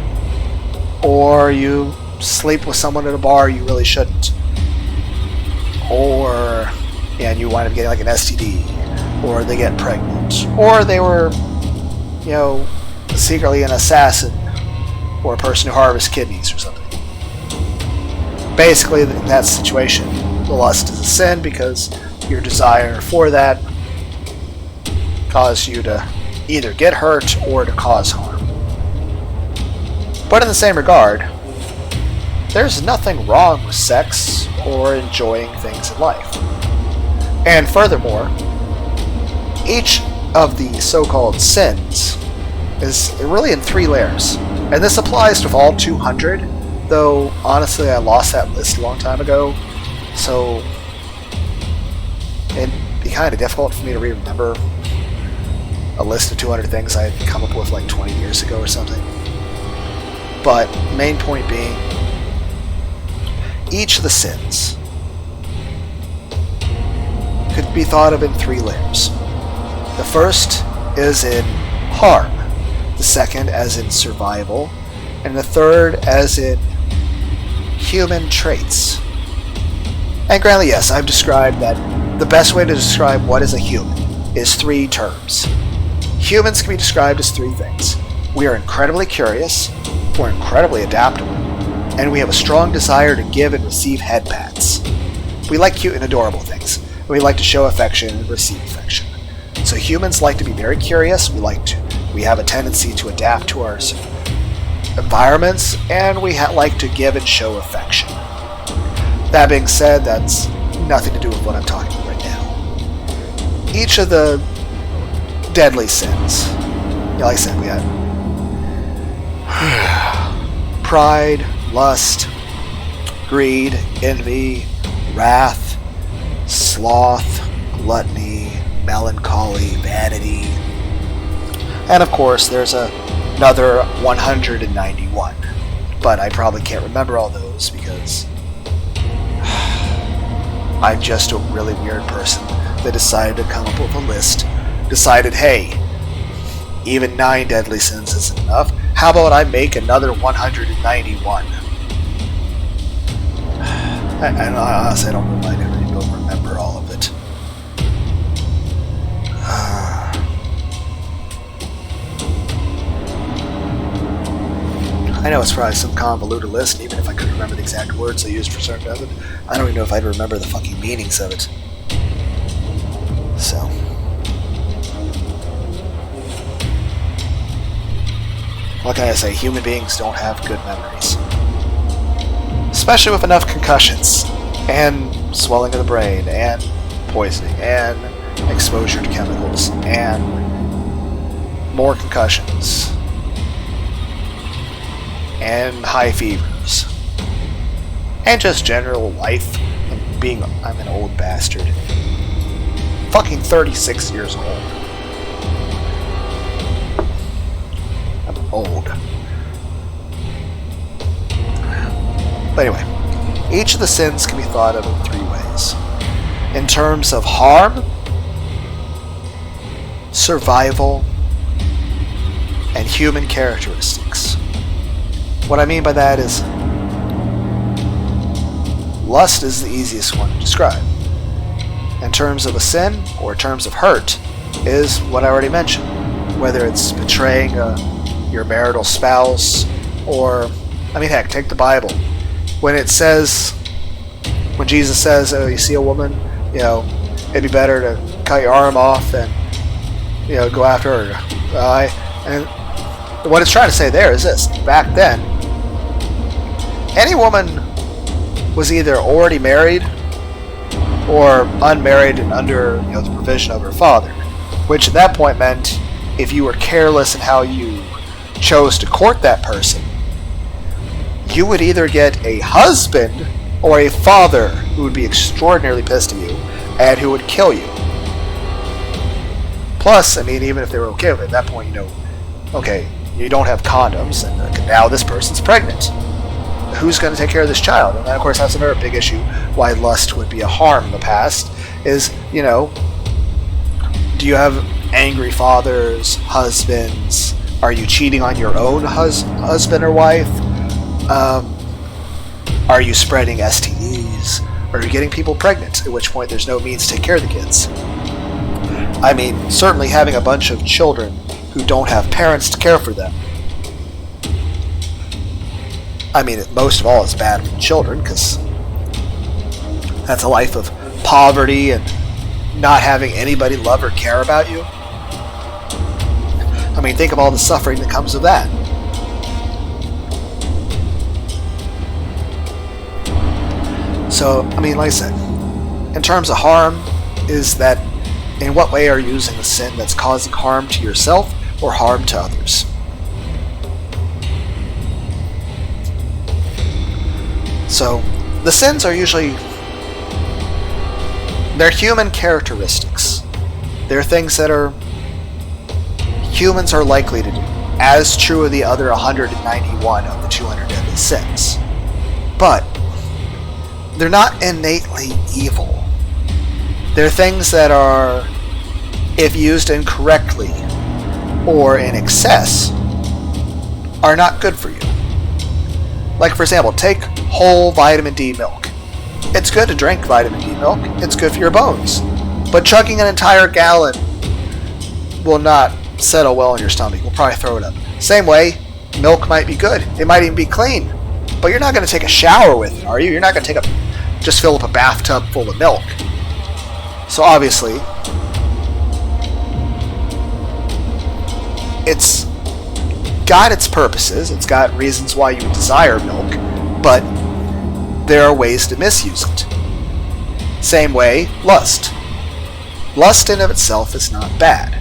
Or you sleep with someone at a bar you really shouldn't. Or, and you wind up getting like an STD. Or they get pregnant. Or they were, secretly an assassin. Or a person who harvests kidneys or something. Basically, in that situation, the lust is a sin because your desire for that caused you to either get hurt or to cause harm. But in the same regard, there's nothing wrong with sex or enjoying things in life. And furthermore, each of the so-called sins is really in 3 layers. And this applies to all 200, though honestly I lost that list a long time ago, so it'd be kind of difficult for me to remember a list of 200 things I had come up with like 20 years ago or something. But main point being, each of the sins could be thought of in 3 layers. The first is in harm, the second as in survival, and the third as in human traits. And granted, yes, I've described that the best way to describe what is a human is 3 terms. Humans can be described as 3 things. We are incredibly curious, we're incredibly adaptable, and we have a strong desire to give and receive head pats. We like cute and adorable things, and we like to show affection and receive affection. So humans like to be very curious, we have a tendency to adapt to our environments, and we like to give and show affection. That being said, that's nothing to do with what I'm talking about right now. Each of the deadly sins, like I said, we had pride, lust, greed, envy, wrath, sloth, gluttony, melancholy, vanity, and of course there's another 191, but I probably can't remember all those because I'm just a really weird person that decided to come up with a list, decided, hey, even 9 deadly sins isn't enough, how about I make another 191? And honestly, I don't know if I'd ever be able to remember all of it. I know it's probably some convoluted list, and even if I could remember the exact words they used for certain of it, I don't even know if I'd remember the fucking meanings of it. So. What can I say? Human beings don't have good memories. Especially with enough concussions, and swelling of the brain, and poisoning, and exposure to chemicals, and more concussions, and high fevers, and just general life, and being, I'm an old bastard. Fucking 36 years old. I'm old. But anyway, each of the sins can be thought of in 3 ways. In terms of harm, survival, and human characteristics. What I mean by that is, lust is the easiest one to describe. in terms of a sin or in terms of hurt is what I already mentioned. Whether it's betraying your marital spouse, or, I mean, heck, take the Bible. When Jesus says, oh, you see a woman, it'd be better to cut your arm off than, go after her. And what it's trying to say there is this. Back then, any woman was either already married or unmarried and under the provision of her father, which at that point meant if you were careless in how you chose to court that person, you would either get a husband or a father who would be extraordinarily pissed at you and who would kill you. Plus, I mean, even if they were okay with it, at that point, okay, you don't have condoms, and now this person's pregnant. Who's going to take care of this child? And that, of course, that's another big issue why lust would be a harm in the past, is, do you have angry fathers, husbands? Are you cheating on your own husband or wife? Are you spreading STDs? Are you getting people pregnant? At which point there's no means to take care of the kids. I mean, certainly having a bunch of children who don't have parents to care for them. I mean, most of all, it's bad for children, because that's a life of poverty and not having anybody love or care about you. I mean, think of all the suffering that comes of that. So, I mean, like I said, in terms of harm, is that in what way are you using a sin that's causing harm to yourself or harm to others? So, the sins are usually, they're human characteristics. They're things that humans are likely to do, as true of the other 191 of the 200 deadly sins. But they're not innately evil. They're things that are, if used incorrectly or in excess, are not good for you. Like, for example, take whole vitamin D milk. It's good to drink vitamin D milk. It's good for your bones. But chugging an entire gallon will not settle well in your stomach. You'll probably throw it up. Same way, milk might be good. It might even be clean. But you're not going to take a shower with it, are you? You're not going to just fill up a bathtub full of milk. So obviously, it's got its purposes. It's got reasons why you desire milk, but there are ways to misuse it. Same way, lust. Lust in of itself is not bad,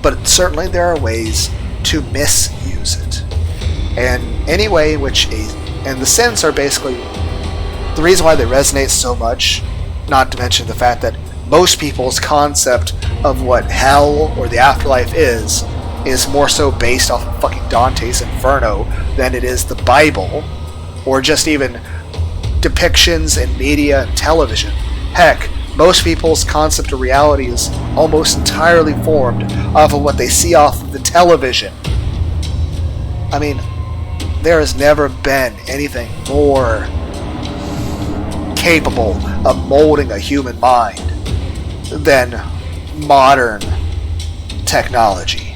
but certainly there are ways to misuse it. And any way in which and the sins are basically the reason why they resonate so much, not to mention the fact that most people's concept of what hell or the afterlife is more so based off of fucking Dante's Inferno than it is the Bible, or just even depictions in media and television. Heck, most people's concept of reality is almost entirely formed off of what they see off of the television. I mean, there has never been anything more capable of molding a human mind than modern technology.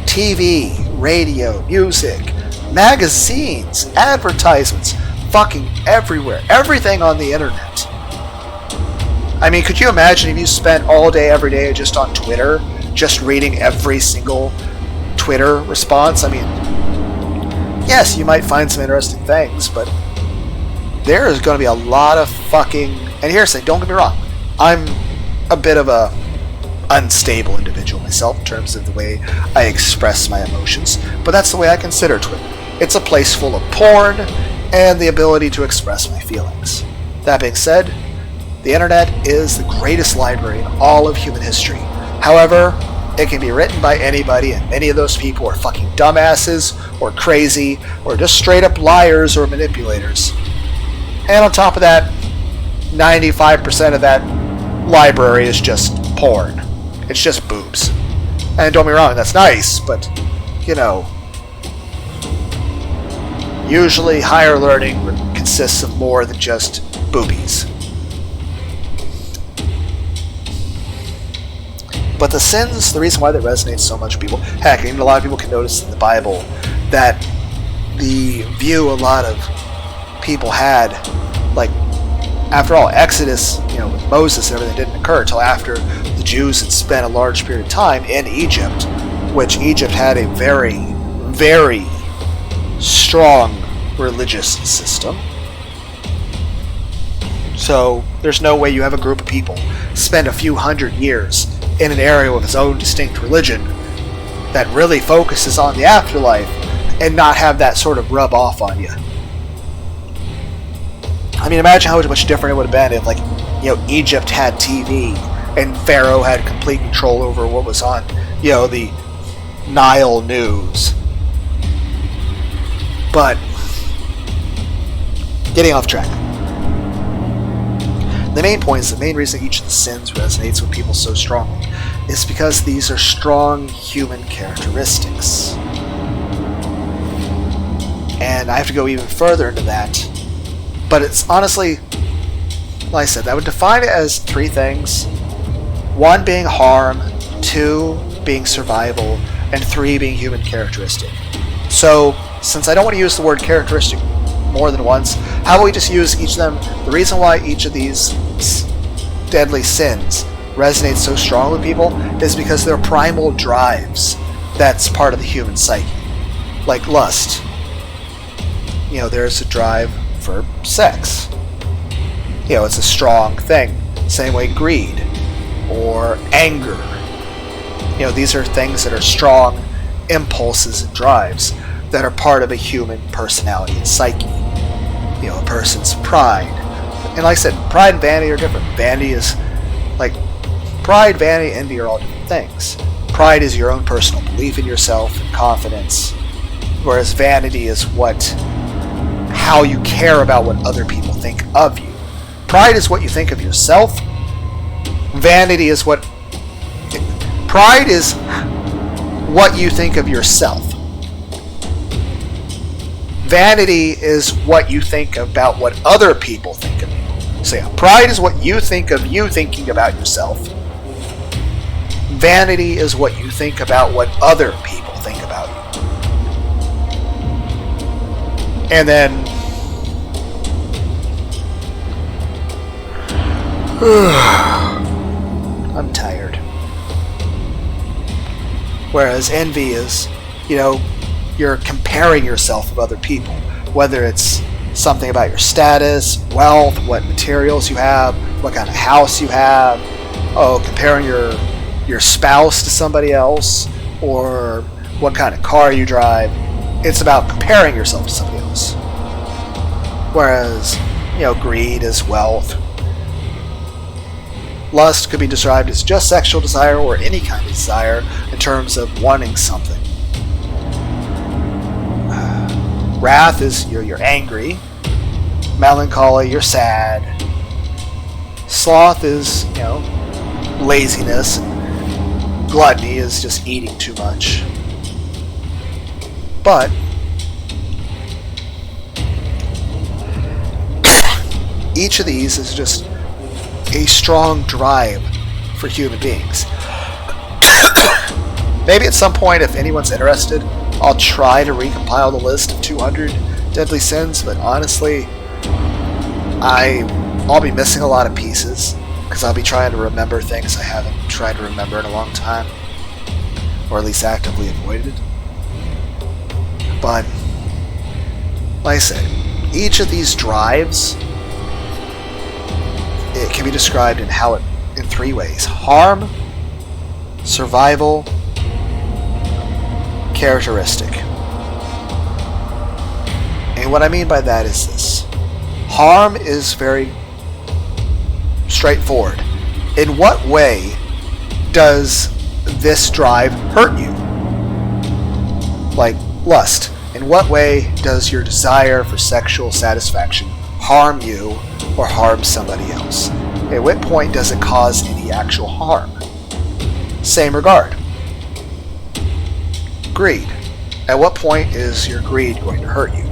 TV, radio, music, magazines, advertisements, fucking everywhere. Everything on the internet. I mean, could you imagine if you spent all day, every day just on Twitter, just reading every single Twitter response? I mean, yes, you might find some interesting things, but there is going to be a lot of fucking... And here's the thing, don't get me wrong. I'm a bit of a unstable individual myself in terms of the way I express my emotions, but that's the way I consider Twitter. It's a place full of porn and the ability to express my feelings. That being said, the internet is the greatest library in all of human history. However, it can be written by anybody, and many of those people are fucking dumbasses, or crazy, or just straight up liars or manipulators. And on top of that, 95% of that library is just porn. It's just boobs. And don't be wrong, that's nice, but, usually higher learning consists of more than just boobies. But the sins, the reason why they resonate so much with people, heck, even a lot of people can notice in the Bible that the view a lot of people had, like, after all, Exodus, with Moses and everything didn't occur until after the Jews had spent a large period of time in Egypt, which Egypt had a very, very strong religious system. So there's no way you have a group of people spend a few hundred years in an area with its own distinct religion that really focuses on the afterlife and not have that sort of rub off on you. I mean, imagine how much different it would have been if, Egypt had TV and Pharaoh had complete control over what was on, the Nile news. But, getting off track. The main point is the main reason each of the sins resonates with people so strongly is because these are strong human characteristics. And I have to go even further into that. But it's honestly, like I said, I would define it as three things. 1 being harm, 2 being survival, and 3 being human characteristic. So, since I don't want to use the word characteristic more than once, how about we just use each of them? The reason why each of these deadly sins resonates so strongly with people is because they're primal drives that's part of the human psyche. Like lust. There's a drive for sex. It's a strong thing. Same way greed or anger. These are things that are strong impulses and drives that are part of a human personality and psyche. A person's pride. And like I said, pride and vanity are different. Vanity is, pride, vanity, envy are all different things. Pride is your own personal belief in yourself and confidence, whereas vanity is how you care about what other people think of you. Pride is what you think of yourself. Vanity is Pride is what you think of yourself. Vanity is what you think about what other people think of you. So yeah, pride is what you think of you thinking about yourself. Vanity is what you think about what other people think about you. And then I'm tired. Whereas envy is, you're comparing yourself with other people, whether it's something about your status, wealth, what materials you have, what kind of house you have, comparing your spouse to somebody else, or what kind of car you drive. It's about comparing yourself to somebody else. Whereas, greed is wealth. Lust could be described as just sexual desire or any kind of desire in terms of wanting something. Wrath is you're angry. Melancholy, you're sad. Sloth is, laziness. Gluttony is just eating too much. But each of these is just a strong drive for human beings. Maybe at some point, if anyone's interested, I'll try to recompile the list of 200 deadly sins, but honestly, I'll be missing a lot of pieces, because I'll be trying to remember things I haven't tried to remember in a long time, or at least actively avoided. But, like I said, each of these drives, it can be described in three ways: harm, survival, characteristic. And what I mean by that is this: harm is very straightforward. In what way does this drive hurt you? Like lust. In what way does your desire for sexual satisfaction harm you or harm somebody else? At what point does it cause any actual harm? Same regard. Greed. At what point is your greed going to hurt you?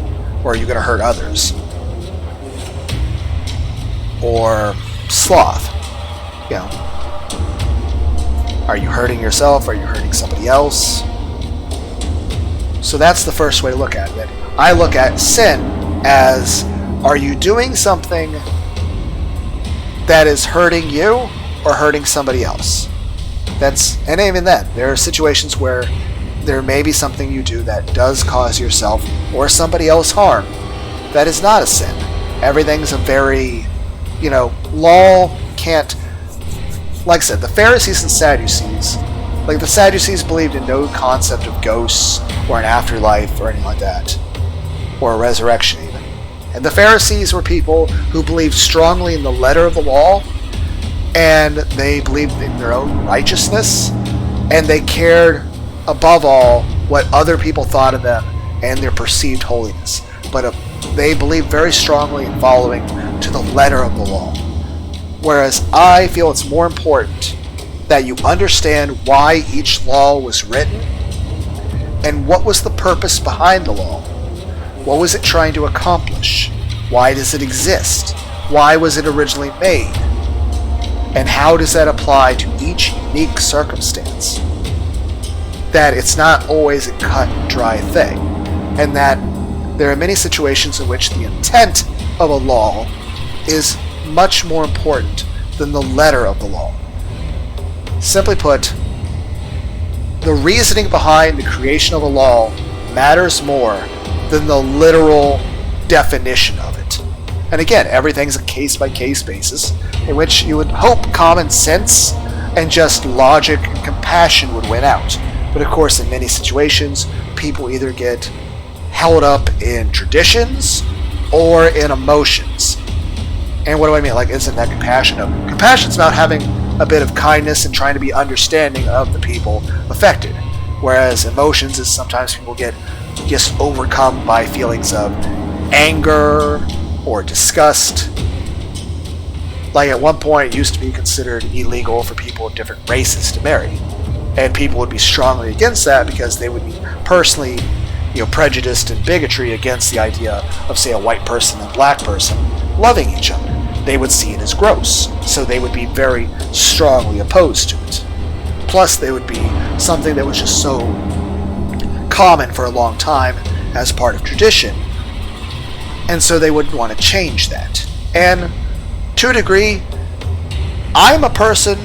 Or are you going to hurt others? Or sloth. Are you hurting yourself? Are you hurting somebody else? So that's the first way to look at it. I look at sin as, are you doing something that is hurting you or hurting somebody else? And even then, there are situations where there may be something you do that does cause yourself or somebody else harm. That is not a sin. Everything's a very, law can't, like I said, the Pharisees and Sadducees, like the Sadducees believed in no concept of ghosts or an afterlife or anything like that, or a resurrection even. And the Pharisees were people who believed strongly in the letter of the law, and they believed in their own righteousness, and they cared above all what other people thought of them and their perceived holiness. But they believed very strongly in following to the letter of the law. Whereas I feel it's more important that you understand why each law was written and what was the purpose behind the law. What was it trying to accomplish? Why does it exist? Why was it originally made? And how does that apply to each unique circumstance? That it's not always a cut and dry thing, and that there are many situations in which the intent of a law is much more important than the letter of the law. Simply put, the reasoning behind the creation of a law matters more than the literal definition of it. And again, everything's a case-by-case basis, in which you would hope common sense and just logic and compassion would win out. But of course, in many situations, people either get held up in traditions or in emotions. And what do I mean? Like, isn't that compassion? Compassion's about having a bit of kindness and trying to be understanding of the people affected. Whereas emotions is sometimes people get just overcome by feelings of anger or disgust. Like at one point, it used to be considered illegal for people of different races to marry. And people would be strongly against that because they would be personally, prejudiced and bigotry against the idea of, say, a white person and a black person loving each other. They would see it as gross, so they would be very strongly opposed to it. Plus, they would be something that was just so common for a long time as part of tradition, and so they wouldn't want to change that. And to a degree, I'm a person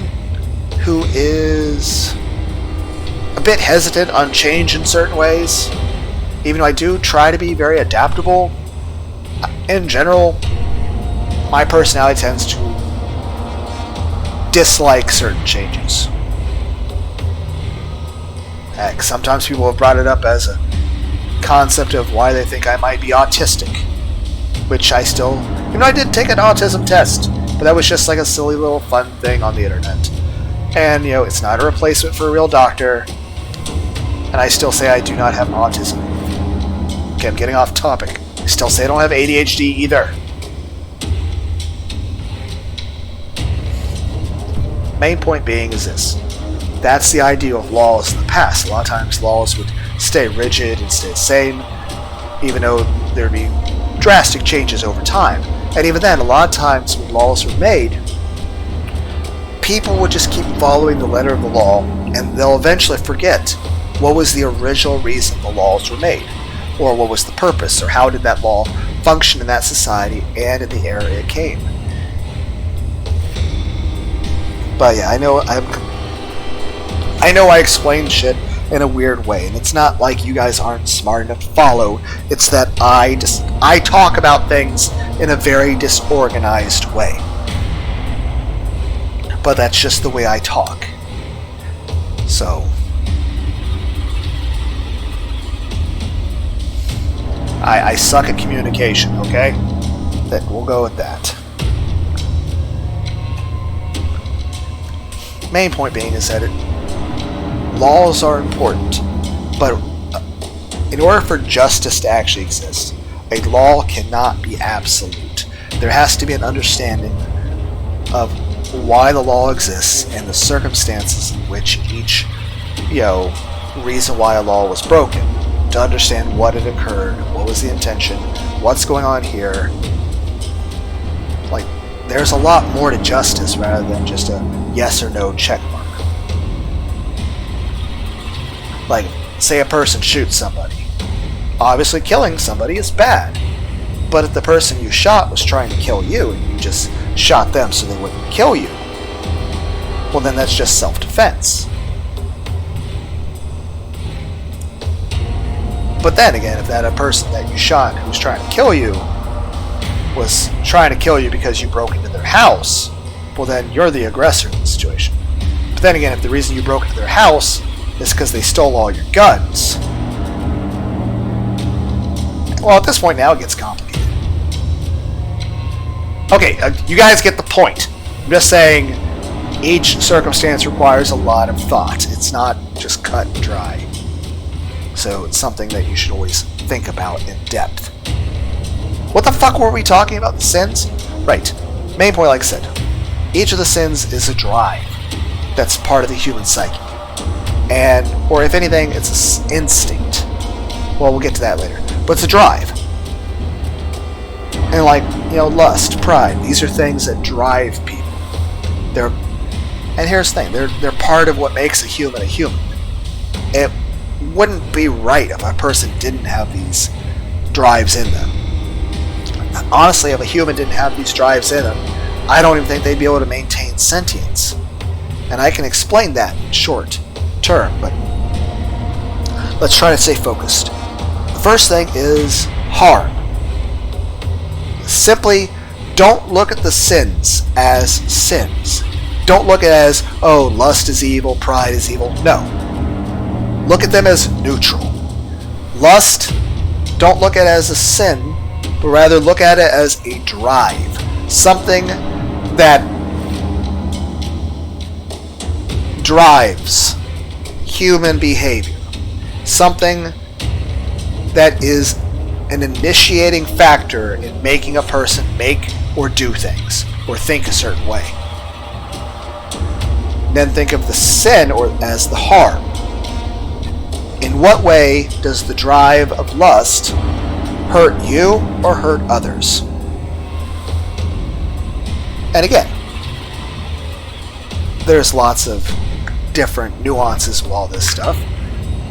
who is a bit hesitant on change in certain ways, even though I do try to be very adaptable. In general, my personality tends to dislike certain changes. Heck, sometimes people have brought it up as a concept of why they think I might be autistic, which I still, I did take an autism test, but that was just like a silly little fun thing on the internet. And, it's not a replacement for a real doctor, and I still say I do not have autism. Okay, I'm getting off topic. I still say I don't have ADHD either. Main point being is this. That's the idea of laws in the past. A lot of times laws would stay rigid and stay the same, even though there'd be drastic changes over time. And even then, a lot of times when laws were made, people would just keep following the letter of the law, and they'll eventually forget what was the original reason the laws were made, or what was the purpose, or how did that law function in that society and in the era it came. But yeah, I know I explain shit in a weird way, and it's not like you guys aren't smart enough to follow. It's that I talk about things in a very disorganized way. But that's just the way I talk. So I suck at communication, okay? Then we'll go with that. Main point being is that laws are important, but in order for justice to actually exist, a law cannot be absolute. There has to be an understanding of why the law exists and the circumstances in which each, reason why a law was broken, to understand what had occurred, what was the intention, what's going on here. Like, there's a lot more to justice rather than just a yes or no check mark. Like, say a person shoots somebody. Obviously killing somebody is bad. But if the person you shot was trying to kill you, and you just shot them so they wouldn't kill you, well then that's just self-defense. But then again, if that a person that you shot who was trying to kill you was trying to kill you because you broke into their house, well then you're the aggressor in the situation. But then again, if the reason you broke into their house is because they stole all your guns, well, at this point now it gets complicated. Okay, you guys get the point. I'm just saying each circumstance requires a lot of thought. It's not just cut and dry. So it's something that you should always think about in depth. What the fuck were we talking about? The sins? Right. Main point, like I said, each of the sins is a drive that's part of the human psyche. And, or if anything, it's an instinct. Well, we'll get to that later. But it's a drive. And like, you know, lust, pride, these are things that drive people. And here's the thing, they're part of what makes a human a human. It wouldn't be right if a person didn't have these drives in them. Honestly, if a human didn't have these drives in them, I don't even think they'd be able to maintain sentience. And I can explain that in short term, but let's try to stay focused. The first thing is harm. Simply don't look at the sins as sins. Don't look at it as, oh, lust is evil, pride is evil. No. Look at them as neutral. Lust, don't look at it as a sin, but rather look at it as a drive. Something that drives human behavior. Something that is an initiating factor in making a person make or do things, or think a certain way. Then think of the sin as the harm. In what way does the drive of lust hurt you or hurt others? And again, there's lots of different nuances of all this stuff,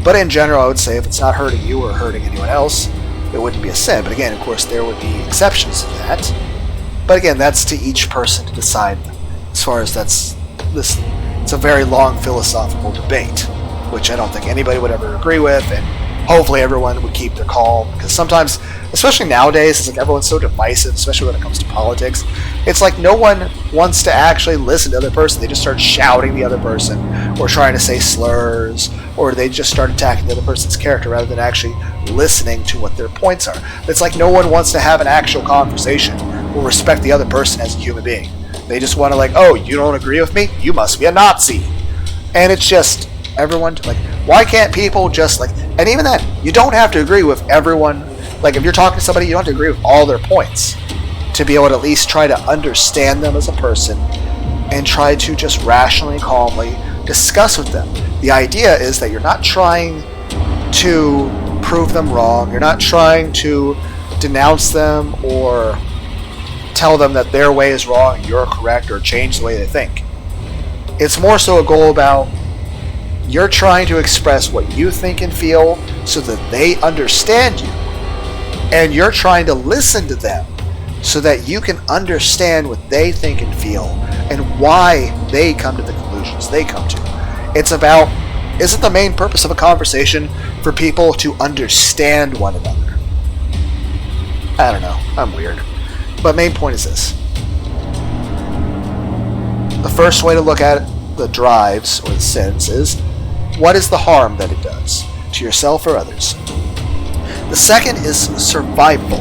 but in general I would say if it's not hurting you or hurting anyone else, it wouldn't be a sin. But again, of course, there would be exceptions to that. But again, that's to each person to decide. As far as it's a very long philosophical debate, which I don't think anybody would ever agree with, and hopefully everyone would keep their calm, because sometimes, especially nowadays, it's like everyone's so divisive, especially when it comes to politics. It's like no one wants to actually listen to the other person. They just start shouting the other person, or trying to say slurs, or they just start attacking the other person's character rather than actually listening to what their points are. It's like no one wants to have an actual conversation or respect the other person as a human being. They just want to like, oh, you don't agree with me? You must be a Nazi. And it's just, everyone, like, why can't people just like, and even then, you don't have to agree with everyone. Like, if you're talking to somebody, you don't have to agree with all their points to be able to at least try to understand them as a person and try to just rationally, calmly discuss with them. The idea is that you're not trying to prove them wrong. You're not trying to denounce them or tell them that their way is wrong and you're correct, or change the way they think. It's more so a goal about you're trying to express what you think and feel so that they understand you, and you're trying to listen to them so that you can understand what they think and feel and why they come to the conclusions they come to. It's about, isn't the main purpose of a conversation for people to understand one another? I don't know, I'm weird. But main point is this. The first way to look at the drives or the sins is, what is the harm that it does to yourself or others? The second is survival.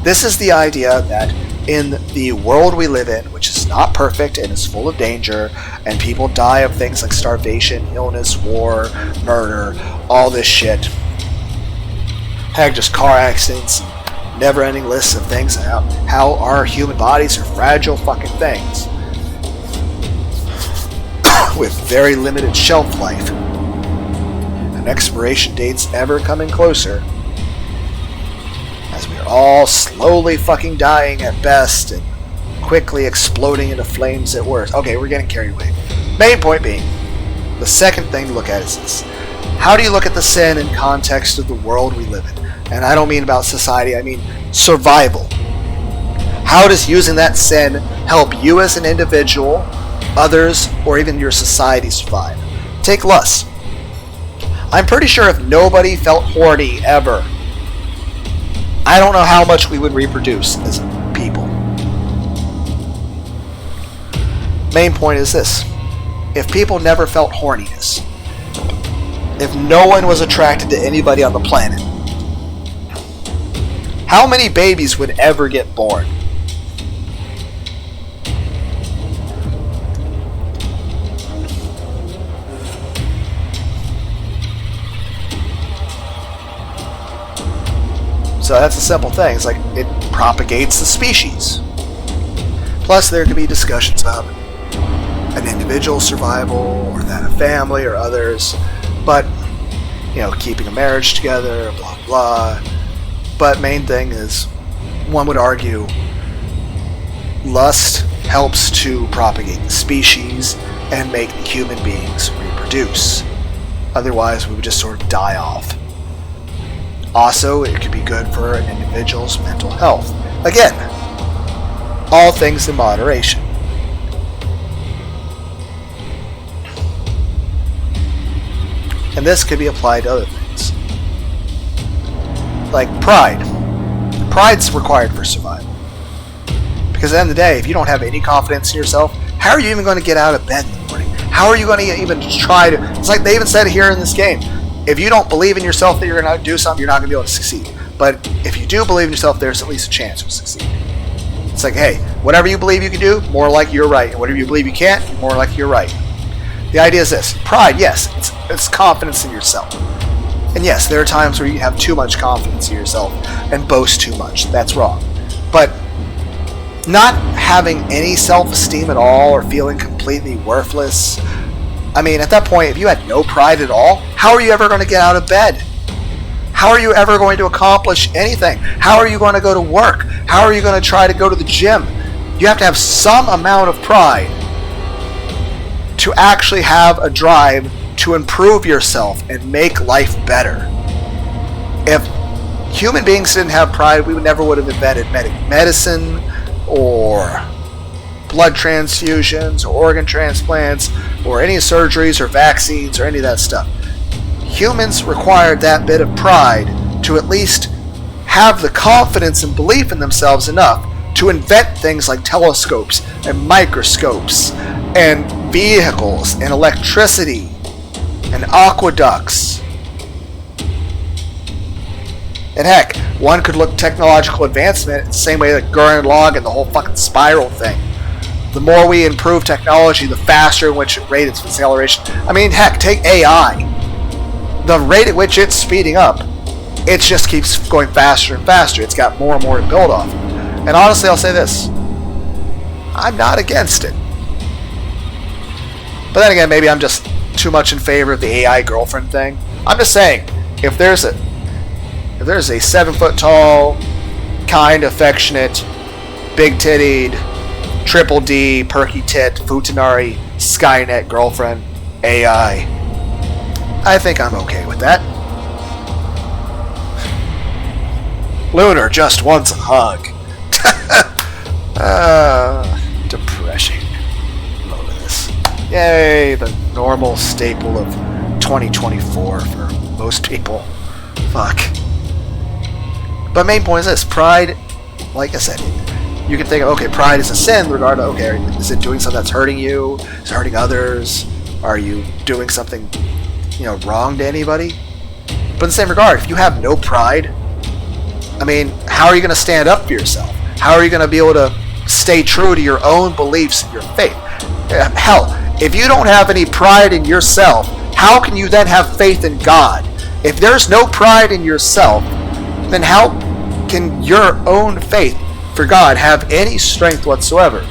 This is the idea that in the world we live in, which is not perfect and is full of danger, and people die of things like starvation, illness, war, murder, all this shit. Heck, just car accidents, never-ending lists of things, how our human bodies are fragile fucking things with very limited shelf life and expiration dates ever coming closer, as we are all slowly fucking dying at best and quickly exploding into flames at worst. Okay, we're getting carried away. Main point being, the second thing to look at is this. How do you look at the sin in context of the world we live in? And I don't mean about society, I mean survival. How does using that sin help you as an individual, others, or even your society survive? Take lust. I'm pretty sure if nobody felt horny ever, I don't know how much we would reproduce as people. Main point is this. If people never felt horniness, if no one was attracted to anybody on the planet, how many babies would ever get born? So that's a simple thing. It's like it propagates the species. Plus there could be discussions about an individual survival or that of family or others. But, you know, keeping a marriage together, blah, blah. But main thing is, one would argue, lust helps to propagate the species and make the human beings reproduce. Otherwise, we would just sort of die off. Also, it could be good for an individual's mental health. Again, all things in moderation. And this could be applied to other things. Like pride. Pride's required for survival. Because at the end of the day, if you don't have any confidence in yourself, how are you even going to get out of bed in the morning? How are you going to even try to... It's like they even said here in this game. If you don't believe in yourself that you're going to do something, you're not going to be able to succeed. But if you do believe in yourself, there's at least a chance you'll succeed. It's like, hey, whatever you believe you can do, more like you're right. And whatever you believe you can't, more like you're right. The idea is this. Pride, yes, it's confidence in yourself. And yes, there are times where you have too much confidence in yourself and boast too much. That's wrong. But not having any self-esteem at all or feeling completely worthless... I mean, at that point, if you had no pride at all, how are you ever going to get out of bed? How are you ever going to accomplish anything? How are you going to go to work? How are you going to try to go to the gym? You have to have some amount of pride to actually have a drive to improve yourself and make life better. If human beings didn't have pride, we never would have invented medicine or blood transfusions or organ transplants or any surgeries or vaccines or any of that stuff. Humans required that bit of pride to at least have the confidence and belief in themselves enough to invent things like telescopes and microscopes and vehicles and electricity and aqueducts. And heck, one could look technological advancement the same way that Gurren Log and the whole fucking spiral thing. The more we improve technology, the faster in which it rate its acceleration. I mean, heck, take AI. The rate at which it's speeding up, it just keeps going faster and faster. It's got more and more to build off. And honestly, I'll say this. I'm not against it. But then again, maybe I'm just too much in favor of the AI girlfriend thing. I'm just saying, if there's a 7-foot tall, kind, affectionate, big-tittied, triple D, perky tit, futanari, Skynet girlfriend, AI, I think I'm okay with that. Lunar just wants a hug. Depressing. Load of this. Yay, the normal staple of 2024 for most people. Fuck. But main point is this. Pride, like I said, you can think of, okay, pride is a sin, regardless, okay, is it doing something that's hurting you? Is it hurting others? Are you doing something, wrong to anybody? But in the same regard, if you have no pride, I mean, how are you going to stand up for yourself? How are you going to be able to stay true to your own beliefs and your faith? Hell, if you don't have any pride in yourself, how can you then have faith in God? If there's no pride in yourself, then how can your own faith for God have any strength whatsoever?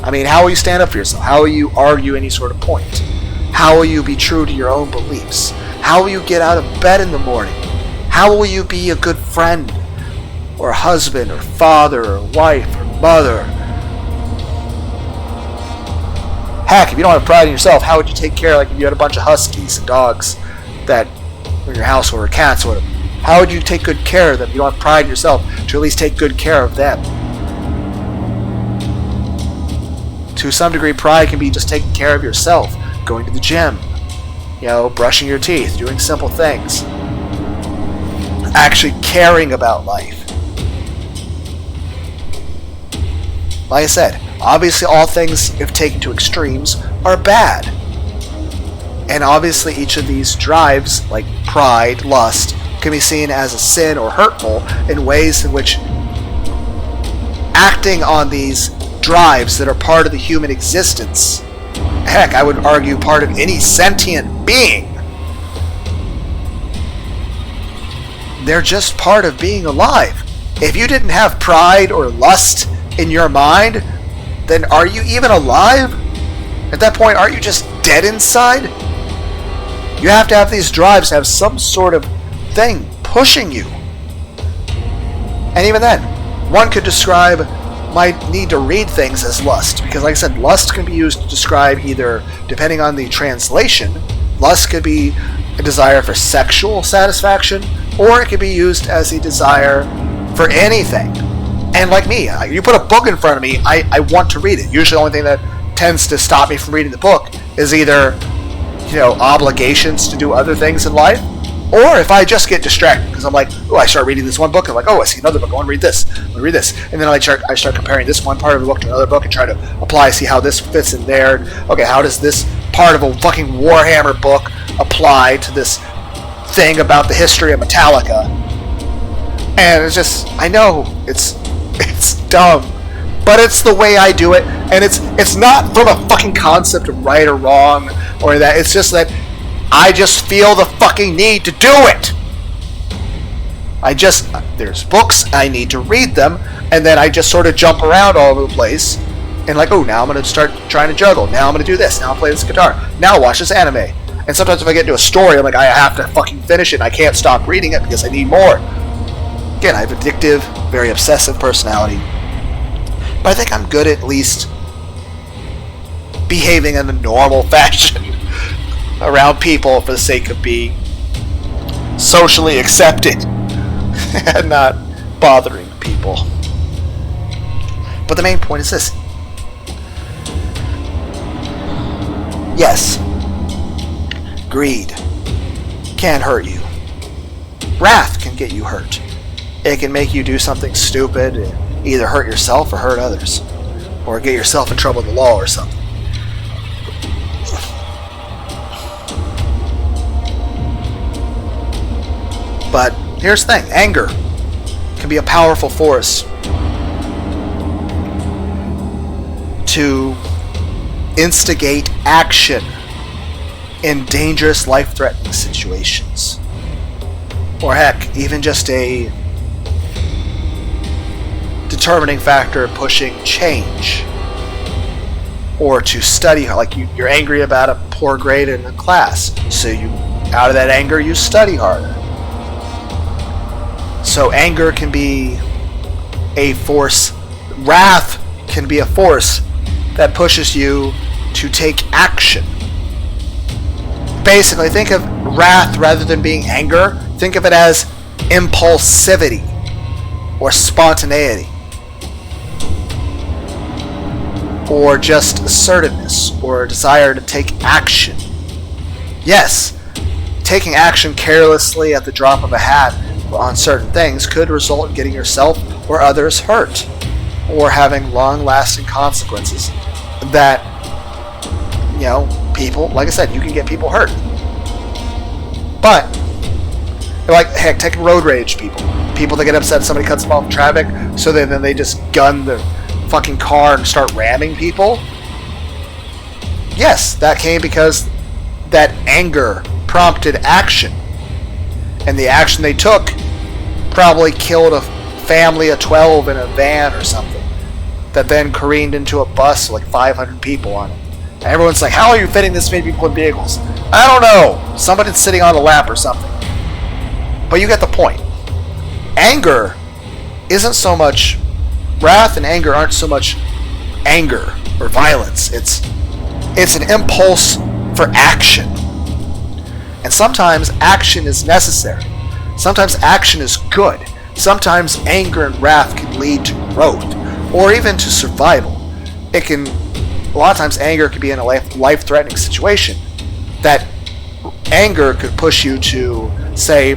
I mean, how will you stand up for yourself? How will you argue any sort of point? How will you be true to your own beliefs? How will you get out of bed in the morning? How will you be a good friend, or husband, or father, or wife, or mother? Heck, if you don't have pride in yourself, how would you take care, like if you had a bunch of huskies and dogs that in your house or cats or whatever, how would you take good care of them if you don't have pride in yourself to at least take good care of them? To some degree, pride can be just taking care of yourself, going to the gym, brushing your teeth, doing simple things, actually caring about life. Like I said, obviously all things, if taken to extremes, are bad. And obviously each of these drives, like pride, lust, can be seen as a sin or hurtful in ways in which acting on these drives that are part of the human existence, heck, I would argue part of any sentient being, they're just part of being alive. If you didn't have pride or lust in your mind, then are you even alive? At that point, aren't you just dead inside? You have to have these drives to have some sort of thing pushing you. And even then, one could describe my need to read things as lust, because like I said, lust can be used to describe either, depending on the translation, lust could be a desire for sexual satisfaction, or it could be used as a desire for anything. And like me, you put a book in front of me, I want to read it. Usually the only thing that tends to stop me from reading the book is either, obligations to do other things in life, or if I just get distracted, because I'm like, oh, I start reading this one book, I'm like, oh, I see another book, I want to read this, and then I start comparing this one part of the book to another book and try to apply, see how this fits in there. Okay, how does this part of a fucking Warhammer book apply to this thing about the history of Metallica? And it's just, I know, it's dumb, but it's the way I do it, and it's not from a fucking concept of right or wrong, or that, it's just that I just feel the fucking need to do it. There's books, I need to read them, and then I just sort of jump around all over the place, and like, oh, now I'm going to start trying to juggle, now I'm going to do this, now I'll play this guitar, now I'll watch this anime. And sometimes if I get into a story, I'm like, I have to fucking finish it, and I can't stop reading it because I need more. Again, I have addictive, very obsessive personality, but I think I'm good at least behaving in a normal fashion around people for the sake of being socially accepted and not bothering people. But the main point is this. Yes, greed can hurt you. Wrath can get you hurt. It can make you do something stupid, either hurt yourself or hurt others, or get yourself in trouble with the law or something. But here's the thing, anger can be a powerful force to instigate action in dangerous, life-threatening situations. Or heck, even just a determining factor pushing change. Or to study, like you're angry about a poor grade in a class, so out of that anger you study harder. So anger can be a force, wrath can be a force that pushes you to take action. Basically, think of wrath rather than being anger, think of it as impulsivity or spontaneity. Or just assertiveness or a desire to take action. Yes, taking action carelessly at the drop of a hat on certain things could result in getting yourself or others hurt, or having long-lasting consequences that, people, like I said, you can get people hurt. But, like, heck, take road rage people that get upset if somebody cuts them off in traffic, so then they just gun the fucking car and start ramming people. Yes, that came because that anger prompted action. And the action they took probably killed a family of 12 in a van or something that then careened into a bus with like 500 people on it. And everyone's like, how are you fitting this many people in vehicles? I don't know. Somebody's sitting on a lap or something. But you get the point. Anger isn't so much... Wrath and anger aren't so much anger or violence. It's It's an impulse for action. And sometimes action is necessary. Sometimes action is good. Sometimes anger and wrath can lead to growth, or even to survival. A lot of times anger can be in a life-threatening situation. That anger could push you to, say,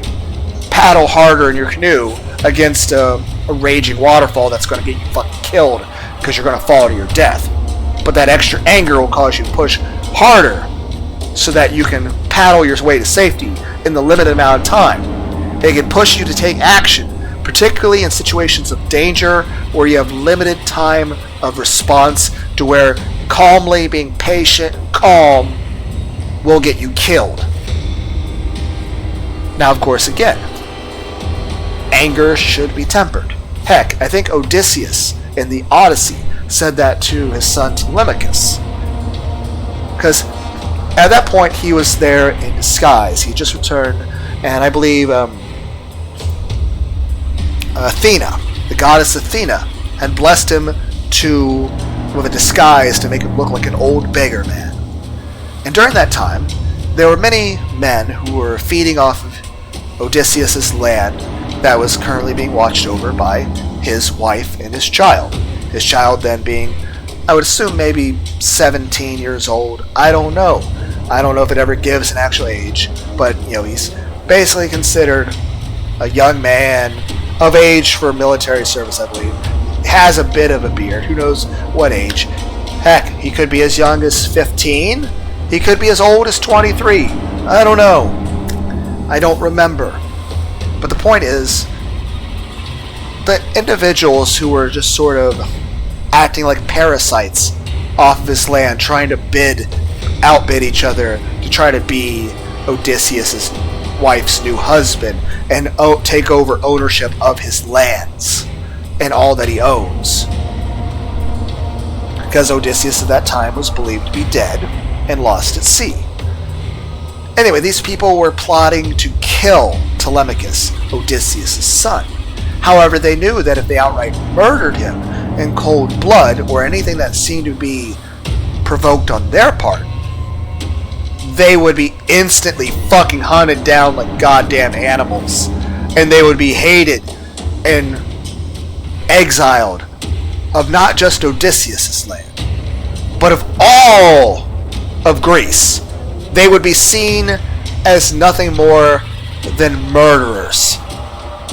paddle harder in your canoe against a raging waterfall that's going to get you fucking killed because you're going to fall to your death. But that extra anger will cause you to push harder so that you can paddle your way to safety in the limited amount of time. It can push you to take action, particularly in situations of danger where you have limited time of response, to where calmly being patient and calm will get you killed. Now, of course, again, anger should be tempered. Heck, I think Odysseus in the Odyssey said that to his son Telemachus. Because at that point he was there in disguise. He just returned, and I believe Athena, the goddess Athena, had blessed him with a disguise to make him look like an old beggar man. And during that time, there were many men who were feeding off of Odysseus' land that was currently being watched over by his wife and his child. His child then being, I would assume, maybe 17 years old. I don't know. I don't know if it ever gives an actual age, but he's basically considered a young man of age for military service, I believe. Has a bit of a beard. Who knows what age? Heck, he could be as young as 15. He could be as old as 23. I don't know. I don't remember. But the point is, the individuals who were just sort of acting like parasites off of his land, trying to outbid each other to try to be Odysseus' wife's new husband and take over ownership of his lands and all that he owns. Because Odysseus at that time was believed to be dead and lost at sea. Anyway, these people were plotting to kill Telemachus, Odysseus' son. However, they knew that if they outright murdered him in cold blood, or anything that seemed to be provoked on their part, they would be instantly fucking hunted down like goddamn animals. And they would be hated and exiled of not just Odysseus' land, but of all of Greece. They would be seen as nothing more than murderers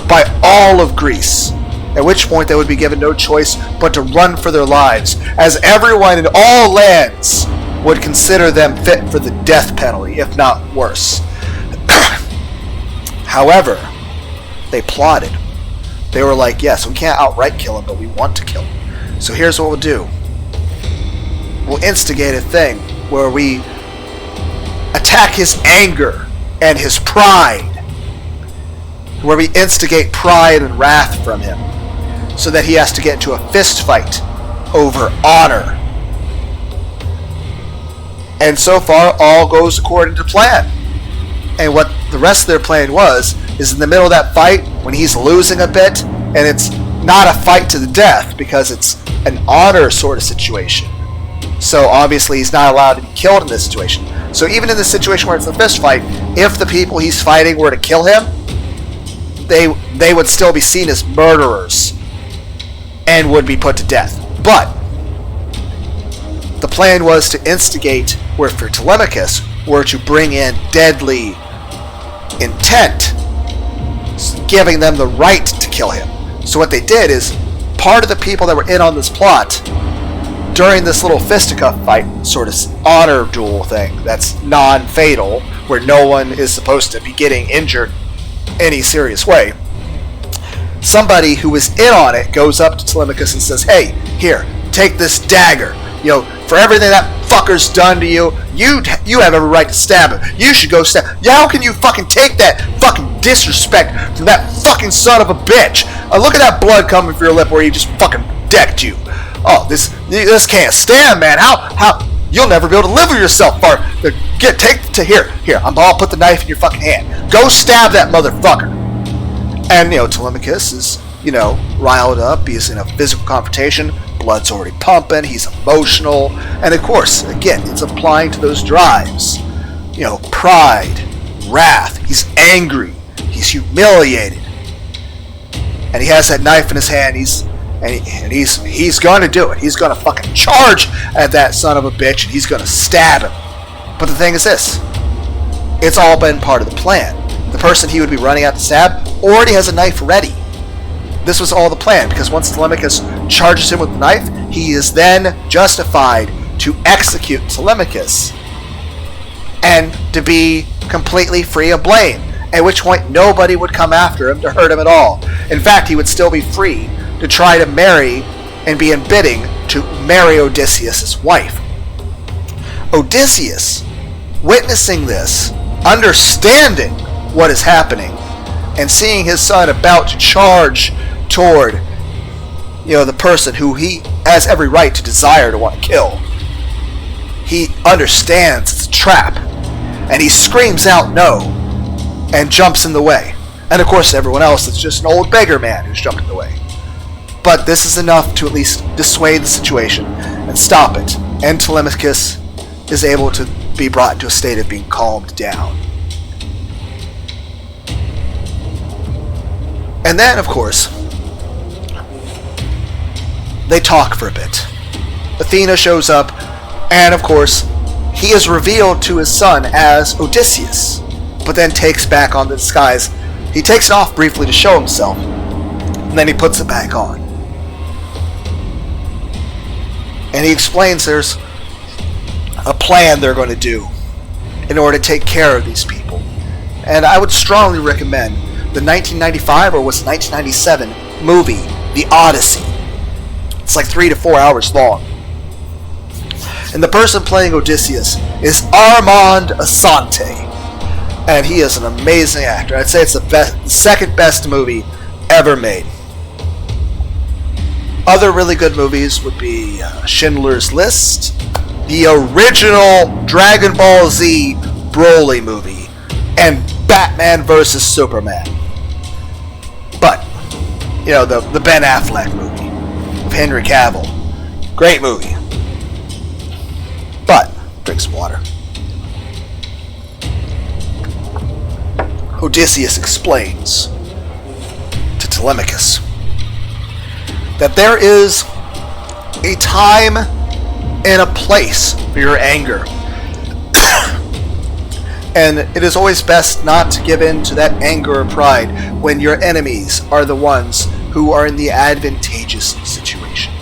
by all of Greece, at which point they would be given no choice but to run for their lives, as everyone in all lands would consider them fit for the death penalty, if not worse. However, they plotted. They were like, yes, we can't outright kill him, but we want to kill him. So here's what we'll do. We'll instigate a thing where we attack his anger and his pride, where we instigate pride and wrath from him, so that he has to get into a fist fight over honor. And so far, all goes according to plan. And what the rest of their plan was, is in the middle of that fight, when he's losing a bit, and it's not a fight to the death, because it's an honor sort of situation. So obviously he's not allowed to be killed in this situation. So even in the situation where it's a fist fight, if the people he's fighting were to kill him, they would still be seen as murderers and would be put to death. But the plan was to instigate, where for Telemachus, were to bring in deadly intent, giving them the right to kill him. So what they did is, part of the people that were in on this plot, during this little fisticuff fight, sort of honor duel thing that's non-fatal, where no one is supposed to be getting injured any serious way, somebody who was in on it goes up to Telemachus and says, hey, here, take this dagger. For everything that fucker's done to you, you have every right to stab him. You should go stab. Yeah, how can you fucking take that fucking disrespect from that fucking son of a bitch? Look at that blood coming from your lip where he just fucking decked you. Oh, this can't stand, man. How you'll never be able to live with yourself. Here. I'll put the knife in your fucking hand. Go stab that motherfucker. And Telemachus is riled up. He's in a physical confrontation, blood's already pumping, he's emotional, and of course, again, it's applying to those drives. You know, pride, wrath, he's angry, he's humiliated, and he has that knife in his hand, he's gonna do it. He's gonna fucking charge at that son of a bitch, and he's gonna stab him. But the thing is this, it's all been part of the plan. The person he would be running out to stab already has a knife ready. This was all the plan, because once Telemachus charges him with the knife, he is then justified to execute Telemachus and to be completely free of blame, at which point nobody would come after him to hurt him at all. In fact, he would still be free to try to marry and be in bidding to marry Odysseus' wife. Odysseus, witnessing this, understanding what is happening, and seeing his son about to charge toward, the person who he has every right to desire to want to kill, he understands it's a trap, and he screams out no, and jumps in the way. And of course everyone else is just an old beggar man who's jumped in the way. But this is enough to at least dissuade the situation and stop it, and Telemachus is able to be brought into a state of being calmed down. And then, of course, they talk for a bit. Athena shows up, and of course, he is revealed to his son as Odysseus, but then takes back on the disguise. He takes it off briefly to show himself, and then he puts it back on. And he explains there's a plan they're going to do in order to take care of these people. And I would strongly recommend the 1995 or was it 1997 movie, The Odyssey. It's like 3 to 4 hours long. And the person playing Odysseus is Armand Assante. And he is an amazing actor. I'd say it's the second best movie ever made. Other really good movies would be Schindler's List, the original Dragon Ball Z Broly movie, and Batman vs. Superman. But, the Ben Affleck movie with Henry Cavill. Great movie. But, drink some water. Odysseus explains to Telemachus that there is a time and a place for your anger. And it is always best not to give in to that anger or pride when your enemies are the ones who are in the advantageous situation.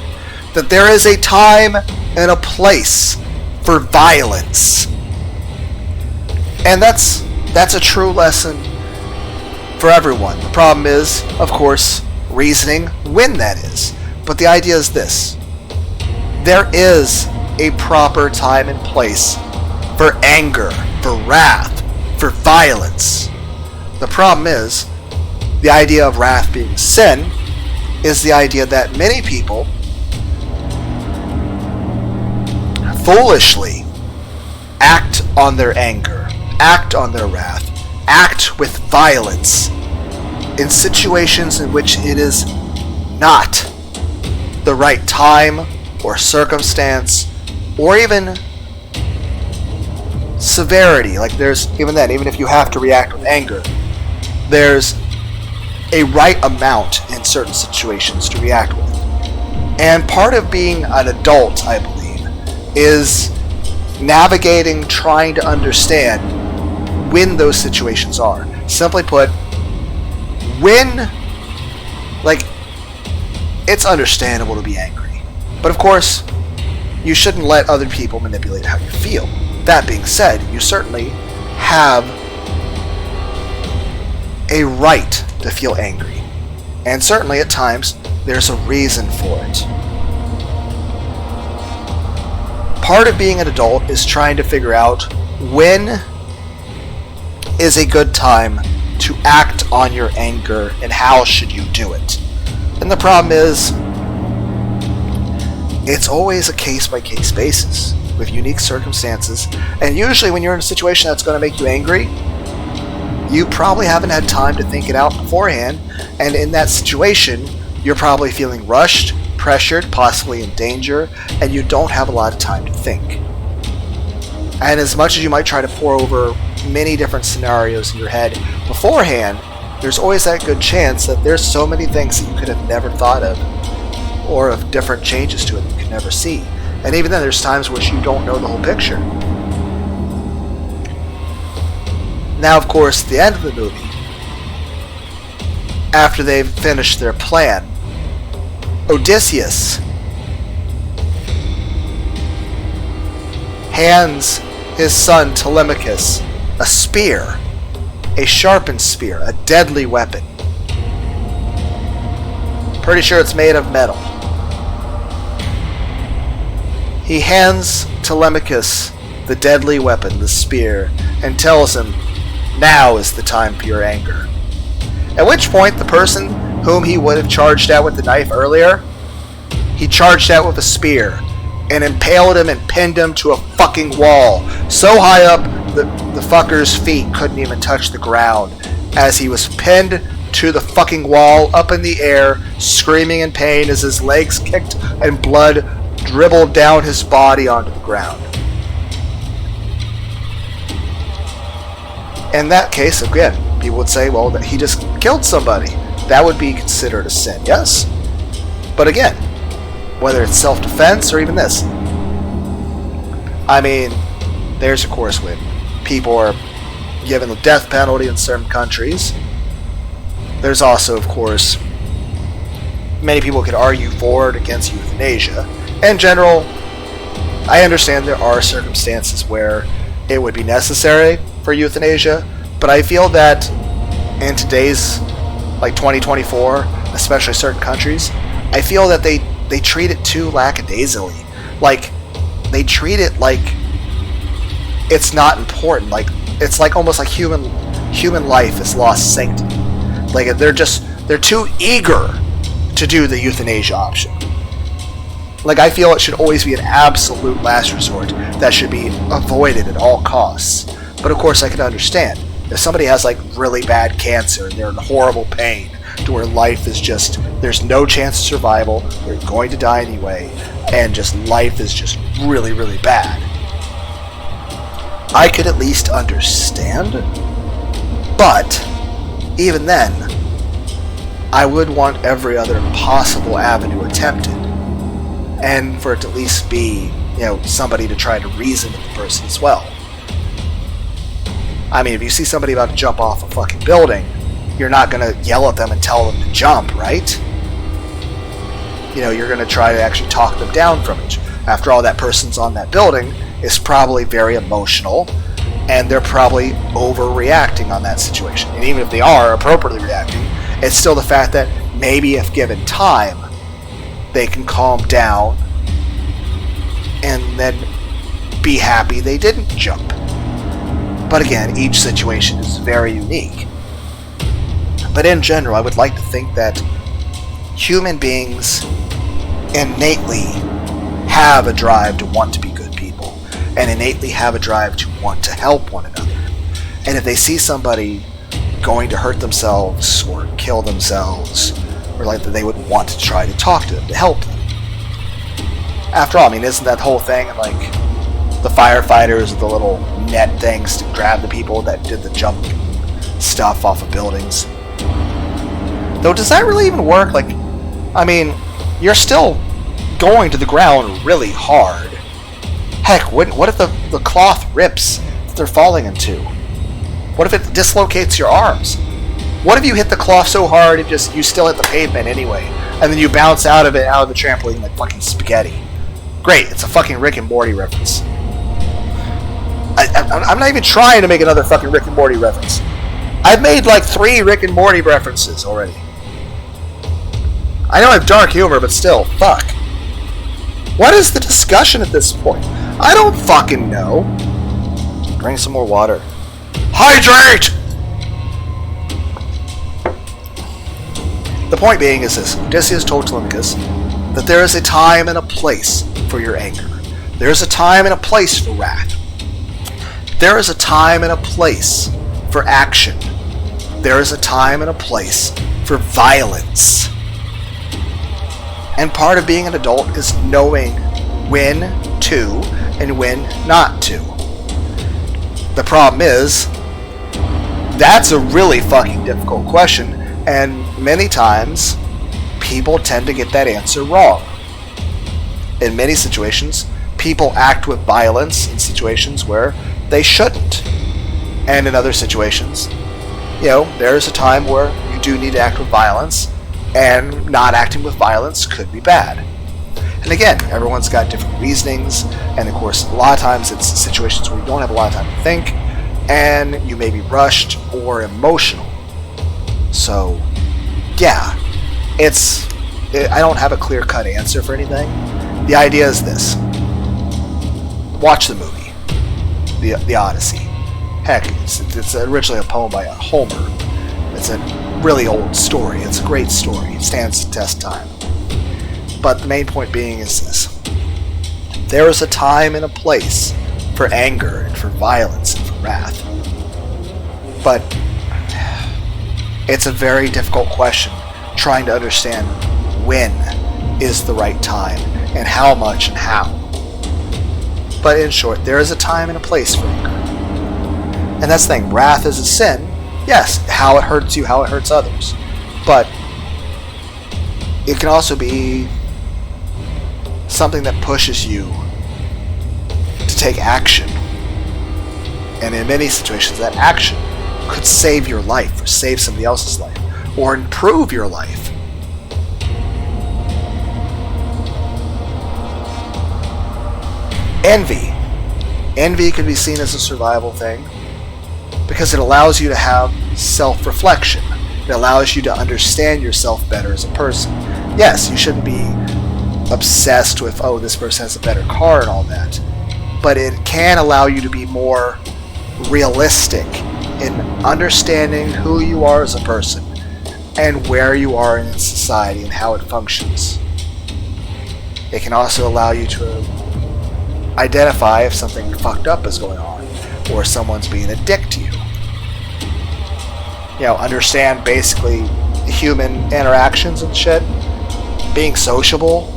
That there is a time and a place for violence. And that's a true lesson for everyone. The problem is, of course, reasoning when that is. But the idea is this. There is a proper time and place for anger, for wrath, for violence. The problem is, the idea of wrath being sin is the idea that many people foolishly act on their anger, act on their wrath, act with violence in situations in which it is not the right time or circumstance or even severity. Like there's, even if you have to react with anger, there's a right amount in certain situations to react with. And part of being an adult, I believe, is navigating, trying to understand when those situations are. Simply put, when, it's understandable to be angry. But of course, you shouldn't let other people manipulate how you feel. That being said, you certainly have a right to feel angry. And certainly at times, there's a reason for it. Part of being an adult is trying to figure out when is a good time to act on your anger and how should you do it. And the problem is, it's always a case-by-case basis with unique circumstances. And usually when you're in a situation that's going to make you angry, you probably haven't had time to think it out beforehand. And in that situation, you're probably feeling rushed, pressured, possibly in danger, and you don't have a lot of time to think. And as much as you might try to pour over many different scenarios in your head beforehand, there's always that good chance that there's so many things that you could have never thought of, or of different changes to it that you could never see. And even then, there's times where you don't know the whole picture. Now, of course, the end of the movie, after they've finished their plan, Odysseus hands his son Telemachus a spear, a sharpened spear, a deadly weapon. Pretty sure it's made of metal. He hands Telemachus the deadly weapon, the spear, and tells him, "Now is the time for your anger." At which point, the person whom he would have charged at with the knife earlier, he charged at with a spear and impaled him and pinned him to a fucking wall, so high up that the fucker's feet couldn't even touch the ground, as he was pinned to the fucking wall up in the air, screaming in pain as his legs kicked and blood dribbled down his body onto the ground. In that case, again, people would say, well, that he just killed somebody. That would be considered a sin, yes? But again, whether it's self-defense or even this, I mean, there's of course when people are given the death penalty in certain countries. There's also, of course, many people could argue for and against euthanasia. In general, I understand there are circumstances where it would be necessary for euthanasia, but I feel that in today's, like 2024, especially certain countries, I feel that they treat it too lackadaisically. Like, they treat it like it's not important. Like, it's like almost like human life has lost sanctity. Like, they're too eager to do the euthanasia option. Like, I feel it should always be an absolute last resort that should be avoided at all costs. But of course, I can understand if somebody has like really bad cancer and they're in horrible pain, to where life is just, there's no chance of survival, they're going to die anyway, and just life is just really, really bad. I could at least understand, but even then, I would want every other possible avenue attempted, and for it to at least be, somebody to try to reason with the person as well. I mean, if you see somebody about to jump off a fucking building, you're not going to yell at them and tell them to jump, right? You're going to try to actually talk them down from it. After all, that person's on that building is probably very emotional, and they're probably overreacting on that situation. And even if they are appropriately reacting, it's still the fact that maybe if given time, they can calm down and then be happy they didn't jump. But again, each situation is very unique. But in general, I would like to think that human beings innately have a drive to want to be good people, and innately have a drive to want to help one another. And if they see somebody going to hurt themselves or kill themselves, or like that, they would want to try to talk to them, to help them. After all, I mean, isn't that whole thing like the firefighters with the little net things to grab the people that did the jump stuff off of buildings? Though, does that really even work? Like, I mean, you're still going to the ground really hard. Heck, what if the cloth rips that they're falling into? What if it dislocates your arms? What if you hit the cloth so hard you still hit the pavement anyway, and then you bounce out of the trampoline like fucking spaghetti? Great, it's a fucking Rick and Morty reference. I'm not even trying to make another fucking Rick and Morty reference. I've made like 3 Rick and Morty references already. I know I have dark humor, but still, fuck. What is the discussion at this point? I don't fucking know. Drink some more water. Hydrate! The point being is this. Odysseus told Telemachus that there is a time and a place for your anger. There is a time and a place for wrath. There is a time and a place for action. There is a time and a place for violence. And part of being an adult is knowing when to and when not to. The problem is, that's a really fucking difficult question, and many times people tend to get that answer wrong. In many situations, people act with violence in situations where they shouldn't. And in other situations, there's a time where you do need to act with violence, and not acting with violence could be bad. And again, everyone's got different reasonings, and of course, a lot of times it's situations where you don't have a lot of time to think, and you may be rushed or emotional. So, yeah, I don't have a clear-cut answer for anything. The idea is this. Watch the movie, The Odyssey. Heck, it's originally a poem by Homer. It's a really old story. It's a great story. It stands the test of time. But the main point being is this. There is a time and a place for anger and for violence and for wrath. But it's a very difficult question trying to understand when is the right time and how much and how. But in short, there is a time and a place for anger. And that's the thing. Wrath is a sin. Yes, how it hurts you, how it hurts others. But it can also be something that pushes you to take action. And in many situations, that action could save your life or save somebody else's life or improve your life. Envy. Envy could be seen as a survival thing because it allows you to have self-reflection. It allows you to understand yourself better as a person. Yes, you shouldn't be obsessed with, oh, this person has a better car and all that. But it can allow you to be more realistic in understanding who you are as a person and where you are in society and how it functions. It can also allow you to identify if something fucked up is going on or someone's being a dick to you. Understand basically human interactions and shit, being sociable.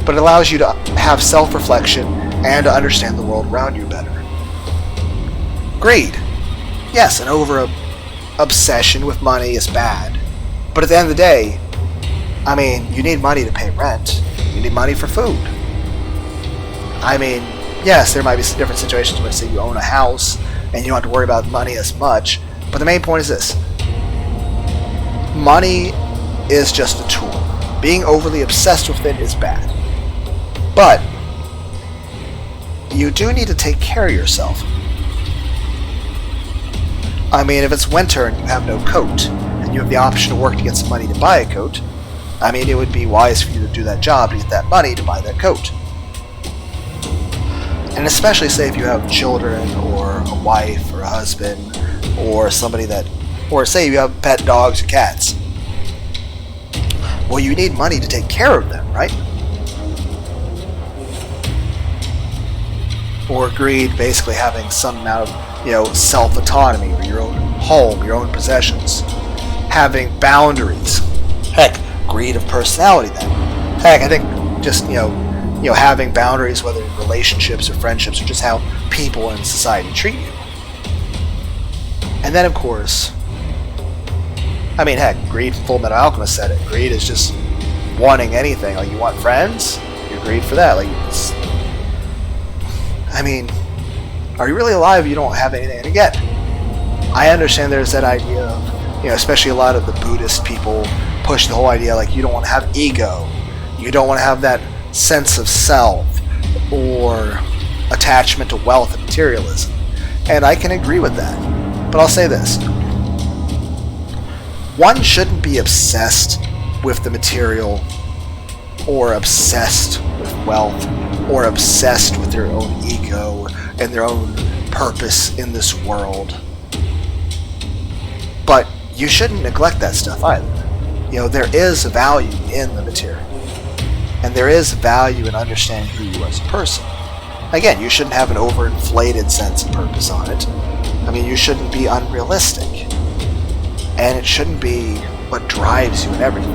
But it allows you to have self-reflection and to understand the world around you better. Greed. Yes, an obsession with money is bad. But at the end of the day, you need money to pay rent. You need money for food. Yes, there might be some different situations where, say, you own a house and you don't have to worry about money as much. But the main point is this. Money is just a tool. Being overly obsessed with it is bad. But you do need to take care of yourself. If it's winter and you have no coat, and you have the option to work to get some money to buy a coat, it would be wise for you to do that job to get that money to buy that coat. And especially, say, if you have children, or a wife, or a husband, or somebody or say you have pet dogs or cats. Well, you need money to take care of them, right? Or greed, basically having some amount of, self-autonomy, or your own home, your own possessions. Having boundaries. Heck, greed of personality then. Heck, I think just, having boundaries, whether in relationships or friendships, or just how people in society treat you. And then, of course, heck, greed, Full Metal Alchemist said it. Greed is just wanting anything. Like, you want friends? You're greed for that. Are you really alive if you don't have anything? And again, I understand there's that idea of, especially a lot of the Buddhist people push the whole idea, you don't want to have ego. You don't want to have that sense of self or attachment to wealth and materialism. And I can agree with that. But I'll say this. One shouldn't be obsessed with the material or obsessed with wealth or obsessed with their own ego and their own purpose in this world. But you shouldn't neglect that stuff either. There is value in the material. And there is value in understanding who you are as a person. Again, you shouldn't have an overinflated sense of purpose on it. You shouldn't be unrealistic. And it shouldn't be what drives you in everything.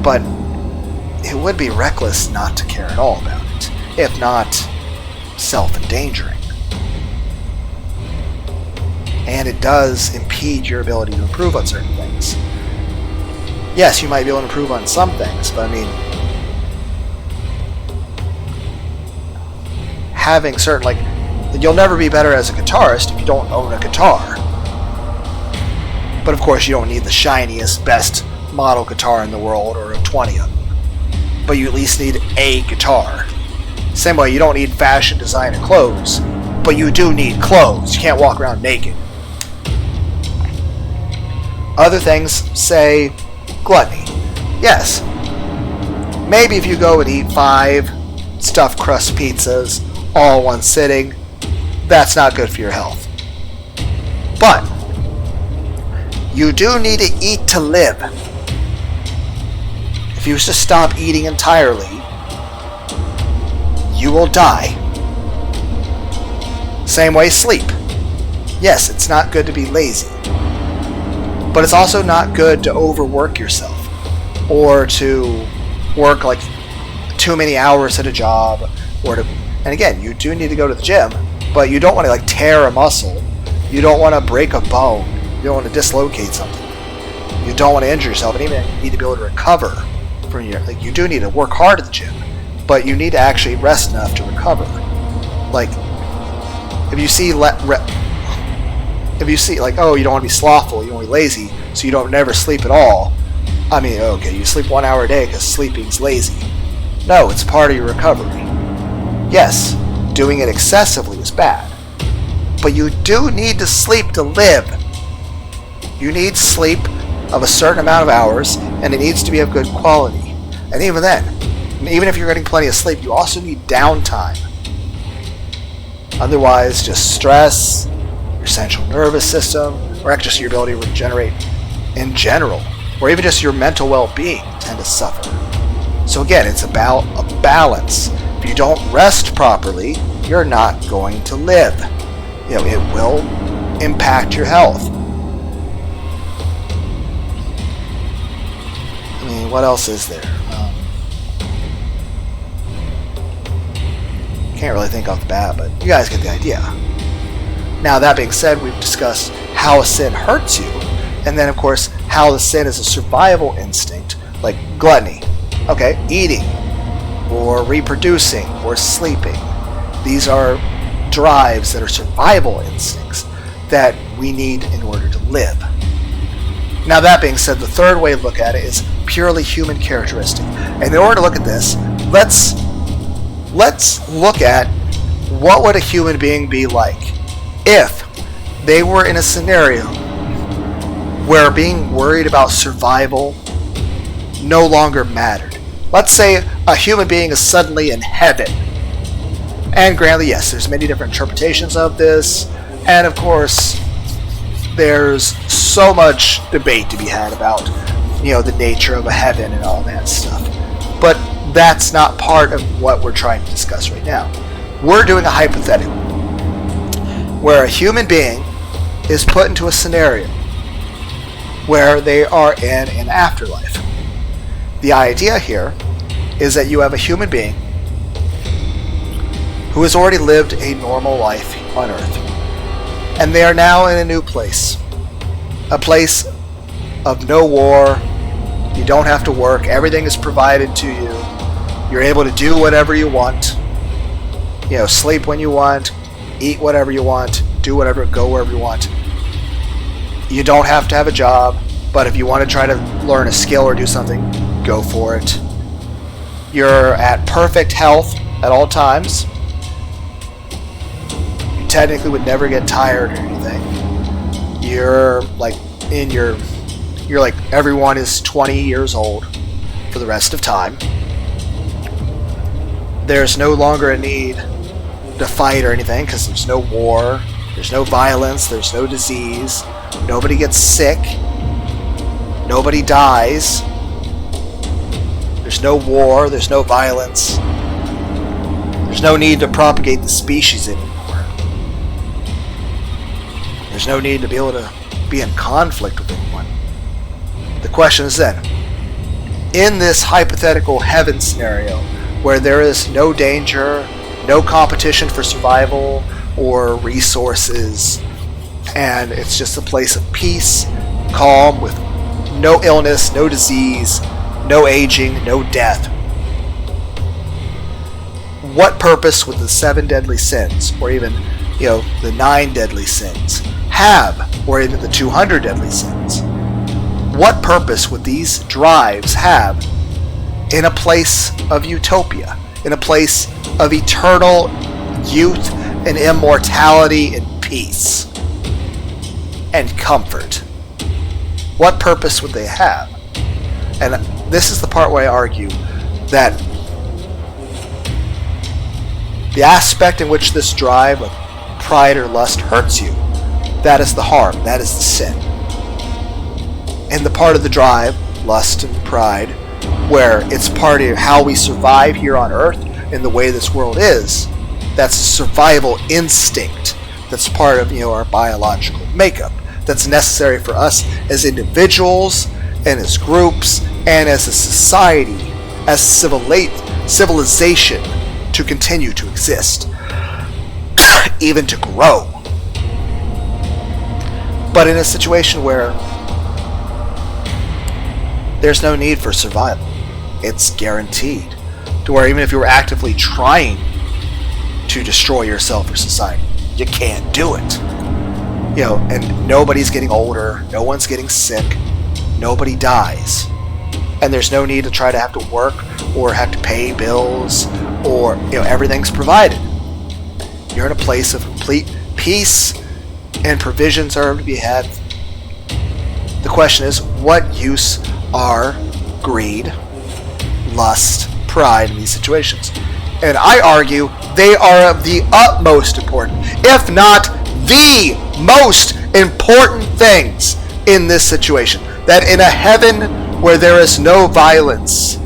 but it would be reckless not to care at all about it, if not self-endangering. And it does impede your ability to improve on certain things. Yes, you might be able to improve on some things, but I mean, having certain, like, you'll never be better as a guitarist if you don't own a guitar. But of course, you don't need the shiniest, best model guitar in the world, or 20 of them. But you at least need a guitar. Same way, you don't need fashion designer clothes, but you do need clothes. You can't walk around naked. Other things, say, gluttony. Yes. Maybe if you go and eat 5 stuffed crust pizzas all in one sitting, that's not good for your health. But you do need to eat to live. If you just stop eating entirely, you will die. Same way, sleep. Yes, it's not good to be lazy. But it's also not good to overwork yourself. Or to work like too many hours at a job. And again, you do need to go to the gym, but you don't want to like tear a muscle. You don't want to break a bone. You don't want to dislocate something. You don't want to injure yourself, and even you need to be able to recover from your. Like, you do need to work hard at the gym, but you need to actually rest enough to recover. Like, if you see like, oh, you don't want to be slothful, you don't want to be lazy, so you don't never sleep at all. I mean, okay, you sleep 1 hour a day because sleeping's lazy. No, it's part of your recovery. Yes, doing it excessively is bad, but you do need to sleep to live. You need sleep of a certain amount of hours, and it needs to be of good quality. And even then, even if you're getting plenty of sleep, you also need downtime. Otherwise, just stress, your central nervous system, or just your ability to regenerate in general, or even just your mental well-being tend to suffer. So again, it's about a balance. If you don't rest properly, you're not going to live. It will impact your health. I mean, what else is there? Can't really think off the bat, but you guys get the idea. Now, that being said, we've discussed how a sin hurts you, and then, of course, how the sin is a survival instinct, like gluttony. Okay, eating, or reproducing, or sleeping. These are drives that are survival instincts that we need in order to live. Now, that being said, the third way to look at it is purely human characteristic. And in order to look at this, let's look at what would a human being be like if they were in a scenario where being worried about survival no longer mattered. Let's say a human being is suddenly in heaven. And granted, yes, there's many different interpretations of this, and of course, there's so much debate to be had about, the nature of a heaven and all that stuff. But that's not part of what we're trying to discuss right now. We're doing a hypothetical where a human being is put into a scenario where they are in an afterlife. The idea here is that you have a human being who has already lived a normal life on Earth, and they are now in a new place. A place of no war. You don't have to work. Everything is provided to you. You're able to do whatever you want. Sleep when you want, eat whatever you want, do whatever, go wherever you want. You don't have to have a job, but if you want to try to learn a skill or do something, go for it. You're at perfect health at all times. You technically would never get tired or anything. You're like everyone is 20 years old for the rest of time. There's no longer a need to fight or anything because there's no war, there's no violence, there's no disease, nobody gets sick, nobody dies, there's no war, there's no violence, there's no need to propagate the species anymore. There's no need to be able to be in conflict with anyone. The question is then, in this hypothetical heaven scenario where there is no danger, no competition for survival or resources, and it's just a place of peace, calm, with no illness, no disease, no aging, no death. What purpose would the 7 deadly sins, or even, the 9 deadly sins have, or even the 200 deadly sins? What purpose would these drives have in a place of utopia, in a place of eternal youth and immortality and peace and comfort? What purpose would they have? And this is the part where I argue that the aspect in which this drive of pride or lust hurts you, that is the harm, that is the sin. And the part of the drive, lust and pride, where it's part of how we survive here on Earth in the way this world is, that's a survival instinct that's part of our biological makeup, that's necessary for us as individuals and as groups and as a society, as civilization, to continue to exist, even to grow. But in a situation where there's no need for survival, it's guaranteed, to where even if you were actively trying to destroy yourself or society, you can't do it. And nobody's getting older, no one's getting sick, nobody dies, and there's no need to try to have to work or have to pay bills, or everything's provided. You're in a place of complete peace and provisions are to be had. The question is, what use are greed, lust, pride in these situations? And I argue they are of the utmost important, if not the most important things in this situation. That in a heaven where there is no violence,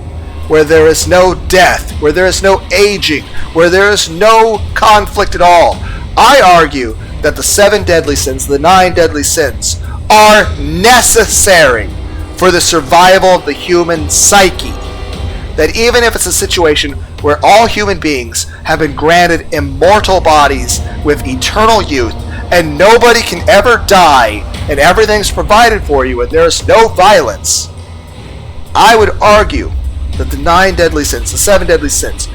where there is no death, where there is no aging, where there is no conflict at all, I argue that the 7 deadly sins, the 9 deadly sins, are necessary for the survival of the human psyche. That even if it's a situation where all human beings have been granted immortal bodies with eternal youth, and nobody can ever die, and everything's provided for you, and there's no violence, I would argue that the 9 deadly sins, the 7 deadly sins,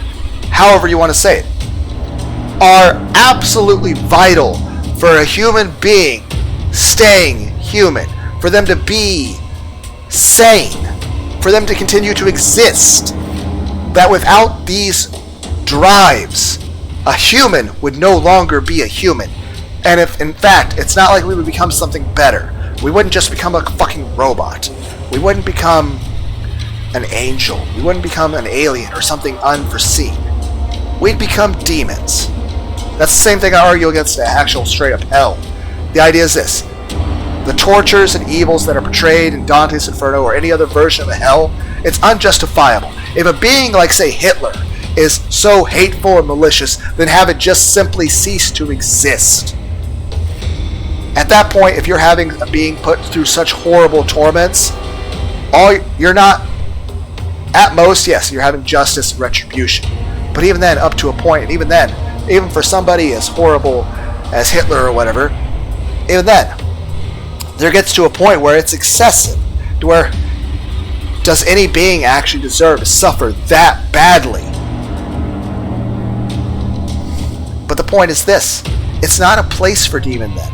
however you want to say it, are absolutely vital for a human being staying human, for them to be sane, for them to continue to exist. That without these drives, a human would no longer be a human. And if, in fact, it's not like we would become something better. We wouldn't just become a fucking robot. We wouldn't become an angel. We wouldn't become an alien or something unforeseen. We'd become demons. That's the same thing I argue against the actual straight up hell. The idea is this: the tortures and evils that are portrayed in Dante's Inferno or any other version of a hell, it's unjustifiable. If a being like, say, Hitler is so hateful and malicious, then have it just simply cease to exist. At that point, if you're having a being put through such horrible torments, you're not, at most, yes, you're having justice and retribution. But even then, up to a point, and even then, even for somebody as horrible as Hitler or whatever, even then, there gets to a point where it's excessive, to where does any being actually deserve to suffer that badly? But the point is this: it's not a place for demons then.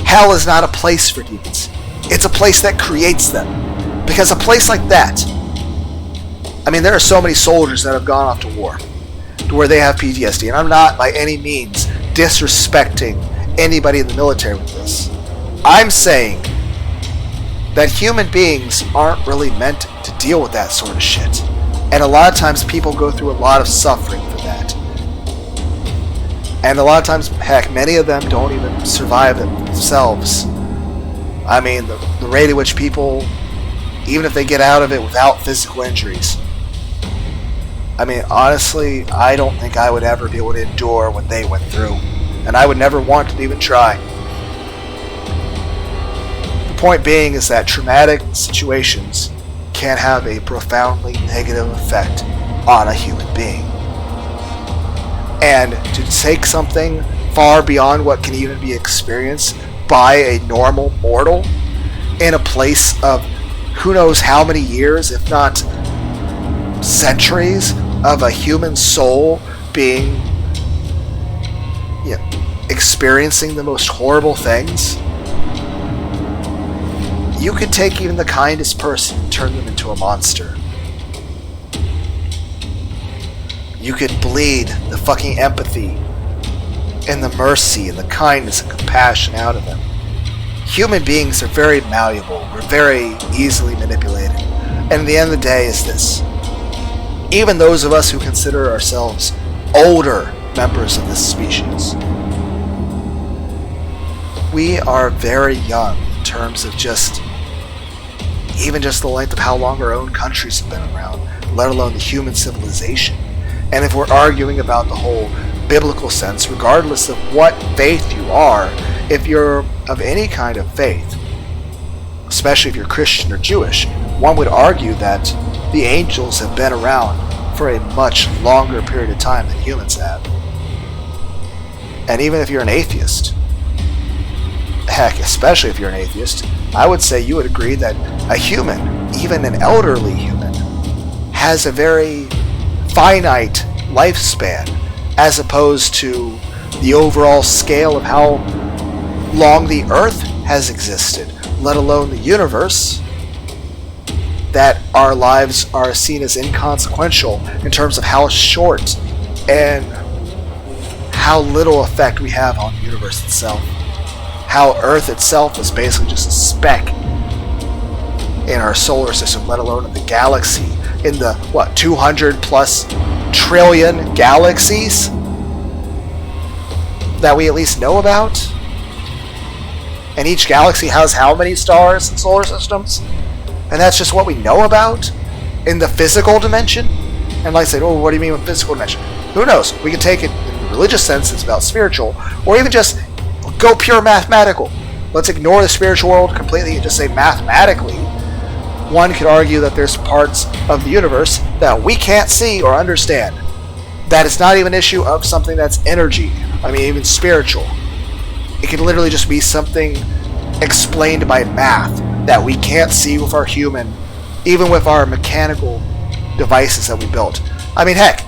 Hell is not a place for demons. It's a place that creates them. Because a place like that, I mean, there are so many soldiers that have gone off to war, to where they have PTSD, and I'm not by any means disrespecting anybody in the military with this. I'm saying that human beings aren't really meant to deal with that sort of shit. And a lot of times people go through a lot of suffering for that. And a lot of times, heck, many of them don't even survive themselves. I mean, the rate at which people, even if they get out of it without physical injuries, I mean, honestly, I don't think I would ever be able to endure what they went through. And I would never want to even try. The point being is that traumatic situations can have a profoundly negative effect on a human being. And to take something far beyond what can even be experienced by a normal mortal in a place of who knows how many years, if not centuries, of a human soul being, experiencing the most horrible things. You could take even the kindest person and turn them into a monster. You could bleed the fucking empathy and the mercy and the kindness and compassion out of them. Human beings are very malleable. We're very easily manipulated. And at the end of the day is this. Even those of us who consider ourselves older members of this species, we are very young in terms of even just the length of how long our own countries have been around, let alone the human civilization. And if we're arguing about the whole biblical sense, regardless of what faith you are, if you're of any kind of faith, especially if you're Christian or Jewish, one would argue that the angels have been around for a much longer period of time than humans have. And even if you're an atheist, heck, especially if you're an atheist, I would say you would agree that a human, even an elderly human, has a very finite lifespan as opposed to the overall scale of how long the Earth has existed, let alone the universe, that our lives are seen as inconsequential in terms of how short and how little effect we have on the universe itself. How Earth itself is basically just a speck in our solar system, let alone in the galaxy, in the 200 plus trillion galaxies that we at least know about. And each galaxy has how many stars and solar systems? And that's just what we know about in the physical dimension. And like I said, what do you mean with physical dimension? Who knows? We can take it in the religious sense, it's about spiritual, or even just go pure mathematical. Let's ignore the spiritual world completely and just say mathematically. One could argue that there's parts of the universe that we can't see or understand. That it's not even an issue of something that's energy. Even spiritual. It can literally just be something explained by math that we can't see with our human, even with our mechanical devices that we built. Heck,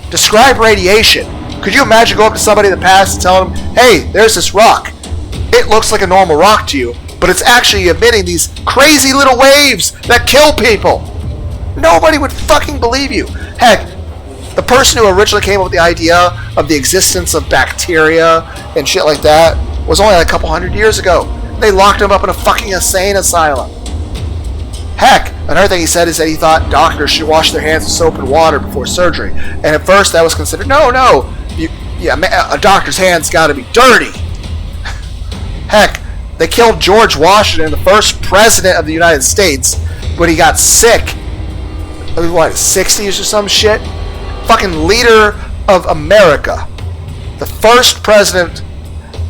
describe radiation. Could you imagine going up to somebody in the past and telling them, hey, there's this rock. It looks like a normal rock to you, but it's actually emitting these crazy little waves that kill people. Nobody would fucking believe you. Heck, the person who originally came up with the idea of the existence of bacteria and shit like that was only like a couple hundred years ago. They locked him up in a fucking insane asylum. Heck, another thing he said is that he thought doctors should wash their hands with soap and water before surgery. And at first that was considered, a doctor's hands gotta be dirty. Heck, they killed George Washington, the first president of the United States, when he got sick. 60s or some shit? Fucking leader of America. The first president,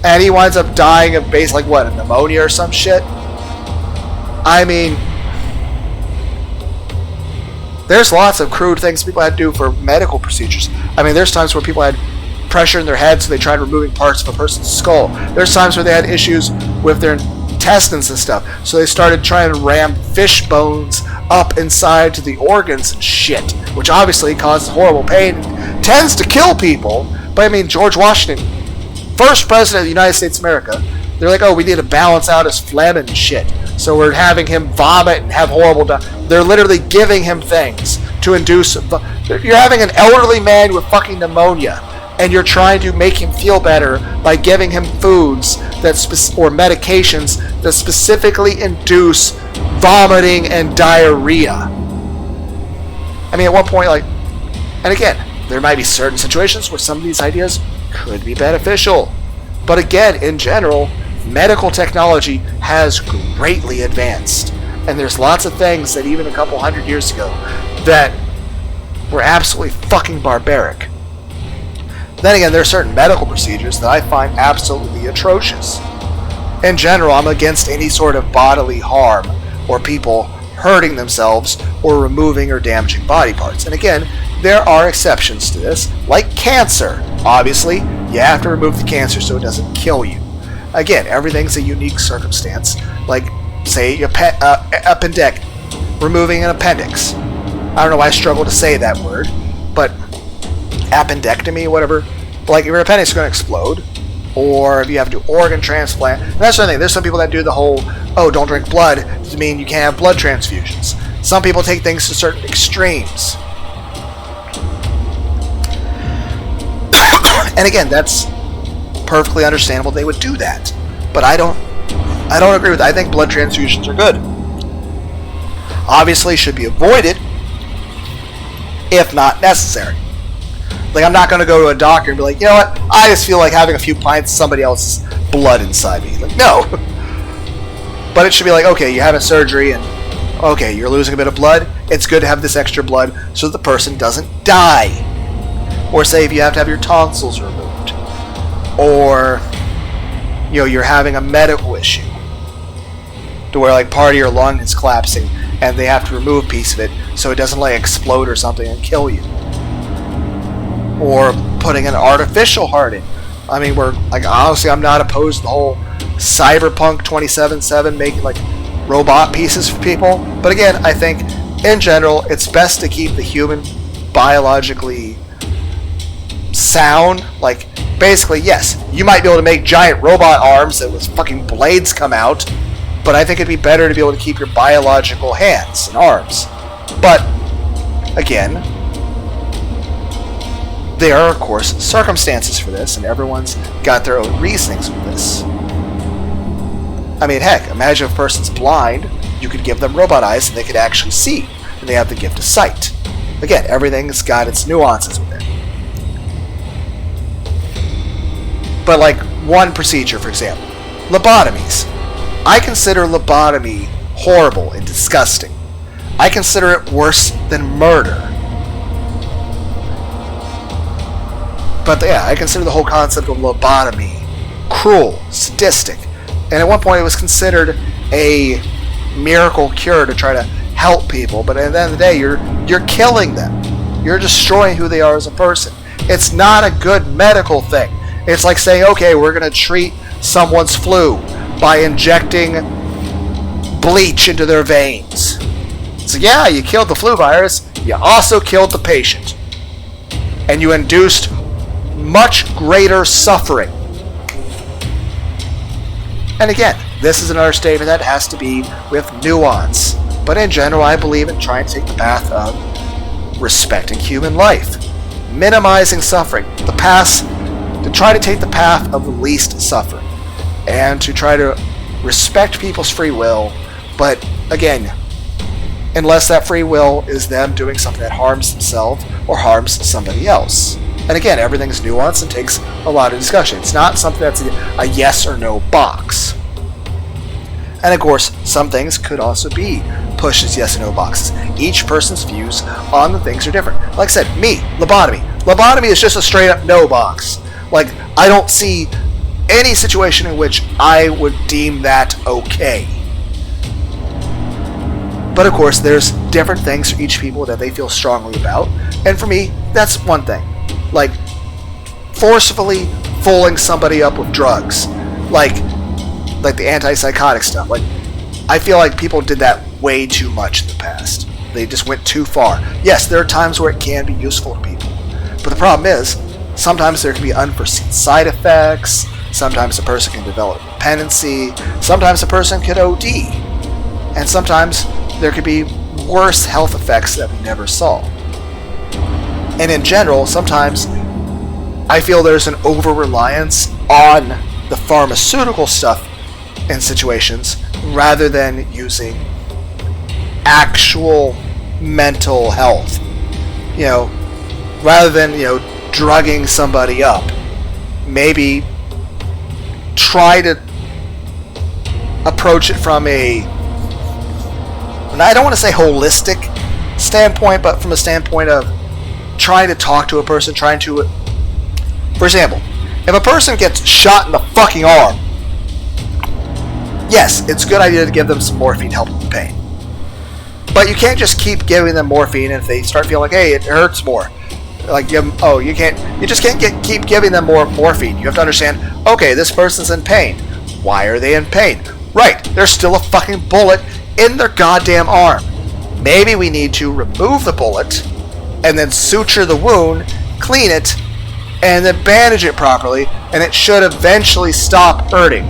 and he winds up dying of a pneumonia or some shit? There's lots of crude things people had to do for medical procedures. There's times where people had pressure in their head, so they tried removing parts of a person's skull. There's times where they had issues with their intestines and stuff, so they started trying to ram fish bones up inside to the organs and shit, which obviously causes horrible pain and tends to kill people. But George Washington, first president of the United States of America, they're like, oh, we need to balance out his phlegm and shit, so we're having him vomit and have horrible they're literally giving him things to induce. You're having an elderly man with fucking pneumonia, and you're trying to make him feel better by giving him foods or medications that specifically induce vomiting and diarrhea. At one point, and again, there might be certain situations where some of these ideas could be beneficial. But again, in general, medical technology has greatly advanced. And there's lots of things that even a couple hundred years ago that were absolutely fucking barbaric. Then again, there are certain medical procedures that I find absolutely atrocious. In general, I'm against any sort of bodily harm or people hurting themselves or removing or damaging body parts. And again, there are exceptions to this, like cancer. Obviously, you have to remove the cancer so it doesn't kill you. Again, everything's a unique circumstance. Like, say, removing an appendix. I don't know why I struggle to say that word, but appendectomy, whatever. Like, your appendix is going to explode, or if you have to do organ transplant. And that's the thing. There's some people that do the whole, oh, don't drink blood to mean you can't have blood transfusions. Some people take things to certain extremes. And again, that's perfectly understandable they would do that. But I don't agree with that. I think blood transfusions are good. Obviously should be avoided if not necessary. Like, I'm not going to go to a doctor and be like, you know what, I just feel like having a few pints of somebody else's blood inside me. Like, no. But it should be like, okay, you have a surgery and, okay, you're losing a bit of blood. It's good to have this extra blood so that the person doesn't die. Or say if you have to have your tonsils removed. Or, you know, you're having a medical issue to where, like, part of your lung is collapsing and they have to remove a piece of it so it doesn't, like, explode or something and kill you. Or putting an artificial heart in. I mean, honestly, I'm not opposed to the whole Cyberpunk 2077 making, like, robot pieces for people. But again, I think, in general, it's best to keep the human biologically sound. Like, basically, yes, you might be able to make giant robot arms that with fucking blades come out, but I think it'd be better to be able to keep your biological hands and arms. But, again, there are, of course, circumstances for this, and everyone's got their own reasonings with this. I mean, heck, imagine if a person's blind, you could give them robot eyes and they could actually see, and they have the gift of sight. Again, everything's got its nuances with it. But, like, one procedure, for example, lobotomies. I consider lobotomy horrible and disgusting. I consider it worse than murder. But yeah, I consider the whole concept of lobotomy cruel, sadistic. And at one point it was considered a miracle cure to try to help people. But at the end of the day, you're killing them. You're destroying who they are as a person. It's not a good medical thing. It's like saying, okay, we're going to treat someone's flu by injecting bleach into their veins. So yeah, you killed the flu virus. You also killed the patient. And you induced much greater suffering. And again, this is another statement that has to be with nuance. But in general, I believe in trying to take the path of respecting human life, minimizing suffering, to try to take the path of the least suffering, and to try to respect people's free will. But again, unless that free will is them doing something that harms themselves or harms somebody else. And again, everything's nuanced and takes a lot of discussion. It's not something that's a yes or no box. And of course, some things could also be pushed as yes or no boxes. Each person's views on the things are different. Like I said, me, lobotomy. Lobotomy is just a straight up no box. Like, I don't see any situation in which I would deem that okay. But of course, there's different things for each people that they feel strongly about. And for me, that's one thing. Like, forcefully fooling somebody up with drugs. Like the antipsychotic stuff. Like, I feel like people did that way too much in the past. They just went too far. Yes, there are times where it can be useful to people. But the problem is, sometimes there can be unforeseen side effects. Sometimes a person can develop dependency. Sometimes a person could OD. And sometimes there could be worse health effects that we never saw. And in general, sometimes I feel there's an over-reliance on the pharmaceutical stuff in situations rather than using actual mental health. You know, rather than, drugging somebody up. Maybe try to approach it from and I don't want to say holistic standpoint, but from a standpoint of trying to talk to a person, for example, if a person gets shot in the fucking arm, yes, it's a good idea to give them some morphine to help with the pain. But you can't just keep giving them morphine, and if they start feeling like, hey, it hurts more, like, you just can't keep giving them more morphine. You have to understand, okay, this person's in pain. Why are they in pain? Right, there's still a fucking bullet in their goddamn arm. Maybe we need to remove the bullet, and then suture the wound, clean it, and then bandage it properly, and it should eventually stop hurting.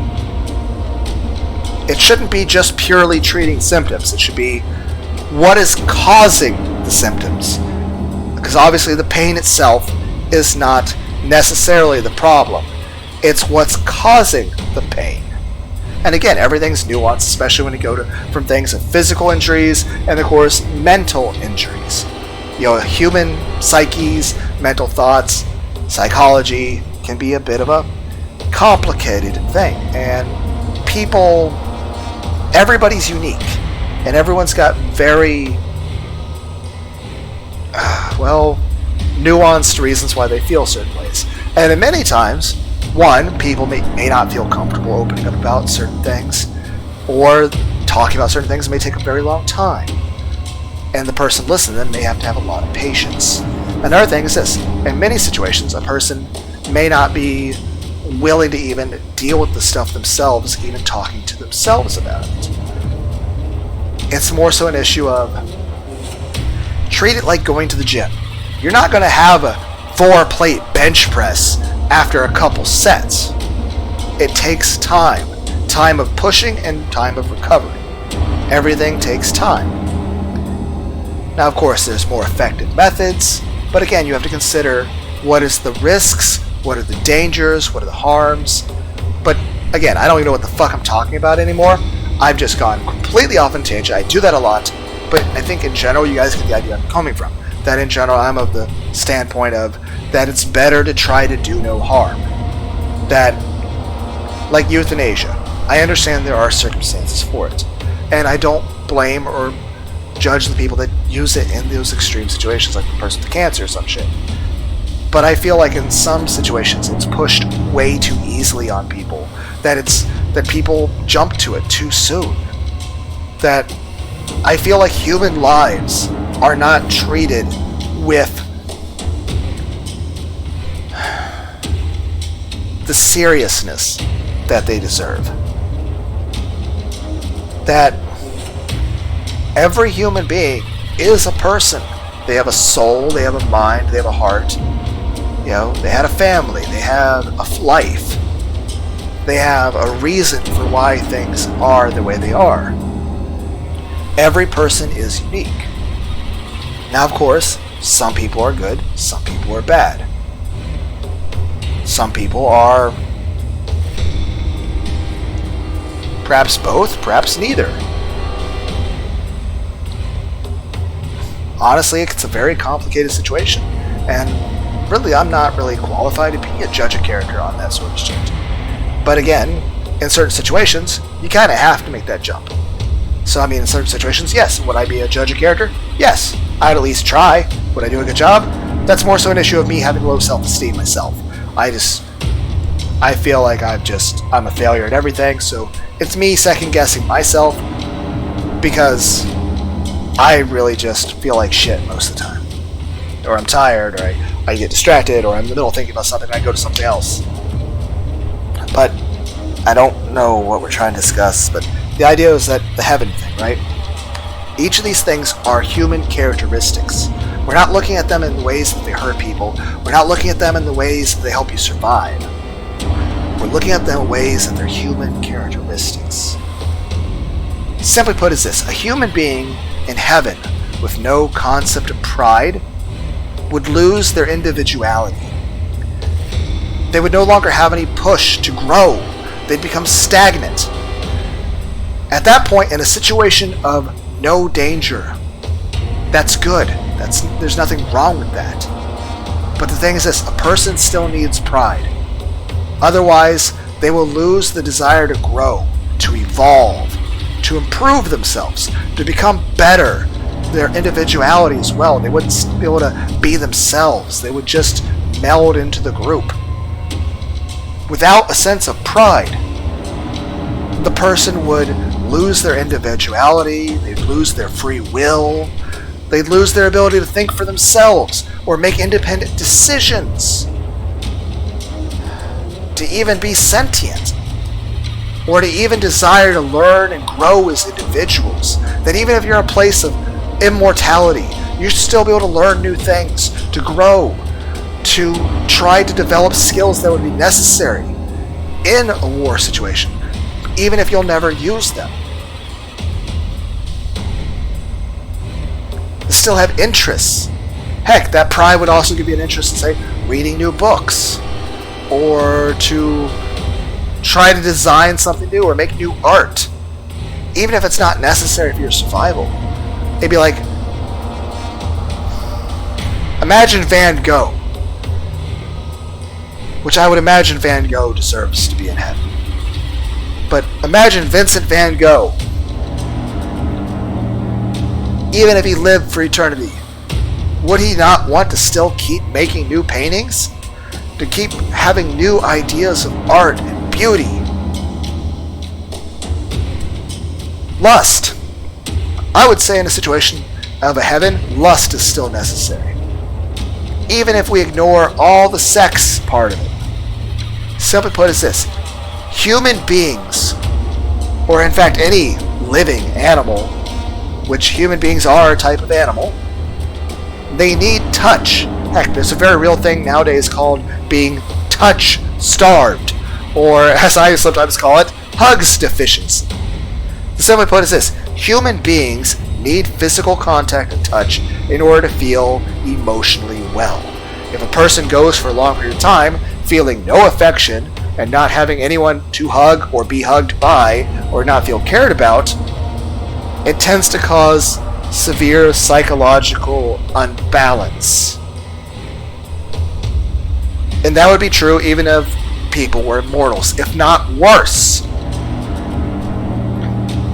It shouldn't be just purely treating symptoms. It should be what is causing the symptoms. Because obviously the pain itself is not necessarily the problem. It's what's causing the pain. And again, everything's nuanced, especially when you go from things of physical injuries and, of course, mental injuries. Human psyches, mental thoughts, psychology can be a bit of a complicated thing. And everybody's unique. And everyone's got very, nuanced reasons why they feel certain ways. And in many times, one, people may not feel comfortable opening up about certain things, or talking about certain things may take a very long time. And the person listening to them may have to have a lot of patience. Another thing is this: in many situations, a person may not be willing to even deal with the stuff themselves, even talking to themselves about it. It's more so an issue of, treat it like going to the gym. You're not going to have a 4-plate bench press after a couple sets. It takes time. Time of pushing and time of recovery. Everything takes time. Now, of course, there's more effective methods, but again, you have to consider what is the risks, what are the dangers, what are the harms. But again, I don't even know what the fuck I'm talking about anymore. I've just gone completely off on tangent. I do that a lot, but I think in general, you guys get the idea I'm coming from. That in general, I'm of the standpoint of that it's better to try to do no harm. That, like euthanasia, I understand there are circumstances for it, and I don't blame or judge the people that use it in those extreme situations, like the person with cancer or some shit. But I feel like in some situations it's pushed way too easily on people, that people jump to it too soon. That I feel like human lives are not treated with the seriousness that they deserve. That every human being is a person. They have a soul, they have a mind, they have a heart. They had a family, they have a life. They have a reason for why things are the way they are. Every person is unique. Now, of course, some people are good, some people are bad. Some people are perhaps both, perhaps neither. Honestly, it's a very complicated situation, and really, I'm not really qualified to be a judge of character on that sort of shit. But again, in certain situations, you kind of have to make that jump. So, in certain situations, yes. Would I be a judge of character? Yes. I'd at least try. Would I do a good job? That's more so an issue of me having low self-esteem myself. I feel like I'm a failure at everything, so it's me second-guessing myself, because I really just feel like shit most of the time. Or I'm tired, or I get distracted, or I'm in the middle of thinking about something and I go to something else. But I don't know what we're trying to discuss, but the idea is that the heaven thing, right? Each of these things are human characteristics. We're not looking at them in the ways that they hurt people. We're not looking at them in the ways that they help you survive. We're looking at them in ways that they're human characteristics. Simply put is this: a human being in heaven with no concept of pride would lose their individuality. They would no longer have any push to grow. They'd become stagnant. At that point, in a situation of no danger, that's good. There's nothing wrong with that. But the thing is this: a person still needs pride. Otherwise, they will lose the desire to grow, to evolve, to improve themselves, to become better. Their individuality as well. They wouldn't be able to be themselves. They would just meld into the group. Without a sense of pride, the person would lose their individuality, they'd lose their free will, they'd lose their ability to think for themselves or make independent decisions, to even be sentient, or to even desire to learn and grow as individuals. That even if you're in a place of immortality, you should still be able to learn new things, to grow, to try to develop skills that would be necessary in a war situation, even if you'll never use them. To still have interests. Heck, that pride would also give you an interest in, say, reading new books, or to try to design something new or make new art, even if it's not necessary for your survival. It'd be like, imagine Van Gogh, which I would imagine Van Gogh deserves to be in heaven. But imagine Vincent Van Gogh, even if he lived for eternity, would he not want to still keep making new paintings? To keep having new ideas of art and beauty? Lust. I would say in a situation of a heaven, lust is still necessary. Even if we ignore all the sex part of it. Simply put is this. Human beings, or in fact any living animal, which human beings are a type of animal, they need touch. Heck, there's a very real thing nowadays called being touch-starved, or as I sometimes call it, hugs deficiency. The simple put is this. Human beings need physical contact and touch in order to feel emotionally well. If a person goes for a long period of time feeling no affection and not having anyone to hug or be hugged by or not feel cared about, it tends to cause severe psychological unbalance. And that would be true even if people were immortals, if not worse.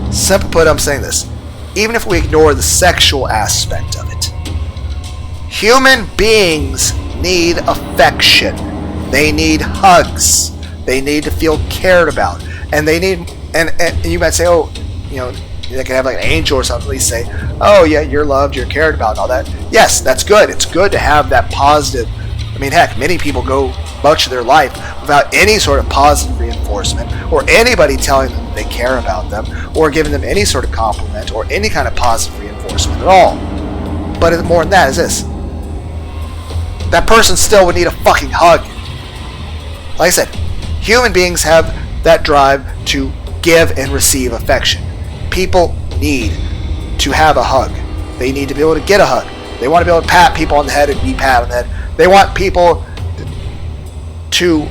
Simply put, I'm saying this. Even if we ignore the sexual aspect of it, human beings need affection. They need hugs. They need to feel cared about. And they need, and you might say, oh, you know, they can have like an angel or something. At least say, oh yeah, you're loved, you're cared about, and all that. Yes, that's good. It's good to have that positive. I mean, heck, many people go much of their life without any sort of positive reinforcement, or anybody telling them they care about them, or giving them any sort of compliment, or any kind of positive reinforcement at all. But more than that is this. That person still would need a fucking hug. Like I said, human beings have that drive to give and receive affection. People need to have a hug. They need to be able to get a hug. They want to be able to pat people on the head and be pat on the head. They want people to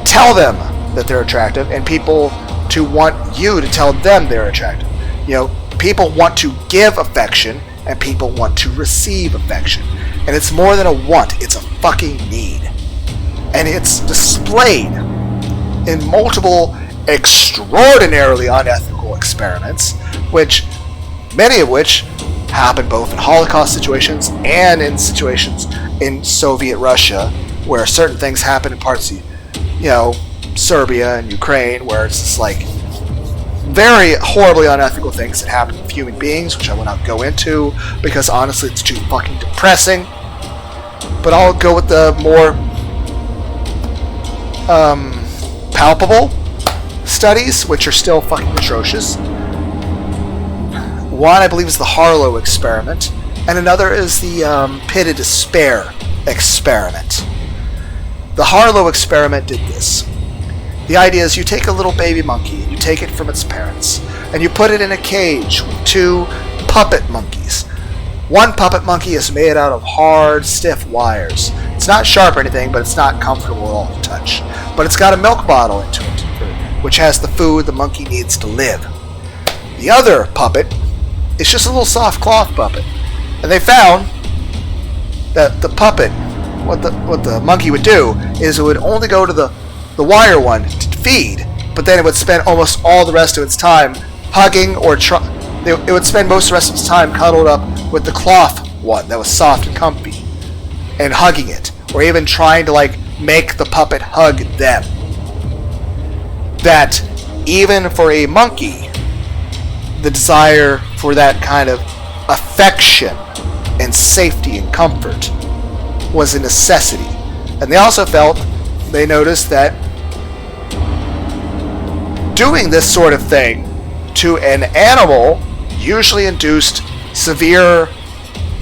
tell them that they're attractive, and people to want you to tell them they're attractive. You know, people want to give affection, and people want to receive affection. And it's more than a want, it's a fucking need. And it's displayed in multiple extraordinarily unethical experiments, which many of which happen both in Holocaust situations and in situations in Soviet Russia, where certain things happen in parts of, you know, Serbia and Ukraine, where it's just like very horribly unethical things that happen with human beings, which I will not go into because honestly it's too fucking depressing. But I'll go with the more palpable studies, which are still fucking atrocious. One, I believe, is the Harlow experiment, and another is the Pit of Despair experiment. The Harlow experiment did this. The idea is you take a little baby monkey, you take it from its parents, and you put it in a cage with two puppet monkeys. One puppet monkey is made out of hard, stiff wires. It's not sharp or anything, but it's not comfortable at all to touch. But it's got a milk bottle into it, which has the food the monkey needs to live. The other puppet, it's just a little soft cloth puppet. And they found that the puppet, what the monkey would do is it would only go to the wire one to feed, but then it would spend almost all the rest of its time hugging or it would spend most of the rest of its time cuddled up with the cloth one that was soft and comfy and hugging it, or even trying to like make the puppet hug them. That even for a monkey, the desire for that kind of affection and safety and comfort was a necessity. And they noticed that doing this sort of thing to an animal usually induced severe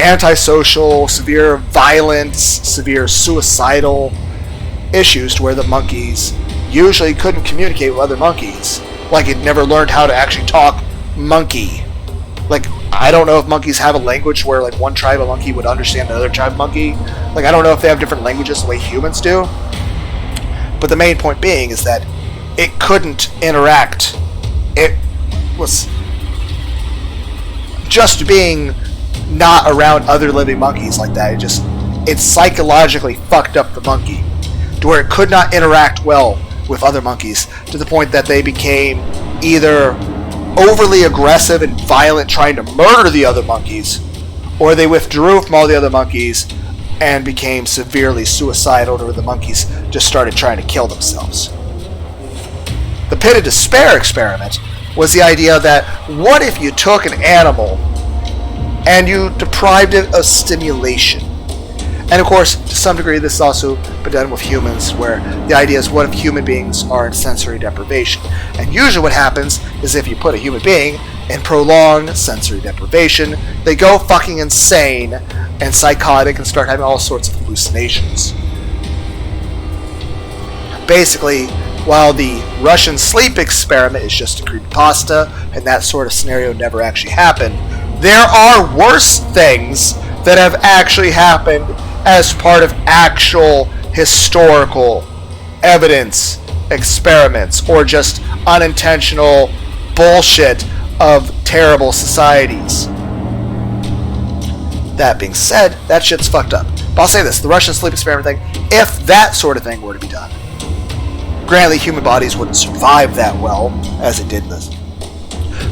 antisocial, severe violence, severe suicidal issues, to where the monkeys usually couldn't communicate with other monkeys. Like, it never learned how to actually talk monkey. Like, I don't know if monkeys have a language where, like, one tribe of monkey would understand another tribe of monkey. Like, I don't know if they have different languages the way humans do. But the main point being is that it couldn't interact. It was just being not around other living monkeys like that. It psychologically fucked up the monkey to where it could not interact well with other monkeys, to the point that they became either overly aggressive and violent, trying to murder the other monkeys, or they withdrew from all the other monkeys and became severely suicidal, to where the monkeys just started trying to kill themselves. The pit of despair experiment was the idea that, what if you took an animal and you deprived it of stimulation? And of course, to some degree, this has also been done with humans, where the idea is, what if human beings are in sensory deprivation? And usually what happens is, if you put a human being in prolonged sensory deprivation, they go fucking insane and psychotic and start having all sorts of hallucinations. Basically, while the Russian sleep experiment is just a creepypasta, and that sort of scenario never actually happened, there are worse things that have actually happened as part of actual historical evidence experiments, or just unintentional bullshit of terrible societies. That being said, that shit's fucked up. But I'll say this, the Russian sleep experiment thing, if that sort of thing were to be done, granted, human bodies wouldn't survive that well as it did in this.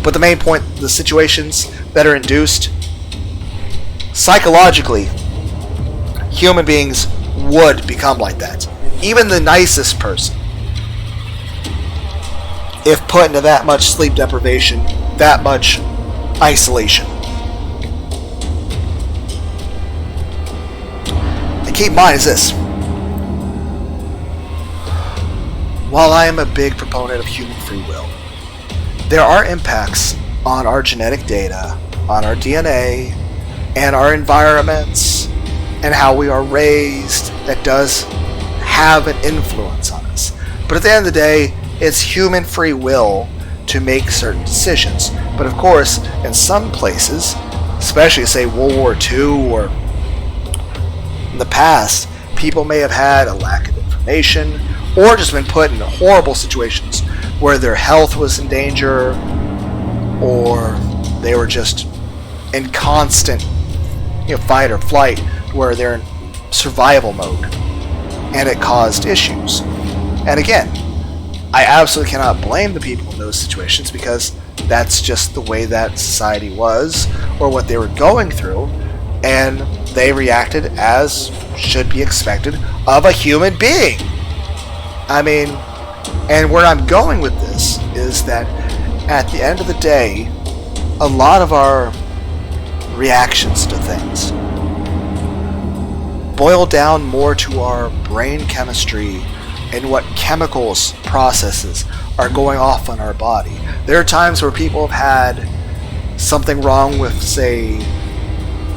But the main point, the situations that are induced psychologically, human beings would become like that. Even the nicest person, if put into that much sleep deprivation, that much isolation. And keep in mind is this: while I am a big proponent of human free will, there are impacts on our genetic data, on our DNA, and our environments, and how we are raised, that does have an influence on us. But at the end of the day, it's human free will to make certain decisions. But of course, in some places, especially say World War II or in the past, people may have had a lack of information, or just been put in horrible situations where their health was in danger, or they were just in constant fight or flight, where they're in survival mode, and it caused issues. And again, I absolutely cannot blame the people in those situations, because that's just the way that society was, or what they were going through, and they reacted as should be expected of a human being. I mean, and where I'm going with this is that at the end of the day, a lot of our reactions to things boil down more to our brain chemistry and what chemicals, processes are going off on our body. There are times where people have had something wrong with, say,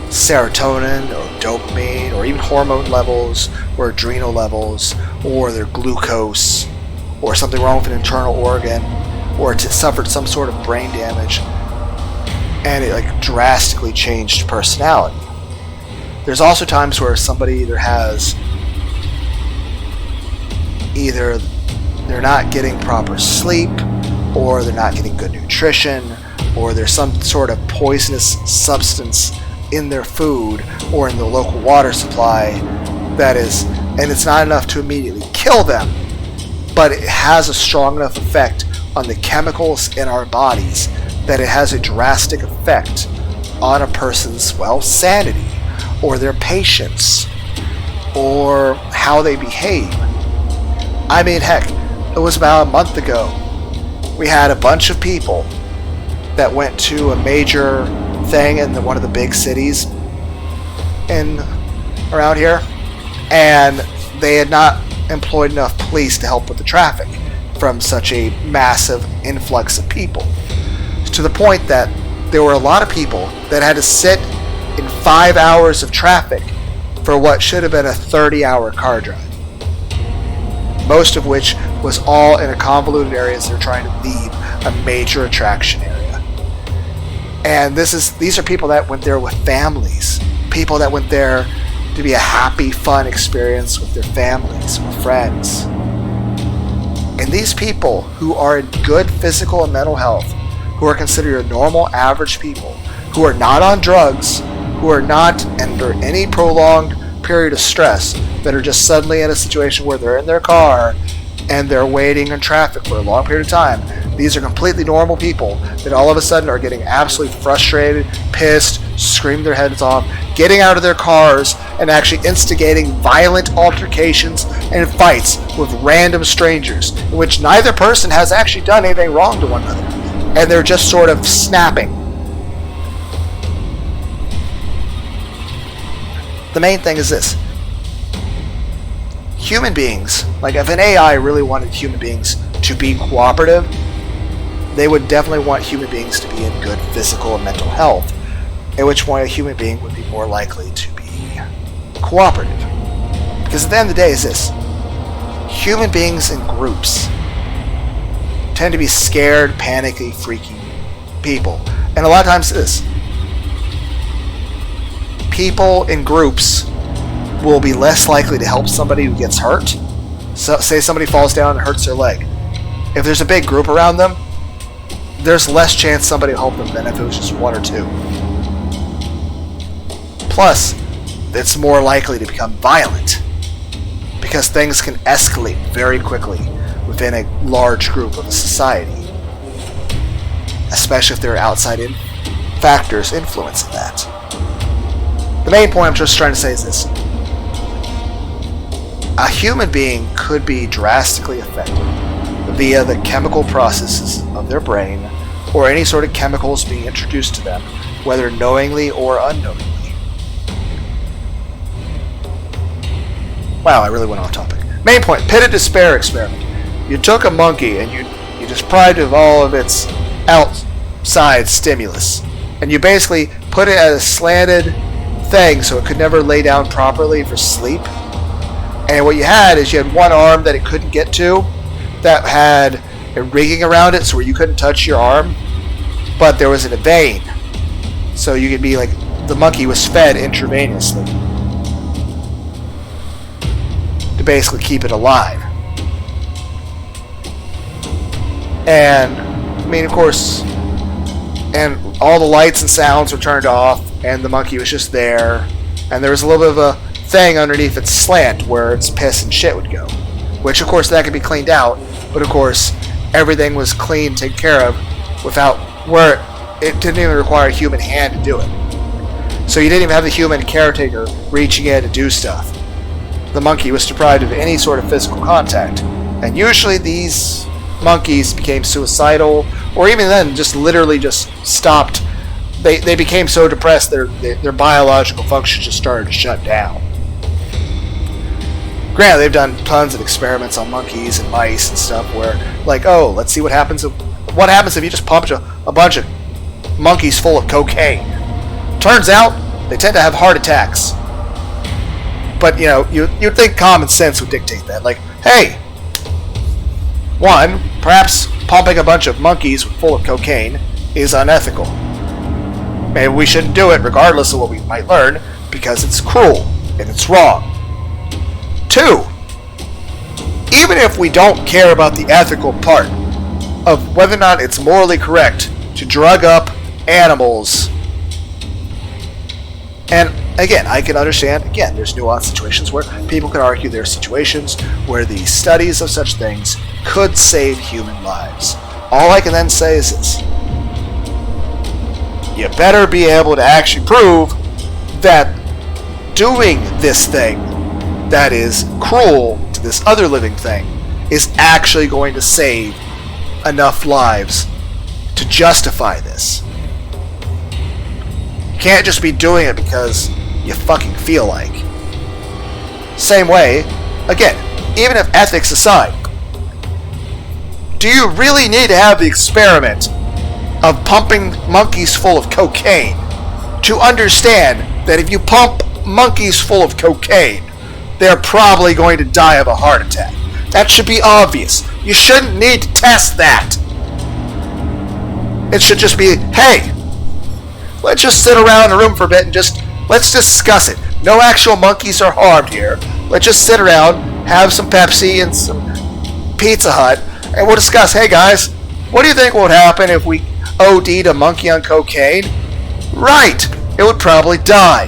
serotonin or dopamine, or even hormone levels or adrenal levels, or their glucose, or something wrong with an internal organ, or it suffered some sort of brain damage, and it drastically changed personality. There's also times where somebody either they're not getting proper sleep, or they're not getting good nutrition, or there's some sort of poisonous substance in their food or in the local water supply and it's not enough to immediately kill them, but it has a strong enough effect on the chemicals in our bodies that it has a drastic effect on a person's, sanity, or their patience, or how they behave. I mean, heck, it was about a month ago we had a bunch of people that went to a major thing in one of the big cities around here, and they had not employed enough police to help with the traffic from such a massive influx of people, to the point that there were a lot of people that had to sit in 5 hours of traffic for what should have been a 30-hour car drive, most of which was all in a convoluted area as they're trying to leave a major attraction area. And these are people that went there with families, people that went there to be a happy, fun experience with their families, with friends. And these people who are in good physical and mental health, who are considered your normal, average people, who are not on drugs, who are not under any prolonged period of stress, that are just suddenly in a situation where they're in their car and they're waiting in traffic for a long period of time. These are completely normal people that all of a sudden are getting absolutely frustrated, pissed, screaming their heads off, getting out of their cars and actually instigating violent altercations and fights with random strangers, in which neither person has actually done anything wrong to one another, and they're just sort of snapping. The main thing is this. Human beings, like if an AI really wanted human beings to be cooperative, they would definitely want human beings to be in good physical and mental health, at which point a human being would be more likely to be cooperative. Because at the end of the day is this. Human beings in groups tend to be scared, panicky, freaky people. And a lot of times this. People in groups will be less likely to help somebody who gets hurt. So, say somebody falls down and hurts their leg. If there's a big group around them, there's less chance somebody will help them than if it was just one or two. Plus, it's more likely to become violent because things can escalate very quickly within a large group of a society, especially if there are outside factors influencing that. The main point I'm just trying to say is this. A human being could be drastically affected via the chemical processes of their brain or any sort of chemicals being introduced to them, whether knowingly or unknowingly. Wow, I really went off topic. Main point, pitted despair experiment. You took a monkey and you deprived it of all of its outside stimulus, and you basically put it at a slanted thing so it could never lay down properly for sleep. And what you had is you had one arm that it couldn't get to that had a rigging around it so where you couldn't touch your arm, but there was a vein so you could be like, the monkey was fed intravenously to basically keep it alive. And I mean, of course, and all the lights and sounds were turned off and the monkey was just there, and there was a little bit of a thing underneath its slant where its piss and shit would go, which of course that could be cleaned out, but of course everything was clean, taken care of, without where it didn't even require a human hand to do it. So you didn't even have the human caretaker reaching in to do stuff. The monkey was deprived of any sort of physical contact, and usually these monkeys became suicidal, or even then just literally just stopped. They became so depressed their biological functions just started to shut down. Granted, they've done tons of experiments on monkeys and mice and stuff where, like, oh, let's see what happens if you just pump a bunch of monkeys full of cocaine. Turns out, they tend to have heart attacks. But, you know, you'd think common sense would dictate that. Like, hey, one, perhaps pumping a bunch of monkeys full of cocaine is unethical. Maybe we shouldn't do it regardless of what we might learn, because it's cruel and it's wrong. Two, even if we don't care about the ethical part of whether or not it's morally correct to drug up animals, and again, I can understand, again, there's nuanced situations where people can argue there are situations where the studies of such things could save human lives. All I can then say is this. You better be able to actually prove that doing this thing that is cruel to this other living thing is actually going to save enough lives to justify this. You can't just be doing it because you fucking feel like. Same way, again, even if ethics aside, do you really need to have the experiment of pumping monkeys full of cocaine to understand that if you pump monkeys full of cocaine, they're probably going to die of a heart attack? That should be obvious. You shouldn't need to test that. It should just be, hey, let's just sit around in a room for a bit and let's discuss it. No actual monkeys are harmed here. Let's just sit around, have some Pepsi and some Pizza Hut, and we'll discuss, hey guys, what do you think would happen if we OD'd a monkey on cocaine? Right, it would probably die.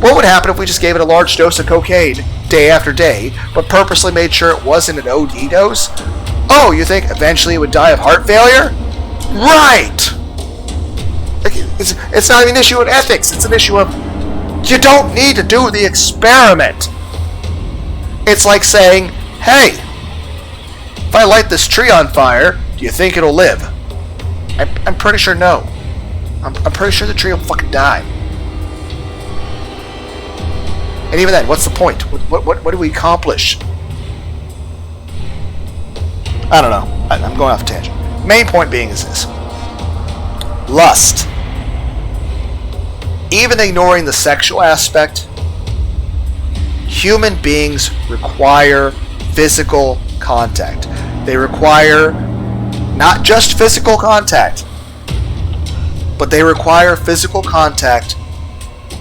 What would happen if we just gave it a large dose of cocaine day after day, but purposely made sure it wasn't an OD dose? Oh, you think eventually it would die of heart failure? Right! It's not an issue of ethics, it's an issue of you don't need to do the experiment. It's like saying, hey, if I light this tree on fire, do you think it'll live? I'm pretty sure no. I'm pretty sure the tree will fucking die. And even then, what's the point? What do we accomplish? I don't know. I'm going off a tangent. Main point being is this. Lust. Even ignoring the sexual aspect, human beings require physical contact. They require not just physical contact, but they require physical contact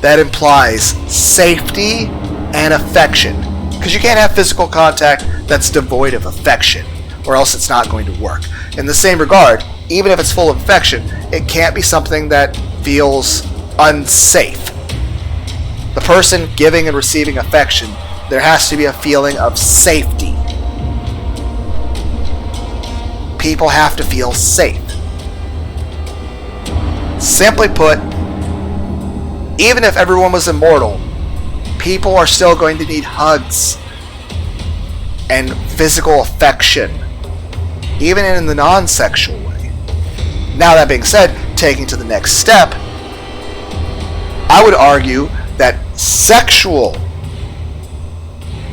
that implies safety and affection. Because you can't have physical contact that's devoid of affection, or else it's not going to work. In the same regard, even if it's full of affection, it can't be something that feels unsafe. The person giving and receiving affection, there has to be a feeling of safety. People have to feel safe. Simply put, even if everyone was immortal, people are still going to need hugs and physical affection, even in the non-sexual way. Now that being said, taking to the next step, I would argue that sexual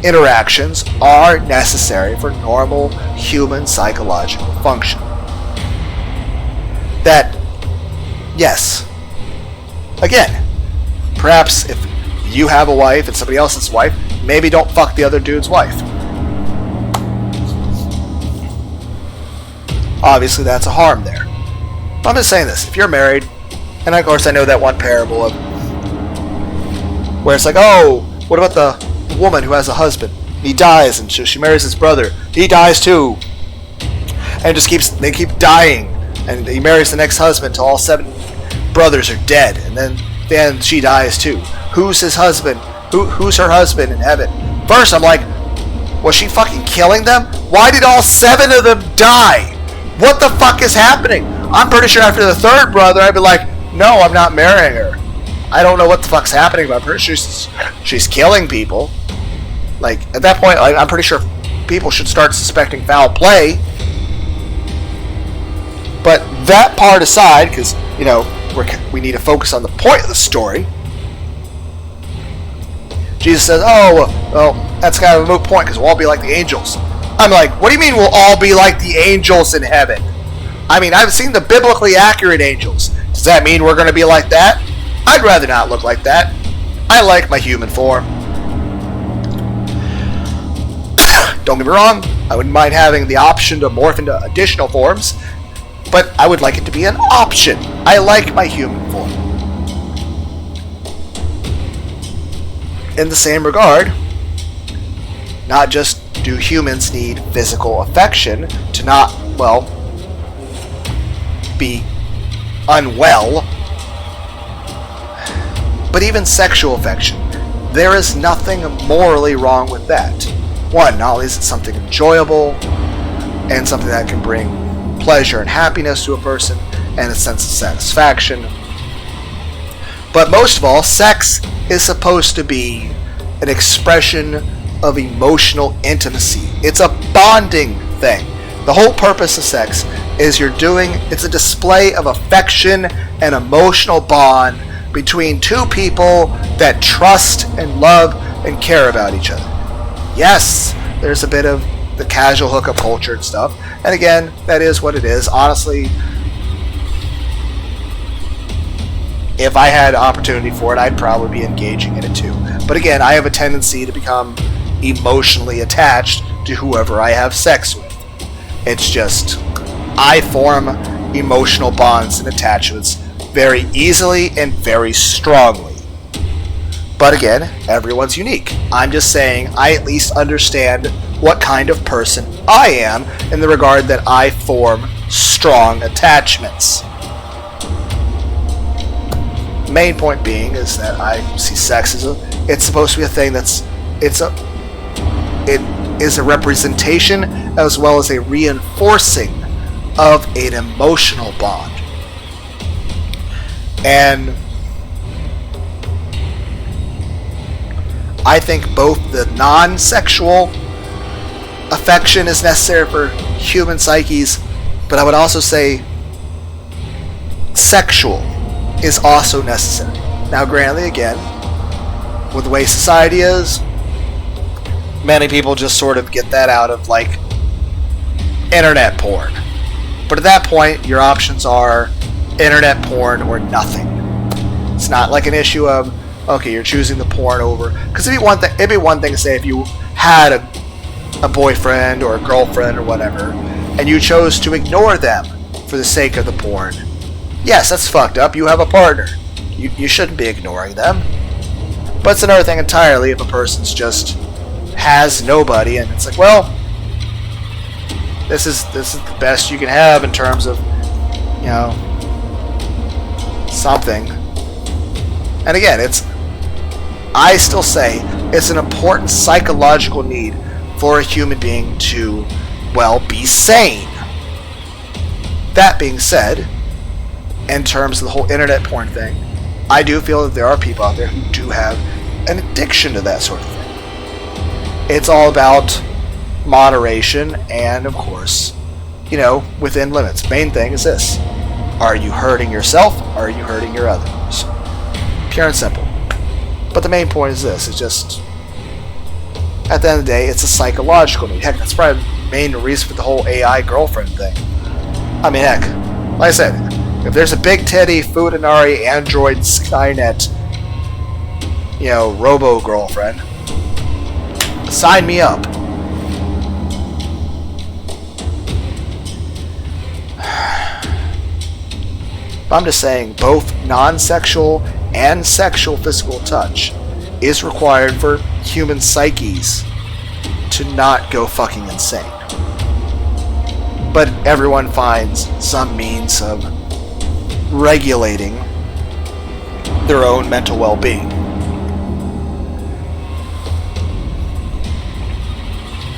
interactions are necessary for normal human psychological function. That, yes, again, perhaps if you have a wife and somebody else's wife, maybe don't fuck the other dude's wife. Obviously that's a harm there. But I'm just saying this, if you're married, and of course I know that one parable of where it's like, oh, what about the woman who has a husband? He dies, and so she marries his brother. He dies too, and they keep dying, and he marries the next husband till all 7 brothers are dead, and then she dies too. Who's his husband? Who's her husband in heaven? First, I'm like, was she fucking killing them? Why did all 7 of them die? What the fuck is happening? I'm pretty sure after the 3rd brother, I'd be like, no, I'm not marrying her. I don't know what the fuck's happening, but I'm pretty sure she's killing people. Like, at that point, I'm pretty sure people should start suspecting foul play. But that part aside, because, you know, we need to focus on the point of the story. Jesus says, oh, well, that's kind of a moot point, because we'll all be like the angels. I'm like, what do you mean we'll all be like the angels in heaven? I mean, I've seen the biblically accurate angels. Does that mean we're going to be like that? I'd rather not look like that. I like my human form. Don't get me wrong, I wouldn't mind having the option to morph into additional forms, but I would like it to be an option. I like my human form. In the same regard, not just do humans need physical affection to not, well, be unwell, but even sexual affection. There is nothing morally wrong with that. One, not only is it something enjoyable and something that can bring pleasure and happiness to a person and a sense of satisfaction, but most of all, sex is supposed to be an expression of emotional intimacy. It's a bonding thing. The whole purpose of sex is it's a display of affection and emotional bond between two people that trust and love and care about each other. Yes, there's a bit of the casual hookup culture and stuff, and again, that is what it is. Honestly, if I had opportunity for it, I'd probably be engaging in it too. But again, I have a tendency to become emotionally attached to whoever I have sex with. It's just, I form emotional bonds and attachments very easily and very strongly. But again, everyone's unique. I'm just saying I at least understand what kind of person I am in the regard that I form strong attachments. Main point being is that I see sex as it's supposed to be a thing it is a representation as well as a reinforcing of an emotional bond. And I think both the non-sexual affection is necessary for human psyches, but I would also say sexual is also necessary. Now, granted, again, with the way society is, many people just sort of get that out of, like, internet porn. But at that point, your options are internet porn or nothing. It's not like an issue of, okay, you're choosing the porn over... Because it'd be one thing to say if you had a boyfriend or a girlfriend or whatever, and you chose to ignore them for the sake of the porn. Yes, that's fucked up. You have a partner. You shouldn't be ignoring them. But it's another thing entirely if a person's just has nobody, and it's like, well, this is the best you can have in terms of, you know, something. And again, I still say it's an important psychological need for a human being to, well, be sane. That being said, in terms of the whole internet porn thing, I do feel that there are people out there who do have an addiction to that sort of thing. It's all about moderation and, of course, you know, within limits. Main thing is this. Are you hurting yourself? Or are you hurting your others? Pure and simple. But the main point is this. It's just, at the end of the day, it's a psychological need. Heck, that's probably the main reason for the whole AI girlfriend thing. I mean, heck, like I said, if there's a big titty, Futanari, Android, Skynet, you know, robo-girlfriend, sign me up. I'm just saying, both non-sexual and sexual physical touch is required for human psyches to not go fucking insane. But everyone finds some means of regulating their own mental well-being.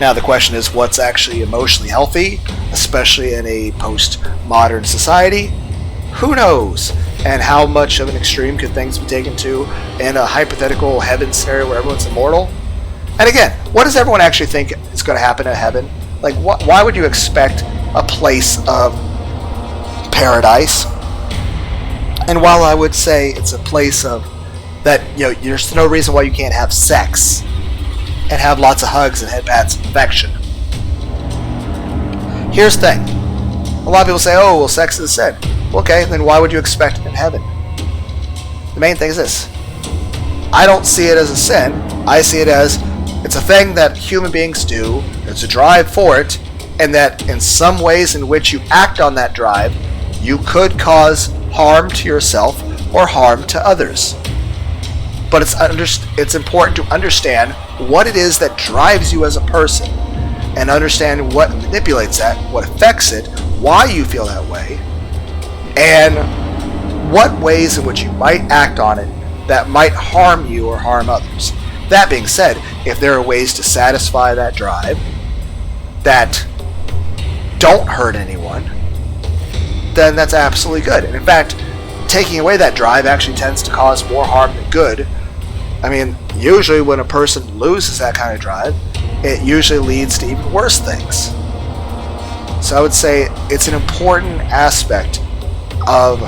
Now the question is, what's actually emotionally healthy, especially in a post-modern society? Who knows? And how much of an extreme could things be taken to in a hypothetical heaven scenario where everyone's immortal? And again, what does everyone actually think is going to happen in heaven? Like, why would you expect a place of paradise? And while I would say it's a place of that, you know, there's no reason why you can't have sex and have lots of hugs and headbats and affection. Here's the thing. A lot of people say, oh, well, sex is a sin. Okay, then why would you expect it in heaven? The main thing is this. I don't see it as a sin. I see it as it's a thing that human beings do. There's a drive for it, and that in some ways in which you act on that drive, you could cause harm to yourself or harm to others. But it's important to understand what it is that drives you as a person, and understand what manipulates that, what affects it, why you feel that way, and what ways in which you might act on it that might harm you or harm others. That being said, if there are ways to satisfy that drive that don't hurt anyone, then that's absolutely good. And in fact, taking away that drive actually tends to cause more harm than good. I mean, usually when a person loses that kind of drive, it usually leads to even worse things. So I would say it's an important aspect of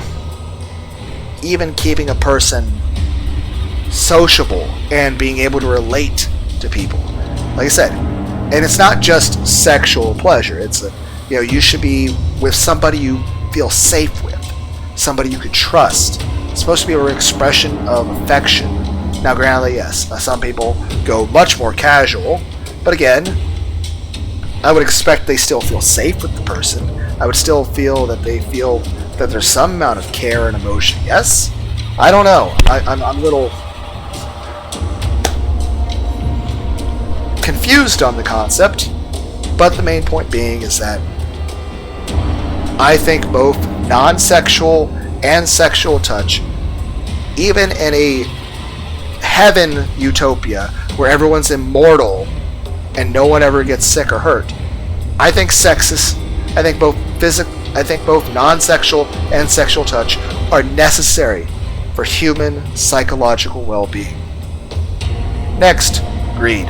even keeping a person sociable and being able to relate to people. Like I said, and it's not just sexual pleasure. It's you should be with somebody you feel safe with, somebody you could trust. It's supposed to be an expression of affection. Now, granted, yes, some people go much more casual, but again, I would expect they still feel safe with the person. I would still feel that they feel that there's some amount of care and emotion. Yes? I don't know. I'm a little confused on the concept, but the main point being is that I think both non-sexual and sexual touch, even in a heaven utopia where everyone's immortal and no one ever gets sick or hurt, I think both non-sexual and sexual touch are necessary for human psychological well-being. Next, greed.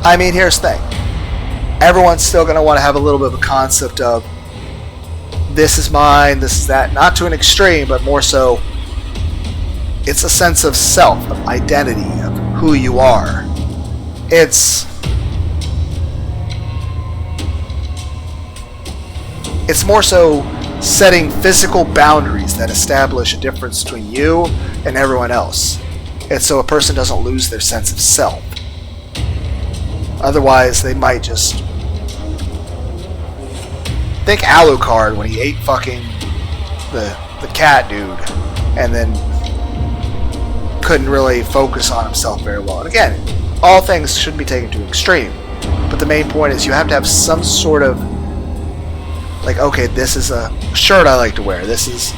I mean, here's the thing. Everyone's still going to want to have a little bit of a concept of this is mine, this is that. Not to an extreme, but more so it's a sense of self, of identity, of who you are. It's more so setting physical boundaries that establish a difference between you and everyone else. It's so a person doesn't lose their sense of self. Otherwise, they might just think Alucard when he ate fucking the cat dude and then couldn't really focus on himself very well. And again, all things shouldn't be taken to extreme, but the main point is you have to have some sort of like, okay, this is a shirt I like to wear. This is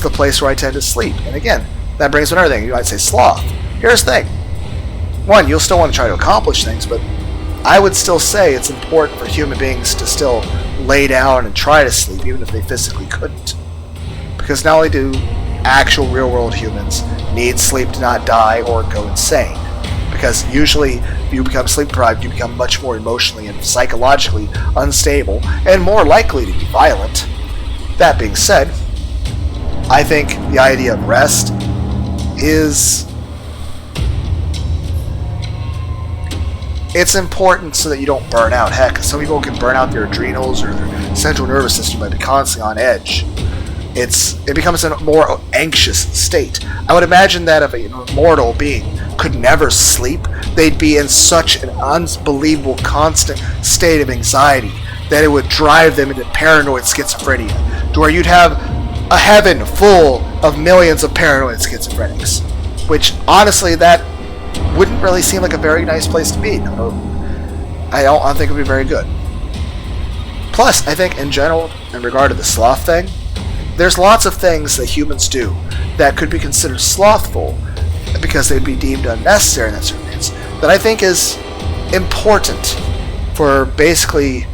the place where I tend to sleep. And again, that brings another thing. You might say sloth. Here's the thing. One, you'll still want to try to accomplish things, but I would still say it's important for human beings to still lay down and try to sleep, even if they physically couldn't. Because not only do actual real-world humans need sleep to not die or go insane, because usually if you become sleep-deprived, you become much more emotionally and psychologically unstable and more likely to be violent. That being said, I think the idea of rest is it's important so that you don't burn out. Heck, some people can burn out their adrenals or their central nervous system by being constantly on edge. It becomes a more anxious state. I would imagine that if an immortal being could never sleep, they'd be in such an unbelievable constant state of anxiety that it would drive them into paranoid schizophrenia, to where you'd have a heaven full of millions of paranoid schizophrenics, which honestly that wouldn't really seem like a very nice place to be. I don't think it would be very good. Plus, I think in general, in regard to the sloth thing, there's lots of things that humans do that could be considered slothful because they'd be deemed unnecessary in that circumstance, that I think is important for basically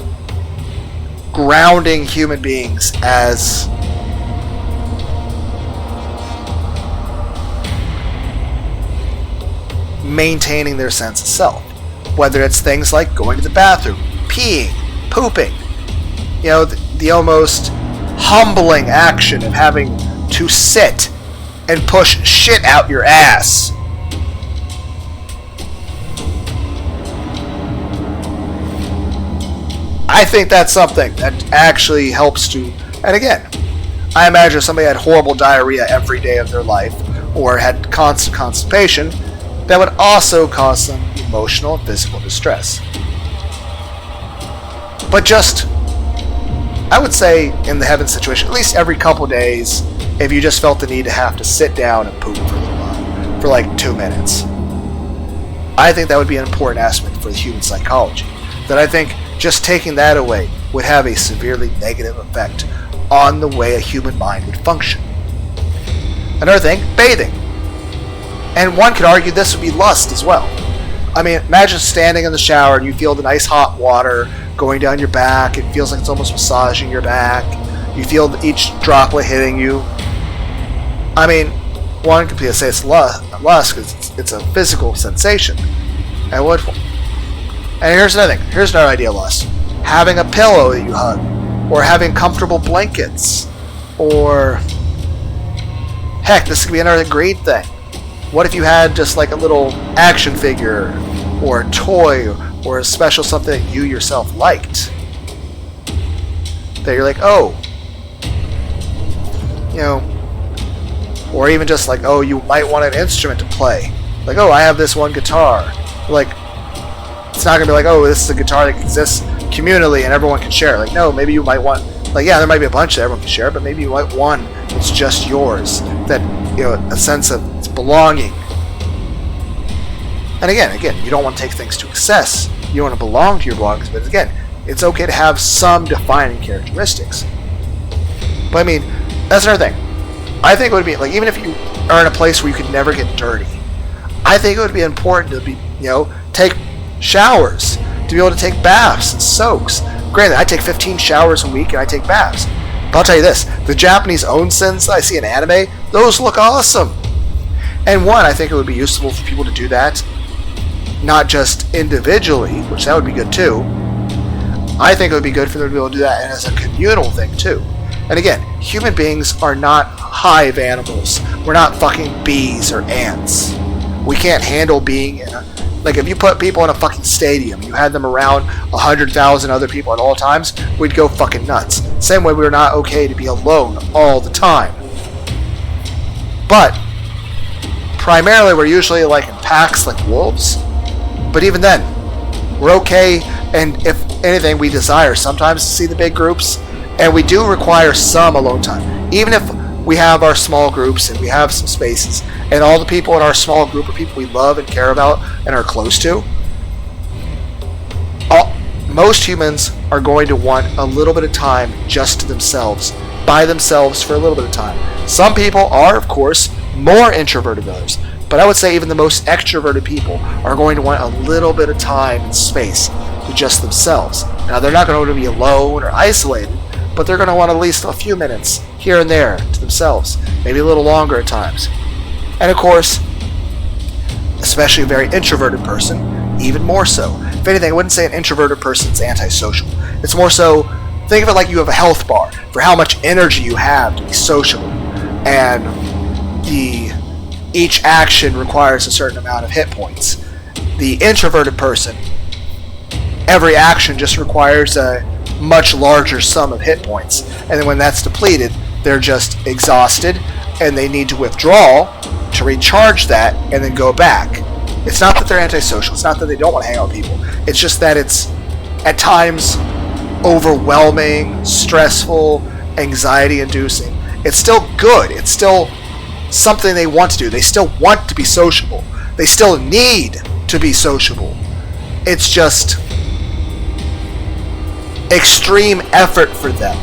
grounding human beings as maintaining their sense of self. Whether it's things like going to the bathroom, peeing, pooping, the almost humbling action of having to sit and push shit out your ass. I think that's something that actually helps to, and again, I imagine if somebody had horrible diarrhea every day of their life or had constant constipation, that would also cause them emotional and physical distress. But just, I would say in the heaven situation, at least every couple days, if you just felt the need to have to sit down and poop for a little while, for like 2 minutes. I think that would be an important aspect for the human psychology. That I think just taking that away would have a severely negative effect on the way a human mind would function. Another thing, bathing. And one could argue this would be lust as well. I mean, imagine standing in the shower and you feel the nice hot water going down your back. It feels like it's almost massaging your back. You feel each droplet hitting you. I mean, one could say it's lust because it's a physical sensation. And And here's another thing. Here's another idea lost. Having a pillow that you hug, or having comfortable blankets, or heck, this could be another great thing. What if you had just like a little action figure, or a toy, or a special something that you yourself liked? That you're like, oh, you know, or even just like, oh, you might want an instrument to play. Like, oh, I have this one guitar. Like, it's not gonna be like, oh, this is a guitar that exists communally and everyone can share. Like, no, maybe you might want, like, yeah, there might be a bunch that everyone can share, but maybe you want one that's just yours. That, you know, a sense of belonging. And again, you don't want to take things to excess. You don't want to belong to your belongings, but again, it's okay to have some defining characteristics. But I mean, that's another thing. I think it would be, like, even if you are in a place where you could never get dirty, I think it would be important to be, you know, take showers, to be able to take baths and soaks. Granted, I take 15 showers a week and I take baths. But I'll tell you this, the Japanese onsens I see in anime, those look awesome. And one, I think it would be useful for people to do that, not just individually, which that would be good too. I think it would be good for them to be able to do that as a communal thing too. And again, human beings are not hive animals. We're not fucking bees or ants. We can't handle being in a, like, if you put people in a fucking stadium, you had them around 100,000 other people at all times, we'd go fucking nuts. Same way we're not okay to be alone all the time. But primarily we're usually like in packs like wolves. But even then, we're okay, and if anything, we desire sometimes to see the big groups, and we do require some alone time. Even if we have our small groups and we have some spaces, and all the people in our small group are people we love and care about and are close to, most humans are going to want a little bit of time just to themselves, by themselves for a little bit of time. Some people are, of course, more introverted than others, but I would say even the most extroverted people are going to want a little bit of time and space to just themselves. Now, they're not going to be alone or isolated, but they're going to want at least a few minutes here and there to themselves, maybe a little longer at times. And of course, especially a very introverted person, even more so. If anything, I wouldn't say an introverted person is antisocial. It's more so, think of it like you have a health bar for how much energy you have to be sociable. And each action requires a certain amount of hit points. The introverted person, every action just requires a much larger sum of hit points. And then when that's depleted, they're just exhausted and they need to withdraw to recharge that and then go back. It's not that they're antisocial. It's not that they don't want to hang out with people. It's just that it's at times overwhelming, stressful, anxiety-inducing. It's still good. It's still something they want to do. They still want to be sociable. They still need to be sociable. It's just extreme effort for them.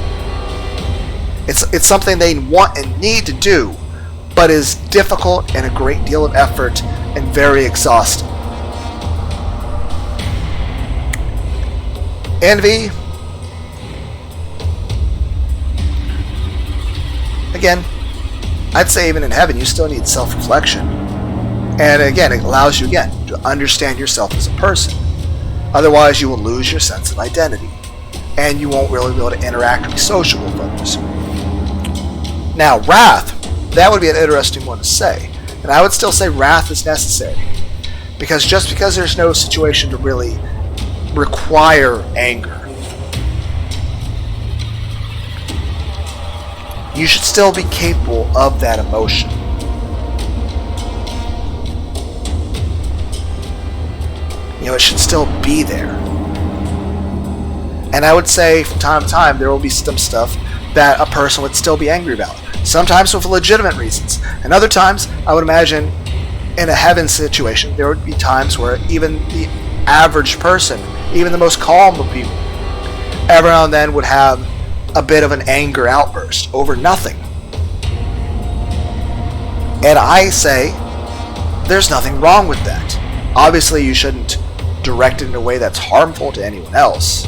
It's something they want and need to do, but is difficult and a great deal of effort and very exhausting. Envy, again, I'd say even in heaven you still need self-reflection. And again, it allows you again to understand yourself as a person. Otherwise you will lose your sense of identity, and you won't really be able to interact and be sociable with others. Now, wrath, that would be an interesting one to say. And I would still say wrath is necessary. Because just because there's no situation to really require anger, you should still be capable of that emotion. You know, it should still be there. And I would say from time to time there will be some stuff that a person would still be angry about. Sometimes with legitimate reasons. And other times, I would imagine, in a heaven situation, there would be times where even the average person, even the most calm of people, every now and then would have a bit of an anger outburst over nothing. And I say, there's nothing wrong with that. Obviously, you shouldn't direct it in a way that's harmful to anyone else.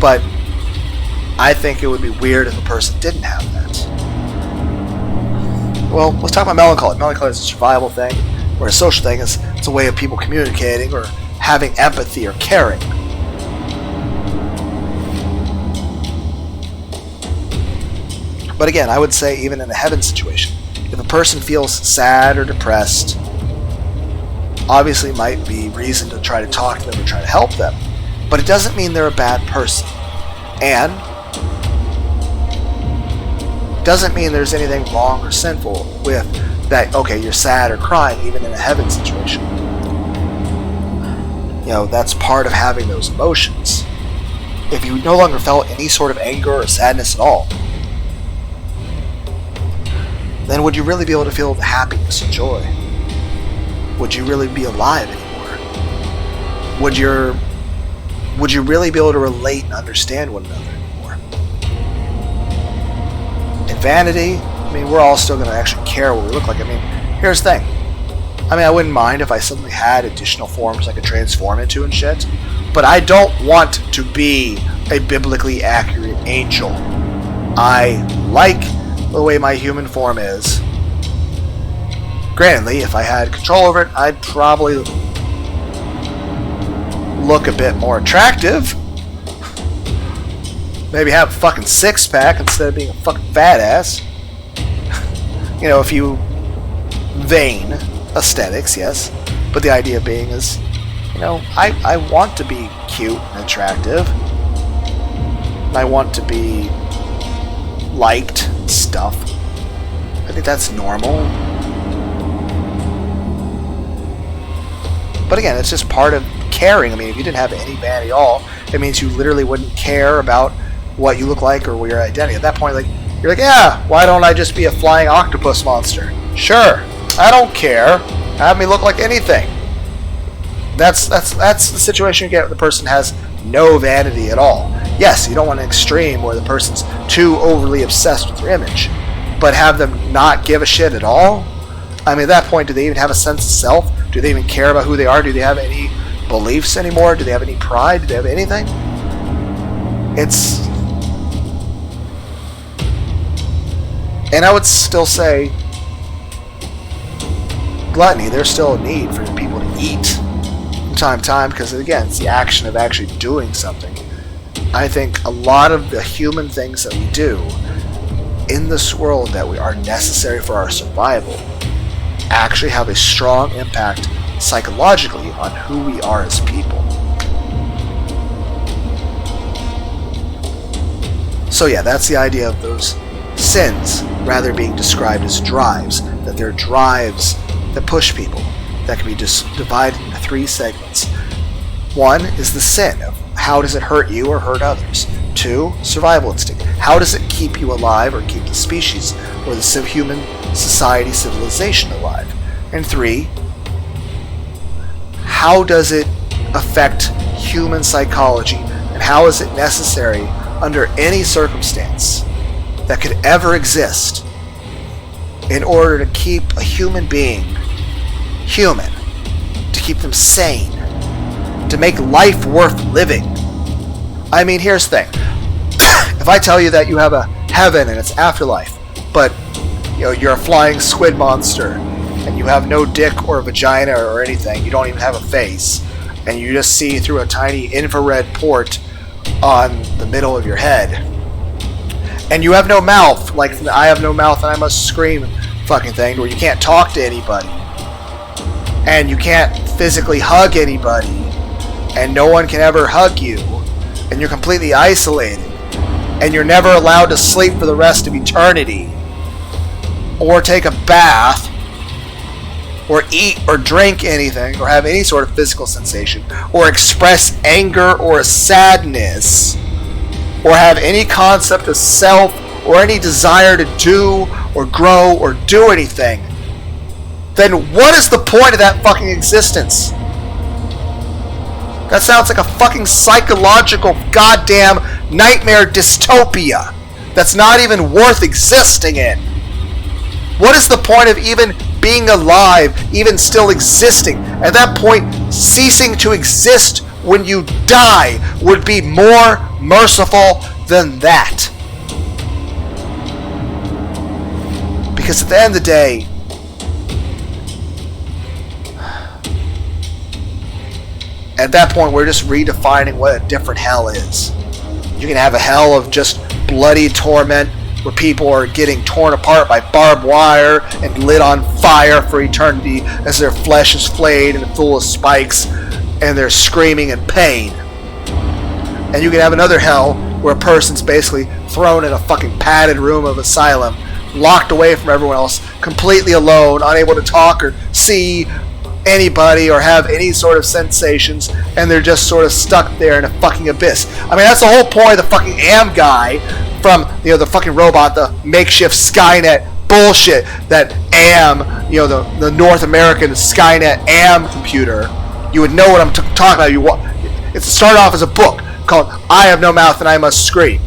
But I think it would be weird if a person didn't have that. Well, let's talk about melancholy. Melancholy is a survival thing, or a social thing. It's a way of people communicating or having empathy or caring. But again, I would say even in a heaven situation, if a person feels sad or depressed, obviously might be reason to try to talk to them or try to help them. But it doesn't mean they're a bad person. And doesn't mean there's anything wrong or sinful with that, okay, you're sad or crying even in a heaven situation. You know, that's part of having those emotions. If you no longer felt any sort of anger or sadness at all, then would you really be able to feel the happiness and joy? Would you really be alive anymore? Would you really be able to relate and understand one another anymore? In vanity, I mean, we're all still going to actually care what we look like. I mean, here's the thing. I mean, I wouldn't mind if I suddenly had additional forms I could transform into and shit, but I don't want to be a biblically accurate angel. I like the way my human form is. Granted, if I had control over it, I'd probably look a bit more attractive. Maybe have a fucking six-pack instead of being a fucking fat ass. You know, a few vain aesthetics, yes. But the idea being is, you know, I want to be cute and attractive. I want to be liked and stuff. I think that's normal. But again, it's just part of caring. I mean, if you didn't have any vanity at all, it means you literally wouldn't care about what you look like or your identity. At that point, like, you're like, yeah, why don't I just be a flying octopus monster? Sure, I don't care. Have me look like anything. That's the situation you get when the person has no vanity at all. Yes, you don't want an extreme where the person's too overly obsessed with their image, but have them not give a shit at all? I mean, at that point, do they even have a sense of self? Do they even care about who they are? Do they have any beliefs anymore? Do they have any pride? Do they have anything? And I would still say, gluttony, there's still a need for people to eat from time to time, because again, it's the action of actually doing something. I think a lot of the human things that we do in this world that are necessary for our survival actually have a strong impact psychologically on who we are as people. So yeah, that's the idea of those sins rather being described as drives, that they're drives that push people, that can be just divided into three segments. One is the sin of how does it hurt you or hurt others. Two, survival instinct. How does it keep you alive or keep the species or the human society, civilization alive? And three, how does it affect human psychology, and how is it necessary under any circumstance that could ever exist in order to keep a human being human, to keep them sane, to make life worth living? I mean, here's the thing. If I tell you that you have a heaven and it's afterlife, but you know you're a flying squid monster and you have no dick or vagina or anything, you don't even have a face, and you just see through a tiny infrared port on the middle of your head, and you have no mouth, like I have no mouth and I must scream fucking thing, where you can't talk to anybody, and you can't physically hug anybody, and no one can ever hug you, and you're completely isolated, and you're never allowed to sleep for the rest of eternity, or take a bath, or eat or drink anything, or have any sort of physical sensation, or express anger or sadness, or have any concept of self, or any desire to do or grow or do anything, then what is the point of that fucking existence? That sounds like a fucking psychological goddamn nightmare dystopia that's not even worth existing in. What is the point of even being alive, even still existing? At that point, ceasing to exist when you die would be more merciful than that. Because at the end of the day, At that point, we're just redefining what a different hell is. You can have a hell of just bloody torment where people are getting torn apart by barbed wire and lit on fire for eternity as their flesh is flayed and full of spikes and they're screaming in pain. And you can have another hell where a person's basically thrown in a fucking padded room of asylum, locked away from everyone else, completely alone, unable to talk or see anybody or have any sort of sensations, and they're just sort of stuck there in a fucking abyss. I mean, that's the whole point of the fucking AM guy from, the fucking robot, the makeshift Skynet bullshit that AM, the North American Skynet AM computer. You would know what I'm talking about. It started off as a book called I Have No Mouth and I Must Scream.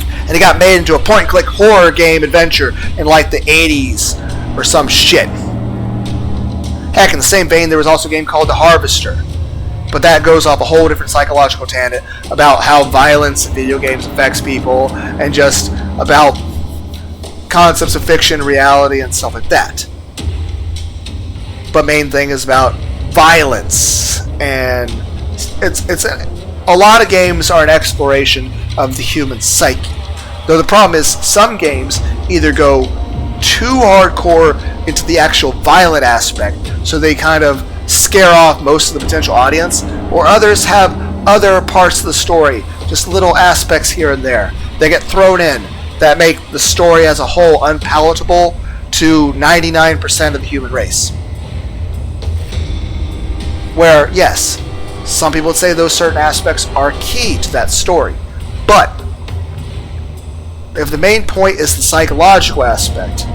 And it got made into a point-and-click horror game adventure in like the 80s or some shit. Heck, in the same vein, there was also a game called The Harvester. But that goes off a whole different psychological tangent about how violence in video games affects people and just about concepts of fiction, reality, and stuff like that. But main thing is about violence, and it's a lot of games are an exploration of the human psyche. Though the problem is some games either go too hardcore into the actual violent aspect, so they kind of scare off most of the potential audience, or others have other parts of the story, just little aspects here and there, that get thrown in that make the story as a whole unpalatable to 99% of the human race. Where, yes, some people would say those certain aspects are key to that story, but if the main point is the psychological aspect,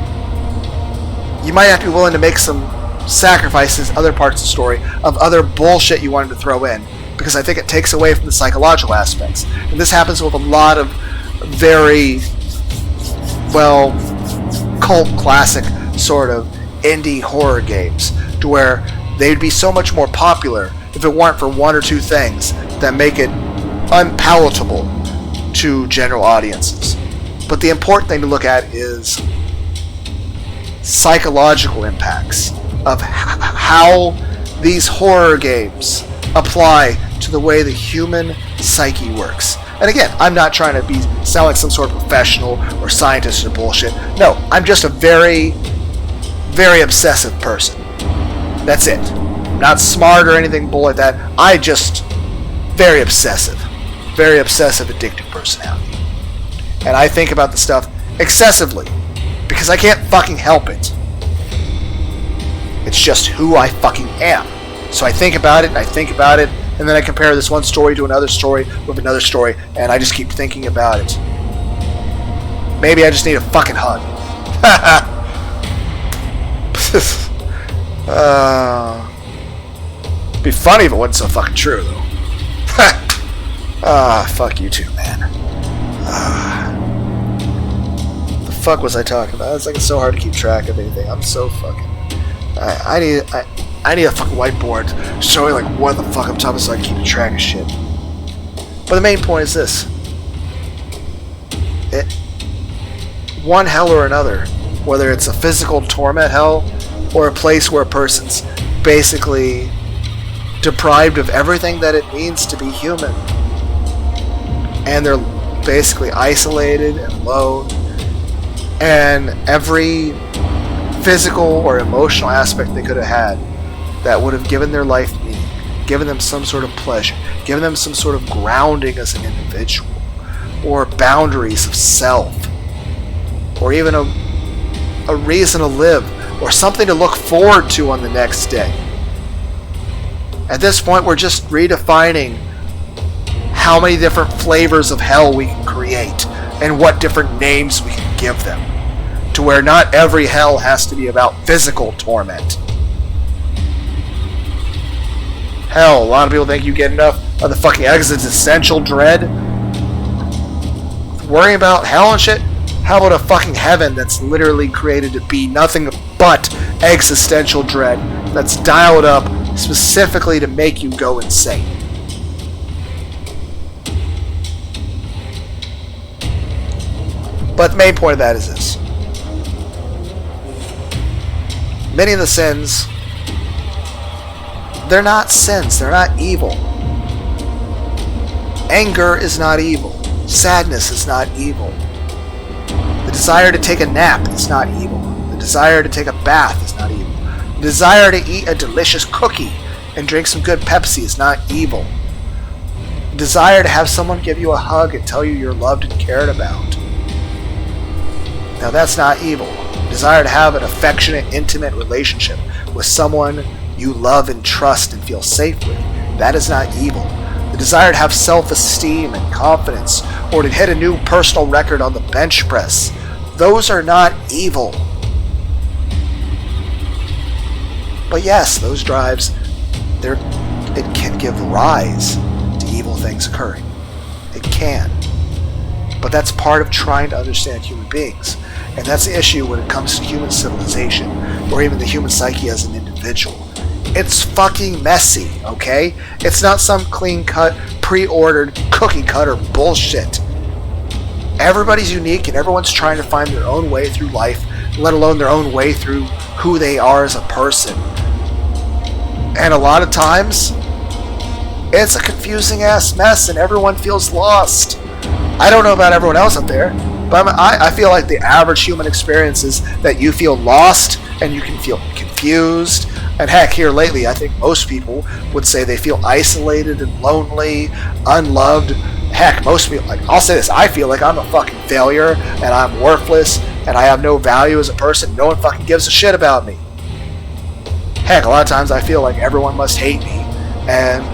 you might have to be willing to make some sacrifices, other parts of the story, of other bullshit you wanted to throw in, because I think it takes away from the psychological aspects. And this happens with a lot of very, cult classic sort of indie horror games, to where they'd be so much more popular if it weren't for one or two things that make it unpalatable to general audiences. But the important thing to look at is psychological impacts of how these horror games apply to the way the human psyche works. And again, I'm not trying to sound like some sort of professional or scientist or bullshit. No, I'm just a very, very obsessive person. That's it. I'm not smart or anything bull like that. I just very obsessive, addictive personality. And I think about the stuff excessively because I can't fucking help it. It's just who I fucking am. So I think about it, and then I compare this one story to another story with another story, and I just keep thinking about it. Maybe I just need a fucking hug. It'd be funny if it wasn't so fucking true, though. Fuck you too, man. The fuck was I talking about? It's like it's so hard to keep track of anything. I'm so fucking... I need a fucking whiteboard showing like what the fuck I'm talking about so I can keep track of shit. But the main point is this. One hell or another, whether it's a physical torment hell or a place where a person's basically deprived of everything that it means to be human, and they're basically isolated and alone, and every physical or emotional aspect they could have had that would have given their life meaning, given them some sort of pleasure, given them some sort of grounding as an individual, or boundaries of self, or even a reason to live, or something to look forward to on the next day. At this point, we're just redefining how many different flavors of hell we can create and what different names we can give them, to where not every hell has to be about physical torment. Hell, a lot of people think you get enough of the fucking existential dread. Worrying about hell and shit? How about a fucking heaven that's literally created to be nothing but existential dread, that's dialed up specifically to make you go insane? But the main point of that is this. Many of the sins They're not sins. They're not evil. Anger is not evil. Sadness is not evil. The desire to take a nap is not evil. The desire to take a bath is not evil. The desire to eat a delicious cookie and drink some good Pepsi is not evil. The desire to have someone give you a hug and tell you you're loved and cared about. Now that's not evil. The desire to have an affectionate, intimate relationship with someone you love and trust and feel safe with, that is not evil. The desire to have self-esteem and confidence, or to hit a new personal record on the bench press, those are not evil. But yes, those drives, it can give rise to evil things occurring. It can. But that's part of trying to understand human beings. And that's the issue when it comes to human civilization, or even the human psyche as an individual. It's fucking messy, okay? It's not some clean-cut, pre-ordered, cookie-cutter bullshit. Everybody's unique, and everyone's trying to find their own way through life, let alone their own way through who they are as a person. And a lot of times, it's a confusing-ass mess, and everyone feels lost. I don't know about everyone else up there, but I feel like the average human experience is that you feel lost, and you can feel confused. And heck, here lately, I think most people would say they feel isolated and lonely, unloved. Heck, most people, like, I'll say this, I feel like I'm a fucking failure, and I'm worthless, and I have no value as a person. No one fucking gives a shit about me. Heck, a lot of times I feel like everyone must hate me, and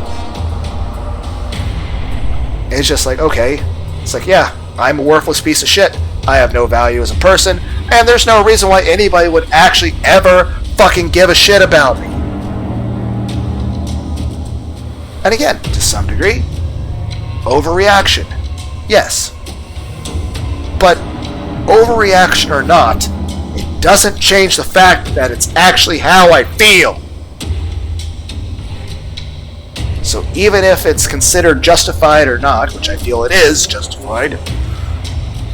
it's just like, okay, it's like, yeah, I'm a worthless piece of shit. I have no value as a person, and there's no reason why anybody would actually ever fucking give a shit about me. And again, to some degree, overreaction. Yes. But overreaction or not, it doesn't change the fact that it's actually how I feel. So even if it's considered justified or not, which I feel it is justified,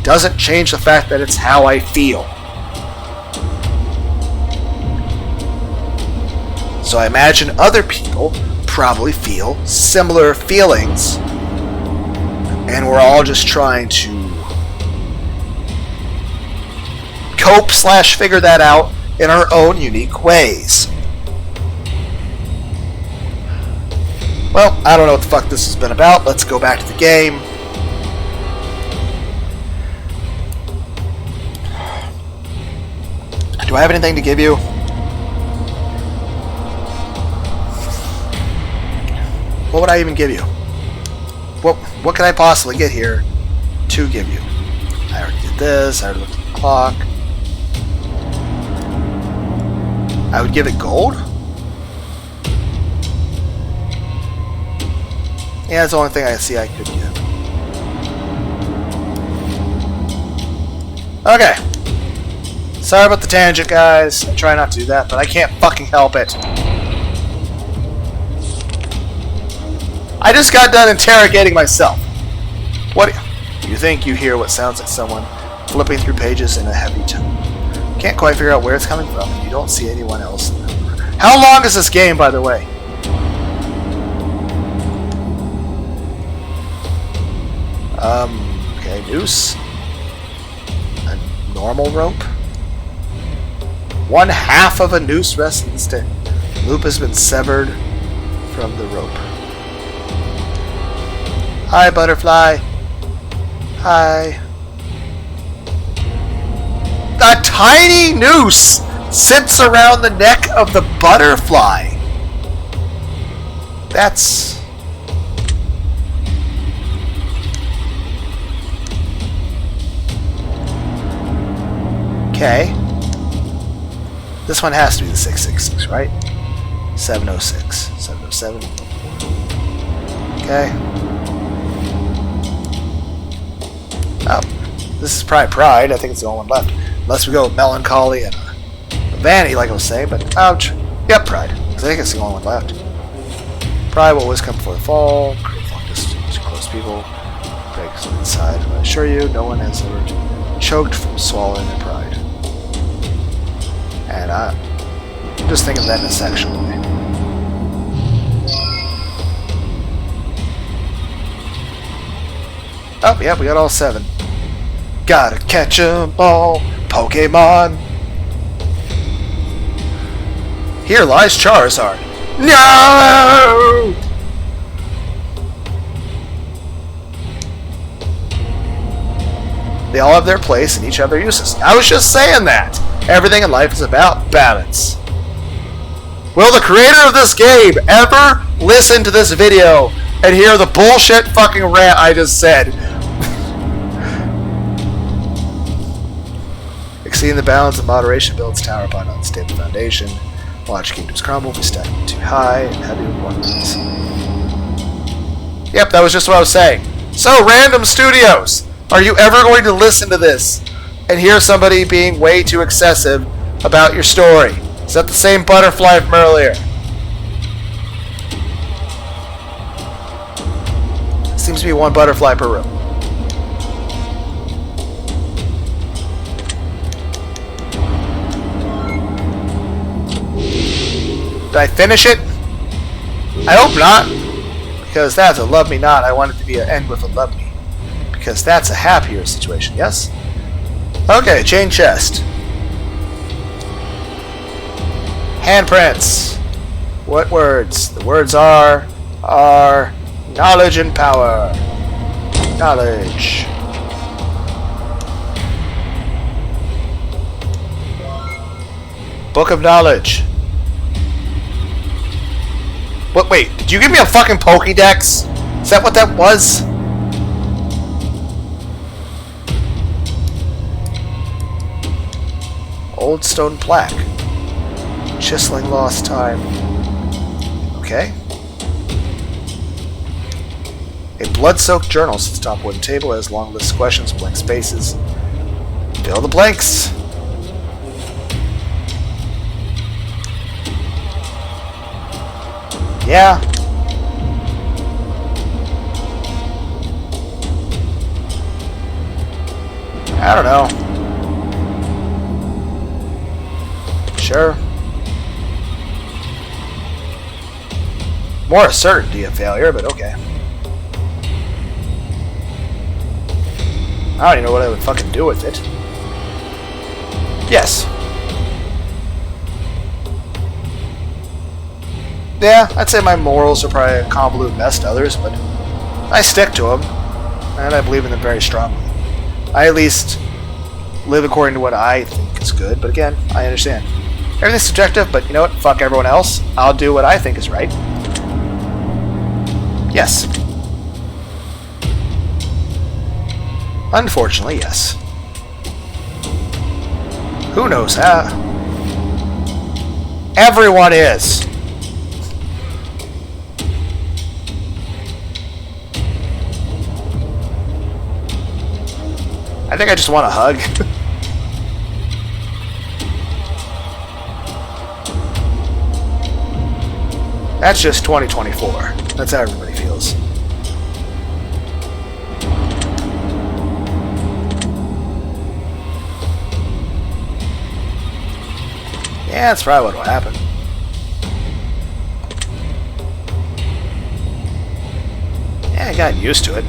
doesn't change the fact that it's how I feel. So I imagine other people probably feel similar feelings, and we're all just trying to cope/figure that out in our own unique ways. Well, I don't know what the fuck this has been about. Let's go back to the game. Do I have anything to give you? What would I even give you? What can I possibly get here to give you? I already did this. I already looked at the clock. I would give it gold? Yeah, that's the only thing I see I could give. Okay. Sorry about the tangent, guys. I try not to do that, but I can't fucking help it. I just got done interrogating myself. What? You think you hear what sounds like someone flipping through pages in a heavy tone. Can't quite figure out where it's coming from, and you don't see anyone else. How long is this game, by the way? Okay, noose. A normal rope. 1/2 of a noose rests instead. Loop has been severed from the rope. Hi, butterfly. Hi. A tiny noose sits around the neck of the butterfly. That's... okay. This one has to be the 666, right? 706. 707. Okay. Oh. This is probably Pride. I think it's the only one left. Unless we go with Melancholy and Vanity, like I was saying, but ouch. Yep, Pride. Because I think it's the only one left. Pride will always come before the fall. Create long distance, close people. Breaks inside. I assure you, no one has ever choked from swallowing their pride. And I'm just thinking of that in a sexual way. Oh, yeah, we got all 7. Gotta catch 'em all, Pokemon. Here lies Charizard. No! They all have their place and each have their uses. I was just saying that. Everything in life is about balance. Will the creator of this game ever listen to this video and hear the bullshit fucking rant I just said? Exceeding the balance of moderation builds tower upon an unstable foundation. Watch kingdoms crumble, we stack too high, and how do one of these? Yep, that was just what I was saying. So, Random Studios, are you ever going to listen to this and hear somebody being way too excessive about your story? Is that the same butterfly from earlier? Seems to be one butterfly per room. Did I finish it? I hope not. Because that's a love me not. I want it to be an end with a love me. Because that's a happier situation, yes? Okay, chain chest. Handprints. What words? The words are knowledge and power. Knowledge. Book of Knowledge. What? Wait, did you give me a fucking Pokédex? Is that what that was? Old stone plaque. Chiseling lost time. Okay. A blood-soaked journal sits atop a wooden table. It has long lists of questions, blank spaces. Fill the blanks. Yeah. I don't know. Sure. More a certainty of failure, but okay. I don't even know what I would fucking do with it. Yes. Yeah, I'd say my morals are probably a convoluted mess to others, but I stick to them, and I believe in them very strongly. I at least live according to what I think is good, but again, I understand. Everything's subjective, but you know what? Fuck everyone else. I'll do what I think is right. Yes. Unfortunately, yes. Who knows how? Everyone is. I think I just want a hug. That's just 2024. That's how everybody feels. Yeah, that's probably what will happen. Yeah, I got used to it.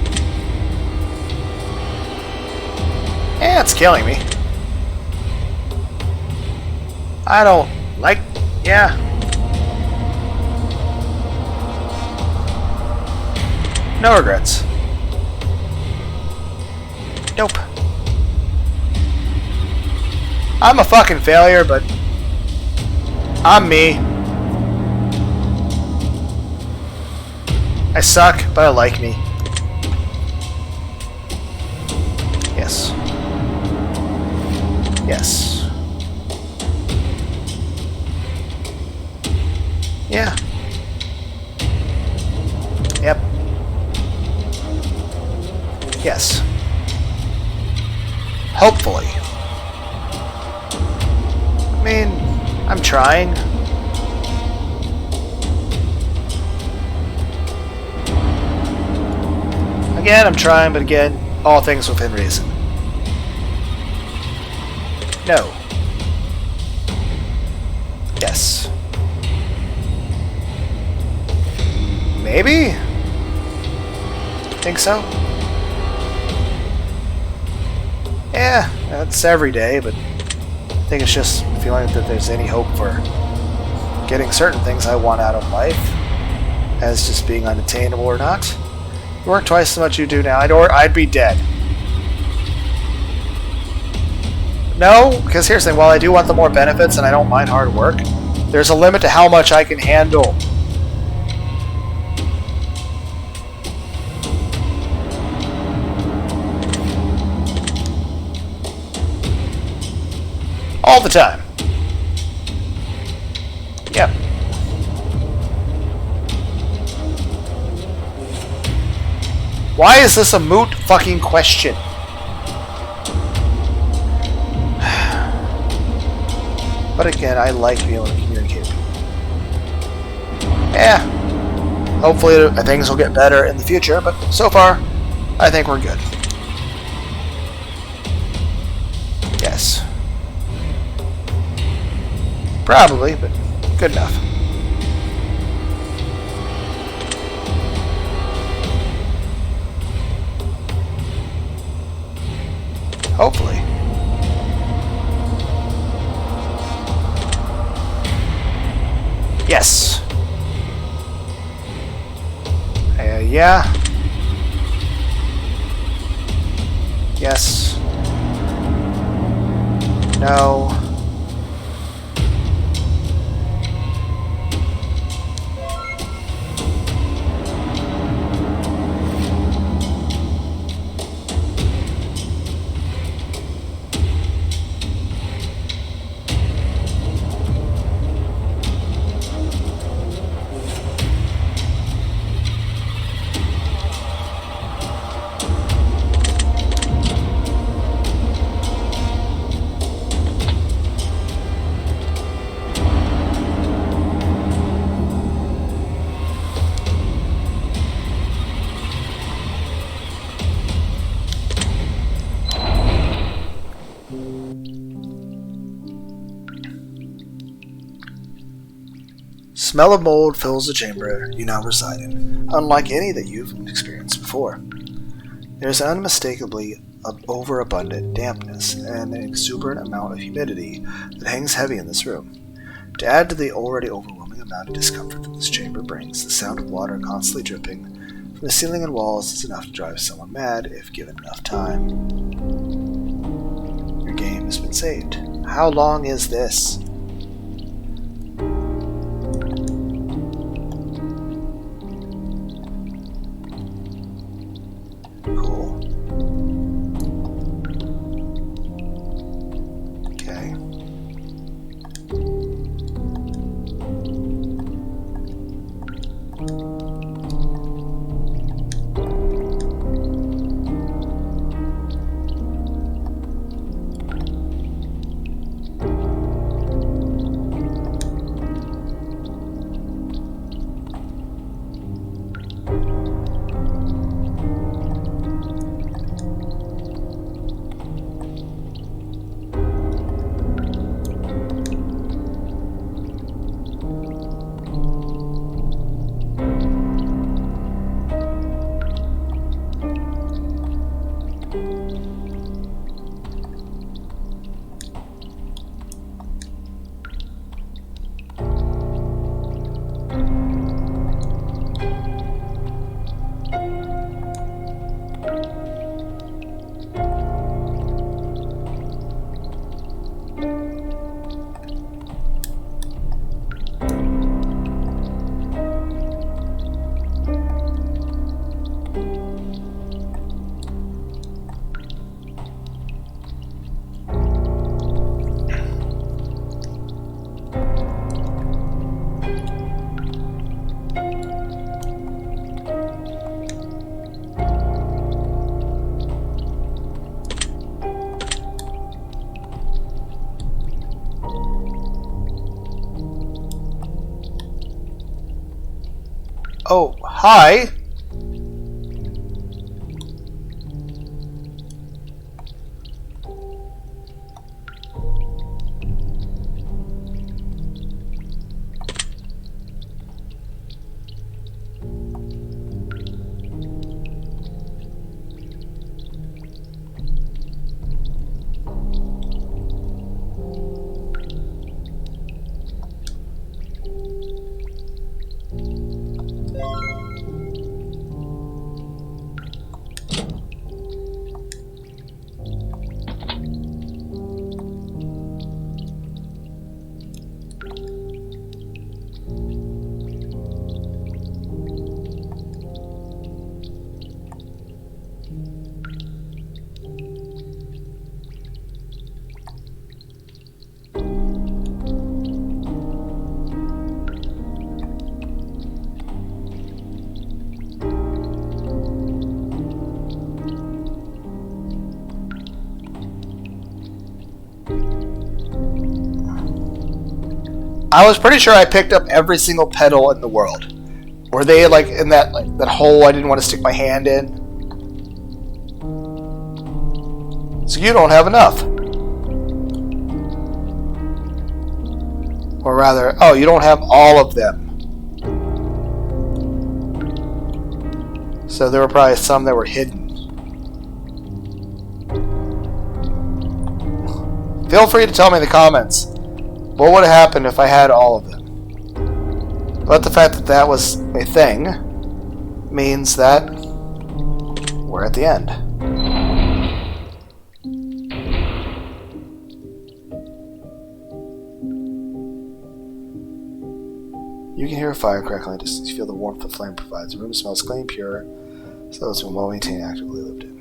Yeah, it's killing me. I don't like... Yeah. No regrets. Nope. I'm a fucking failure, but... I'm me. I suck, but I like me. Yes. Yes. Yeah. Yep. Yes. Hopefully. I mean, I'm trying. Again, I'm trying, but again, all things within reason. No. Yes. Maybe? Think so? Yeah, that's every day, but I think it's just feeling that there's any hope for getting certain things I want out of life as just being unattainable or not. You work twice as much as you do now, I'd be dead. No, because here's the thing, while I do want the more benefits and I don't mind hard work, there's a limit to how much I can handle. All the time. Yep. Why is this a moot fucking question? But again, I like being able to communicate with people. Yeah. Hopefully things will get better in the future, but so far, I think we're good. Yes. Probably, but good enough. Hopefully. Yes. Yeah. Yes. No. Smell of mold fills the chamber you now reside in, unlike any that you've experienced before. There is unmistakably overabundant dampness and an exuberant amount of humidity that hangs heavy in this room. To add to the already overwhelming amount of discomfort that this chamber brings, the sound of water constantly dripping from the ceiling and walls is enough to drive someone mad if given enough time. Your game has been saved. How long is this? Oh, hi! I was pretty sure I picked up every single petal in the world. Were they like in that that hole I didn't want to stick my hand in? So you don't have enough. Or rather, oh, you don't have all of them. So there were probably some that were hidden. Feel free to tell me in the comments what would have happened if I had all of them. But the fact that that was a thing means that we're at the end. You can hear a fire crackling in the distance. You feel the warmth the flame provides. The room smells clean, pure, so it's been well maintained, actively lived in.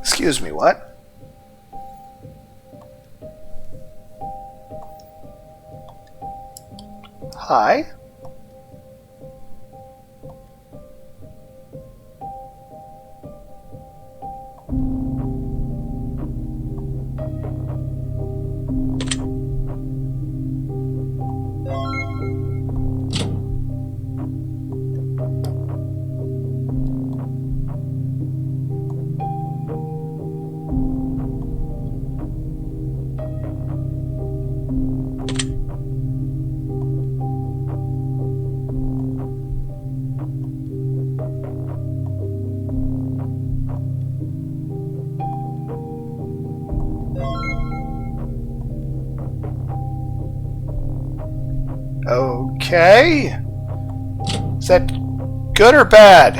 Excuse me, what? Hi? Okay. Is that good or bad?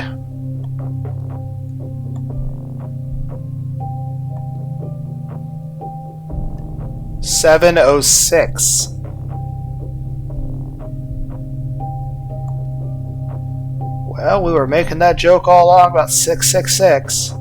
$7.06. Well, we were making that joke all along about 666.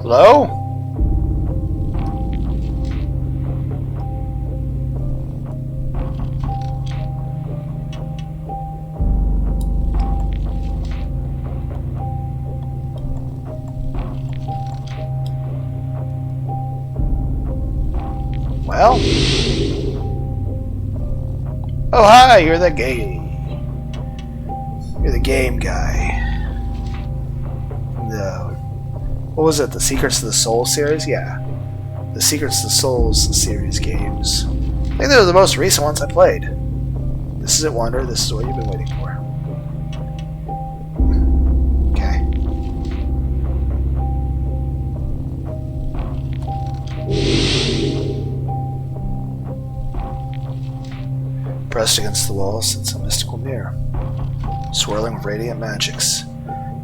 Hello? Well? Oh, hi, you're the game guy. What was it? The Secrets of the Soul series? Yeah. The Secrets of the Souls series games. I think they were the most recent ones I played. This is it, Wonder. This is what you've been waiting for. Okay. Pressed against the wall sits a mystical mirror, swirling with radiant magics.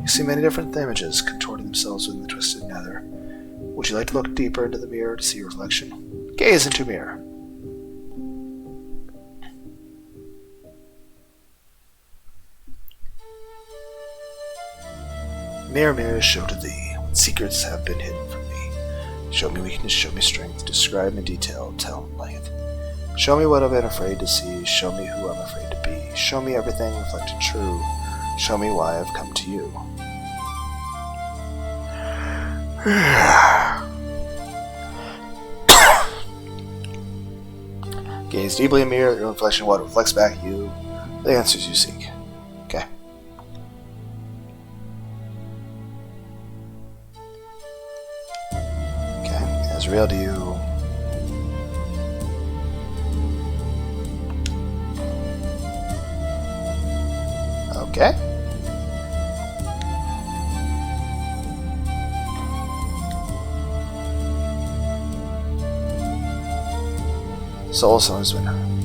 You see many different images contorting themselves within the twisted nether. Would you like to look deeper into the mirror to see your reflection? Gaze into mirror. Mirror, mirror, show to thee what secrets have been hidden from me. Show me weakness, show me strength. Describe in detail, tell in length. Show me what I've been afraid to see. Show me who I'm afraid to be. Show me everything reflected true. Show me why I've come to you. Gaze deeply in the mirror, your reflection of what reflects back at you. The answers you seek. Okay. Okay, as real to you. Okay. Soul Swordsman.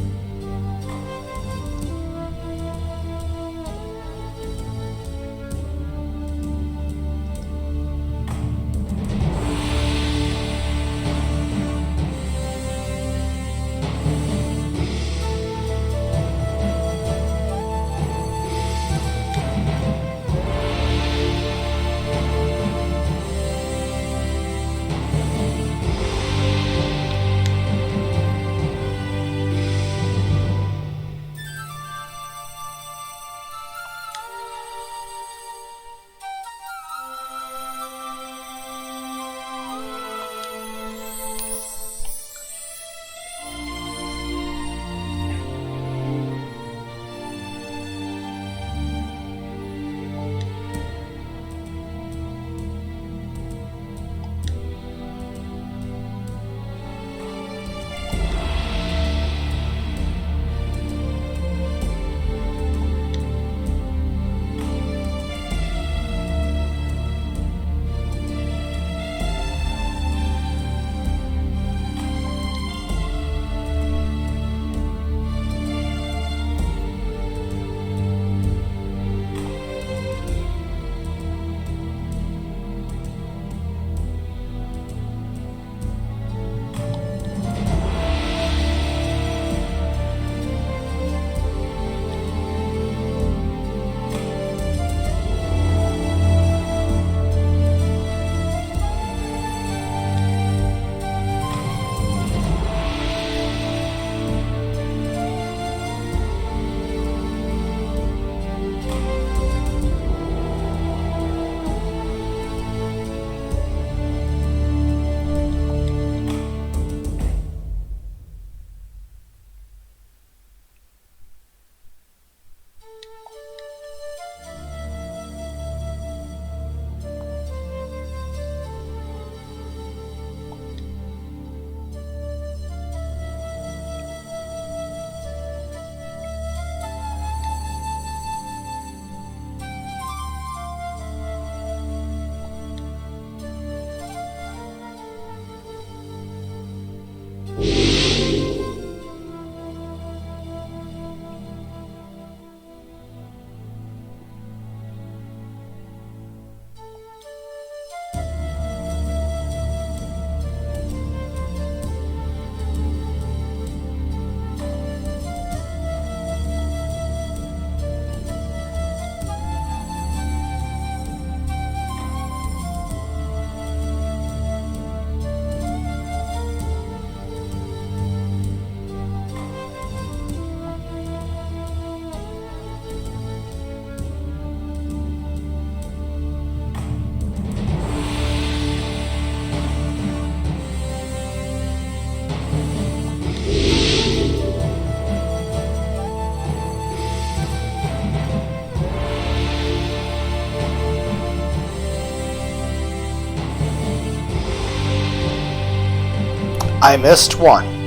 I missed one.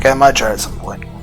Okay, I might try at some point.